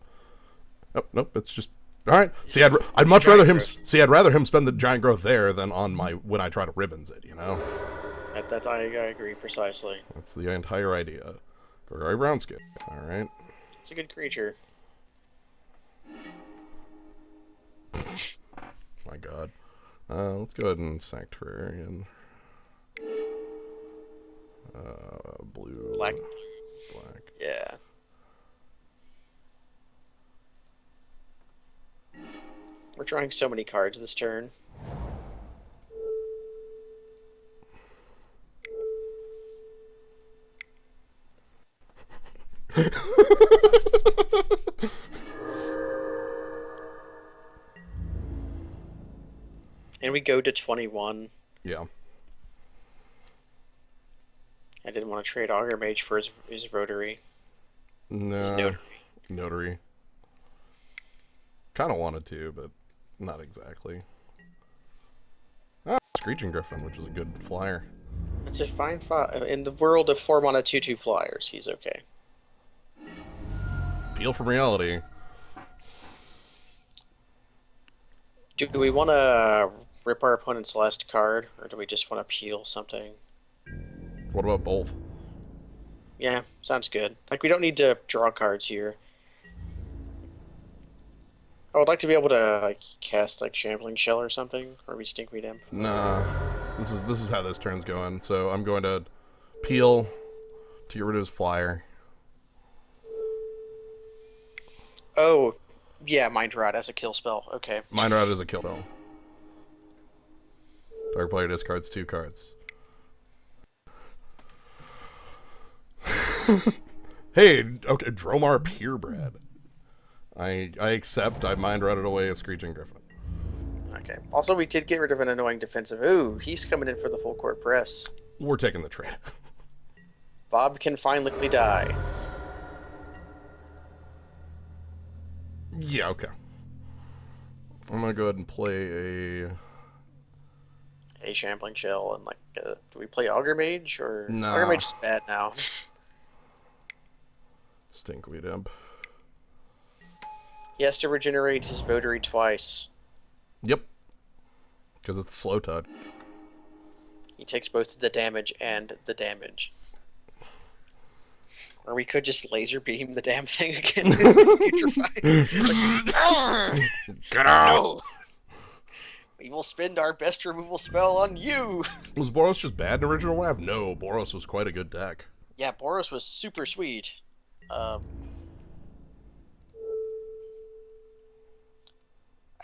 Nope, nope. It's just all right. See, I'd much rather him. See, I'd rather him spend the giant growth there than on my when I try to ribbons it. You know. That I agree precisely. That's the entire idea. Gregory Brownskin. All right. It's a good creature. My God. Let's go ahead and Sanctuarian. Blue. Black. Black. Yeah. We're drawing so many cards this turn. And we go to 21. Yeah. I didn't want to trade Augur Mage for his Rotary. No. His Notary. Notary. Kind of wanted to, but not exactly. Ah, Screeching Griffin, which is a good flyer. It's a fine in the world of 4 mana 2/2 flyers. He's okay. Peel from reality. Do we want to rip our opponent's last card, or do we just want to peel something? What about both? Yeah, sounds good. Like, we don't need to draw cards here. I would like to be able to like cast like Shambling Shell or something, or we Stinkweed Imp. Nah, this is how this turn's going. So I'm going to peel to get rid of his flyer. Oh, yeah, Mind Rot as a kill spell. Okay. Mind Rot is a kill spell. Dark player discards 2 cards. Hey, okay, Dromar Purebred. I accept. I Mind Rotted away a Screeching Griffin. Okay. Also, we did get rid of an annoying defensive. Ooh, he's coming in for the full court press. We're taking the trade. Bob can finally die. Yeah, okay. I'm gonna go ahead and play A Shambling Shell and like, do we play Augur Mage or Nah. Augur Mage is bad now. Stinkweed Imp. He has to regenerate his Votary twice. Yep. Because it's slow touch. He takes both the damage and the damage. Or we could just laser beam the damn thing again. It's putrefied. Like, Get out! no! We will spend our best removal spell on you! Was Boros just bad in original Lav? No, Boros was quite a good deck. Yeah, Boros was super sweet. I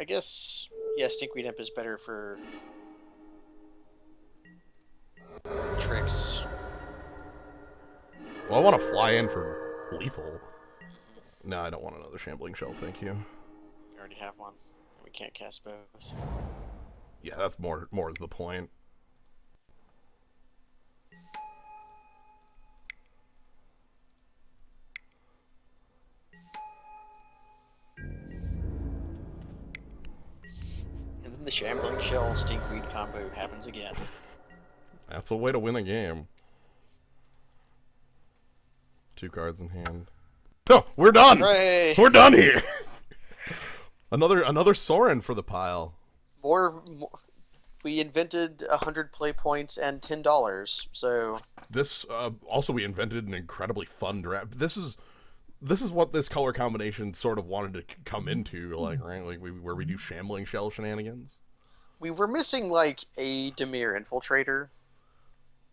guess, yeah, Stinkweed Imp is better for tricks. Well, I want to fly in for lethal. No, I don't want another Shambling Shell, thank you. We already have one. We can't cast both. Yeah, that's more is the point. And then the Shambling Shell Stinkweed combo happens again. That's a way to win a game. 2 cards in hand. Oh, we're done! Hooray! We're done here! Another Sorin for the pile. More, we invented 100 play points and $10, so... This, also we invented an incredibly fun draft. This is what this color combination sort of wanted to come into, like, right? Like, where we do Shambling Shell shenanigans. We were missing, like, a Dimir Infiltrator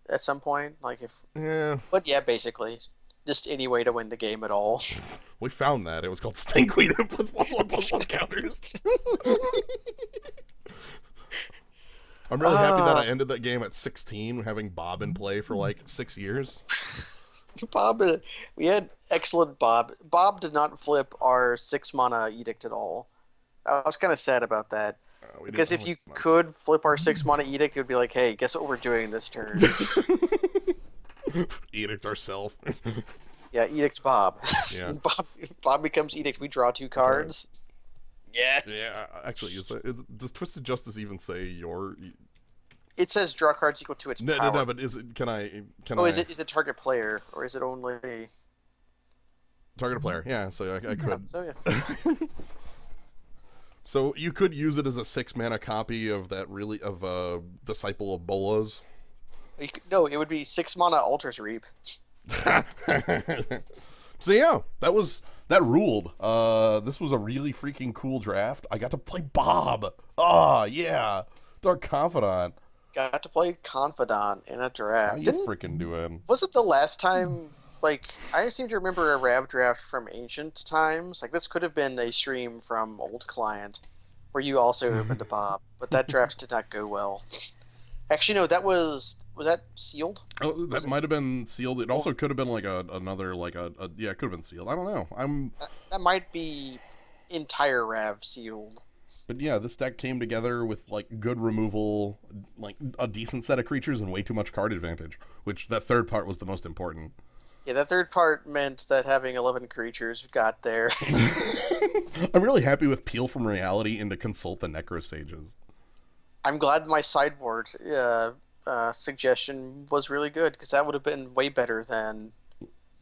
at some point, like, if... Yeah. But yeah, basically. Just any way to win the game at all. We found that. It was called Stinkweed Imp with +1/+1 counters. I'm really happy that I ended that game at 16, having Bob in play for like 6 years. Bob, we had excellent Bob. Bob did not flip our 6 mana edict at all. I was kind of sad about that. Because if you could flip our 6 mana edict, it would be like, hey, guess what we're doing this turn? Edict ourselves. Yeah, edict Bob. Yeah. Bob becomes edict. We draw 2 cards. Yes. Yeah, actually, does Twisted Justice even say your? It says draw cards equal to its power. No, but is it? Can I? Is it target player or is it only Target player? Yeah, so I could. Yeah, so yeah. So you could use it as a 6 mana copy of that Disciple of Bolas. No, it would be 6 mana Altar's Reap. So yeah, that ruled. This was a really freaking cool draft. I got to play Bob. Oh yeah, Dark Confidant. Got to play Confidant in a draft. How you freaking doing? Was it the last time? Like, I seem to remember a Rav draft from ancient times. Like, this could have been a stream from Old Client, where you also opened a Bob, but that draft did not go well. Actually, no, was that sealed? Oh, that might have been sealed. It also could have been like another yeah, it could have been sealed. I don't know. That might be entire Rav sealed. But yeah, this deck came together with like good removal, like a decent set of creatures, and way too much card advantage. Which that third part was the most important. Yeah, that third part meant that having 11 creatures got there. I'm really happy with Peel from Reality into Consult the Necrosages. I'm glad my sideboard suggestion was really good, because that would have been way better than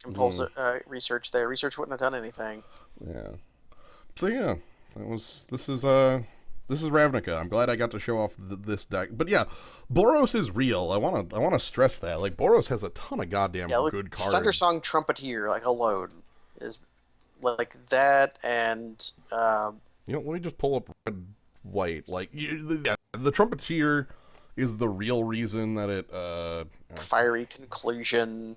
compulsive research there. Research wouldn't have done anything. Yeah. So yeah, this is Ravnica. I'm glad I got to show off this deck. But yeah, Boros is real. I want to stress that. Like, Boros has a ton of goddamn good cards. Thundersong Trumpeteer, like, alone is like that, and You know, let me just pull up red white. Yeah, the trumpeter is the real reason that it. Fiery Conclusion,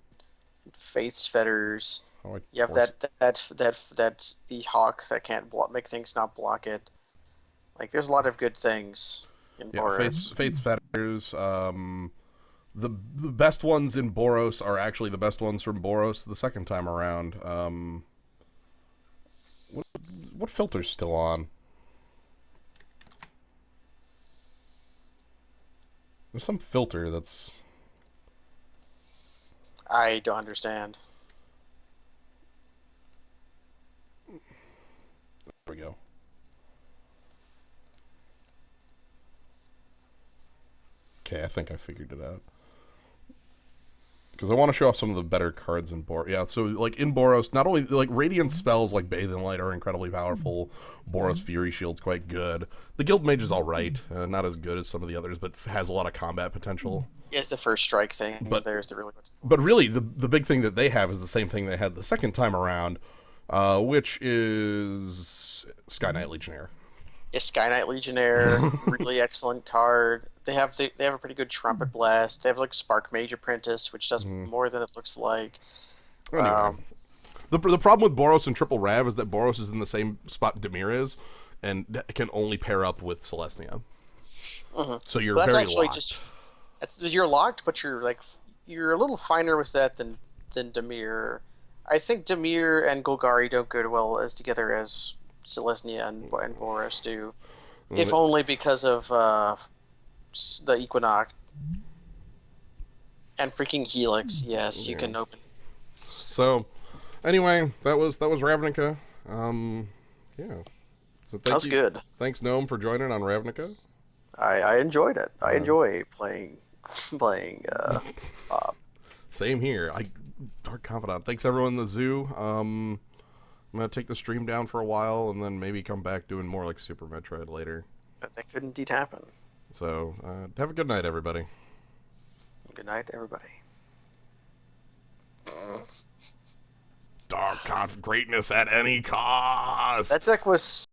Faith's Fetters. How do I You have force? that's the hawk that can't make things not block it. Like there's a lot of good things in Yeah, Boros. Fate's fetters. The best ones in Boros are actually the best ones from Boros the second time around. What filter's still on? There's some filter that's. I don't understand. There we go. Okay, I think I figured it out. Because I want to show off some of the better cards in Boros. Yeah, so like in Boros, not only like radiant spells like Bathe in Light are incredibly powerful. Boros Fury Shield's quite good. The Guild Mage is all right, not as good as some of the others, but has a lot of combat potential. Yeah, it's the first strike thing. But There's the really but really, the big thing that they have is the same thing they had the second time around, which is Sky Knight Legionnaire. yeah, Sky Knight Legionnaire, really excellent card. They have a pretty good Trumpet Blast. They have like Spark Mage Apprentice, which does more than it looks like. Anyway, Um, the problem with Boros and Triple Rav is that Boros is in the same spot Dimir is, and can only pair up with Celestia. mhm. So you're But that's very actually locked. just you're locked, but you're a little finer with that than Demir. I think Demir and Golgari don't go well as together as Selesnya and Boros do, if only because of the Equinox and freaking Helix. Yes, you Yeah. can open. So anyway, that was Ravnica. Yeah. So That was good. thanks Gnome for joining on Ravnica. I enjoyed it. I Uh, enjoy playing playing. Same here. Dark Confidant. Thanks everyone in the zoo. I'm gonna take the stream down for a while and then maybe come back doing more like Super Metroid later. That could indeed happen. So have a good night, everybody. Good night, everybody. Dark Greatness at any cost. That deck was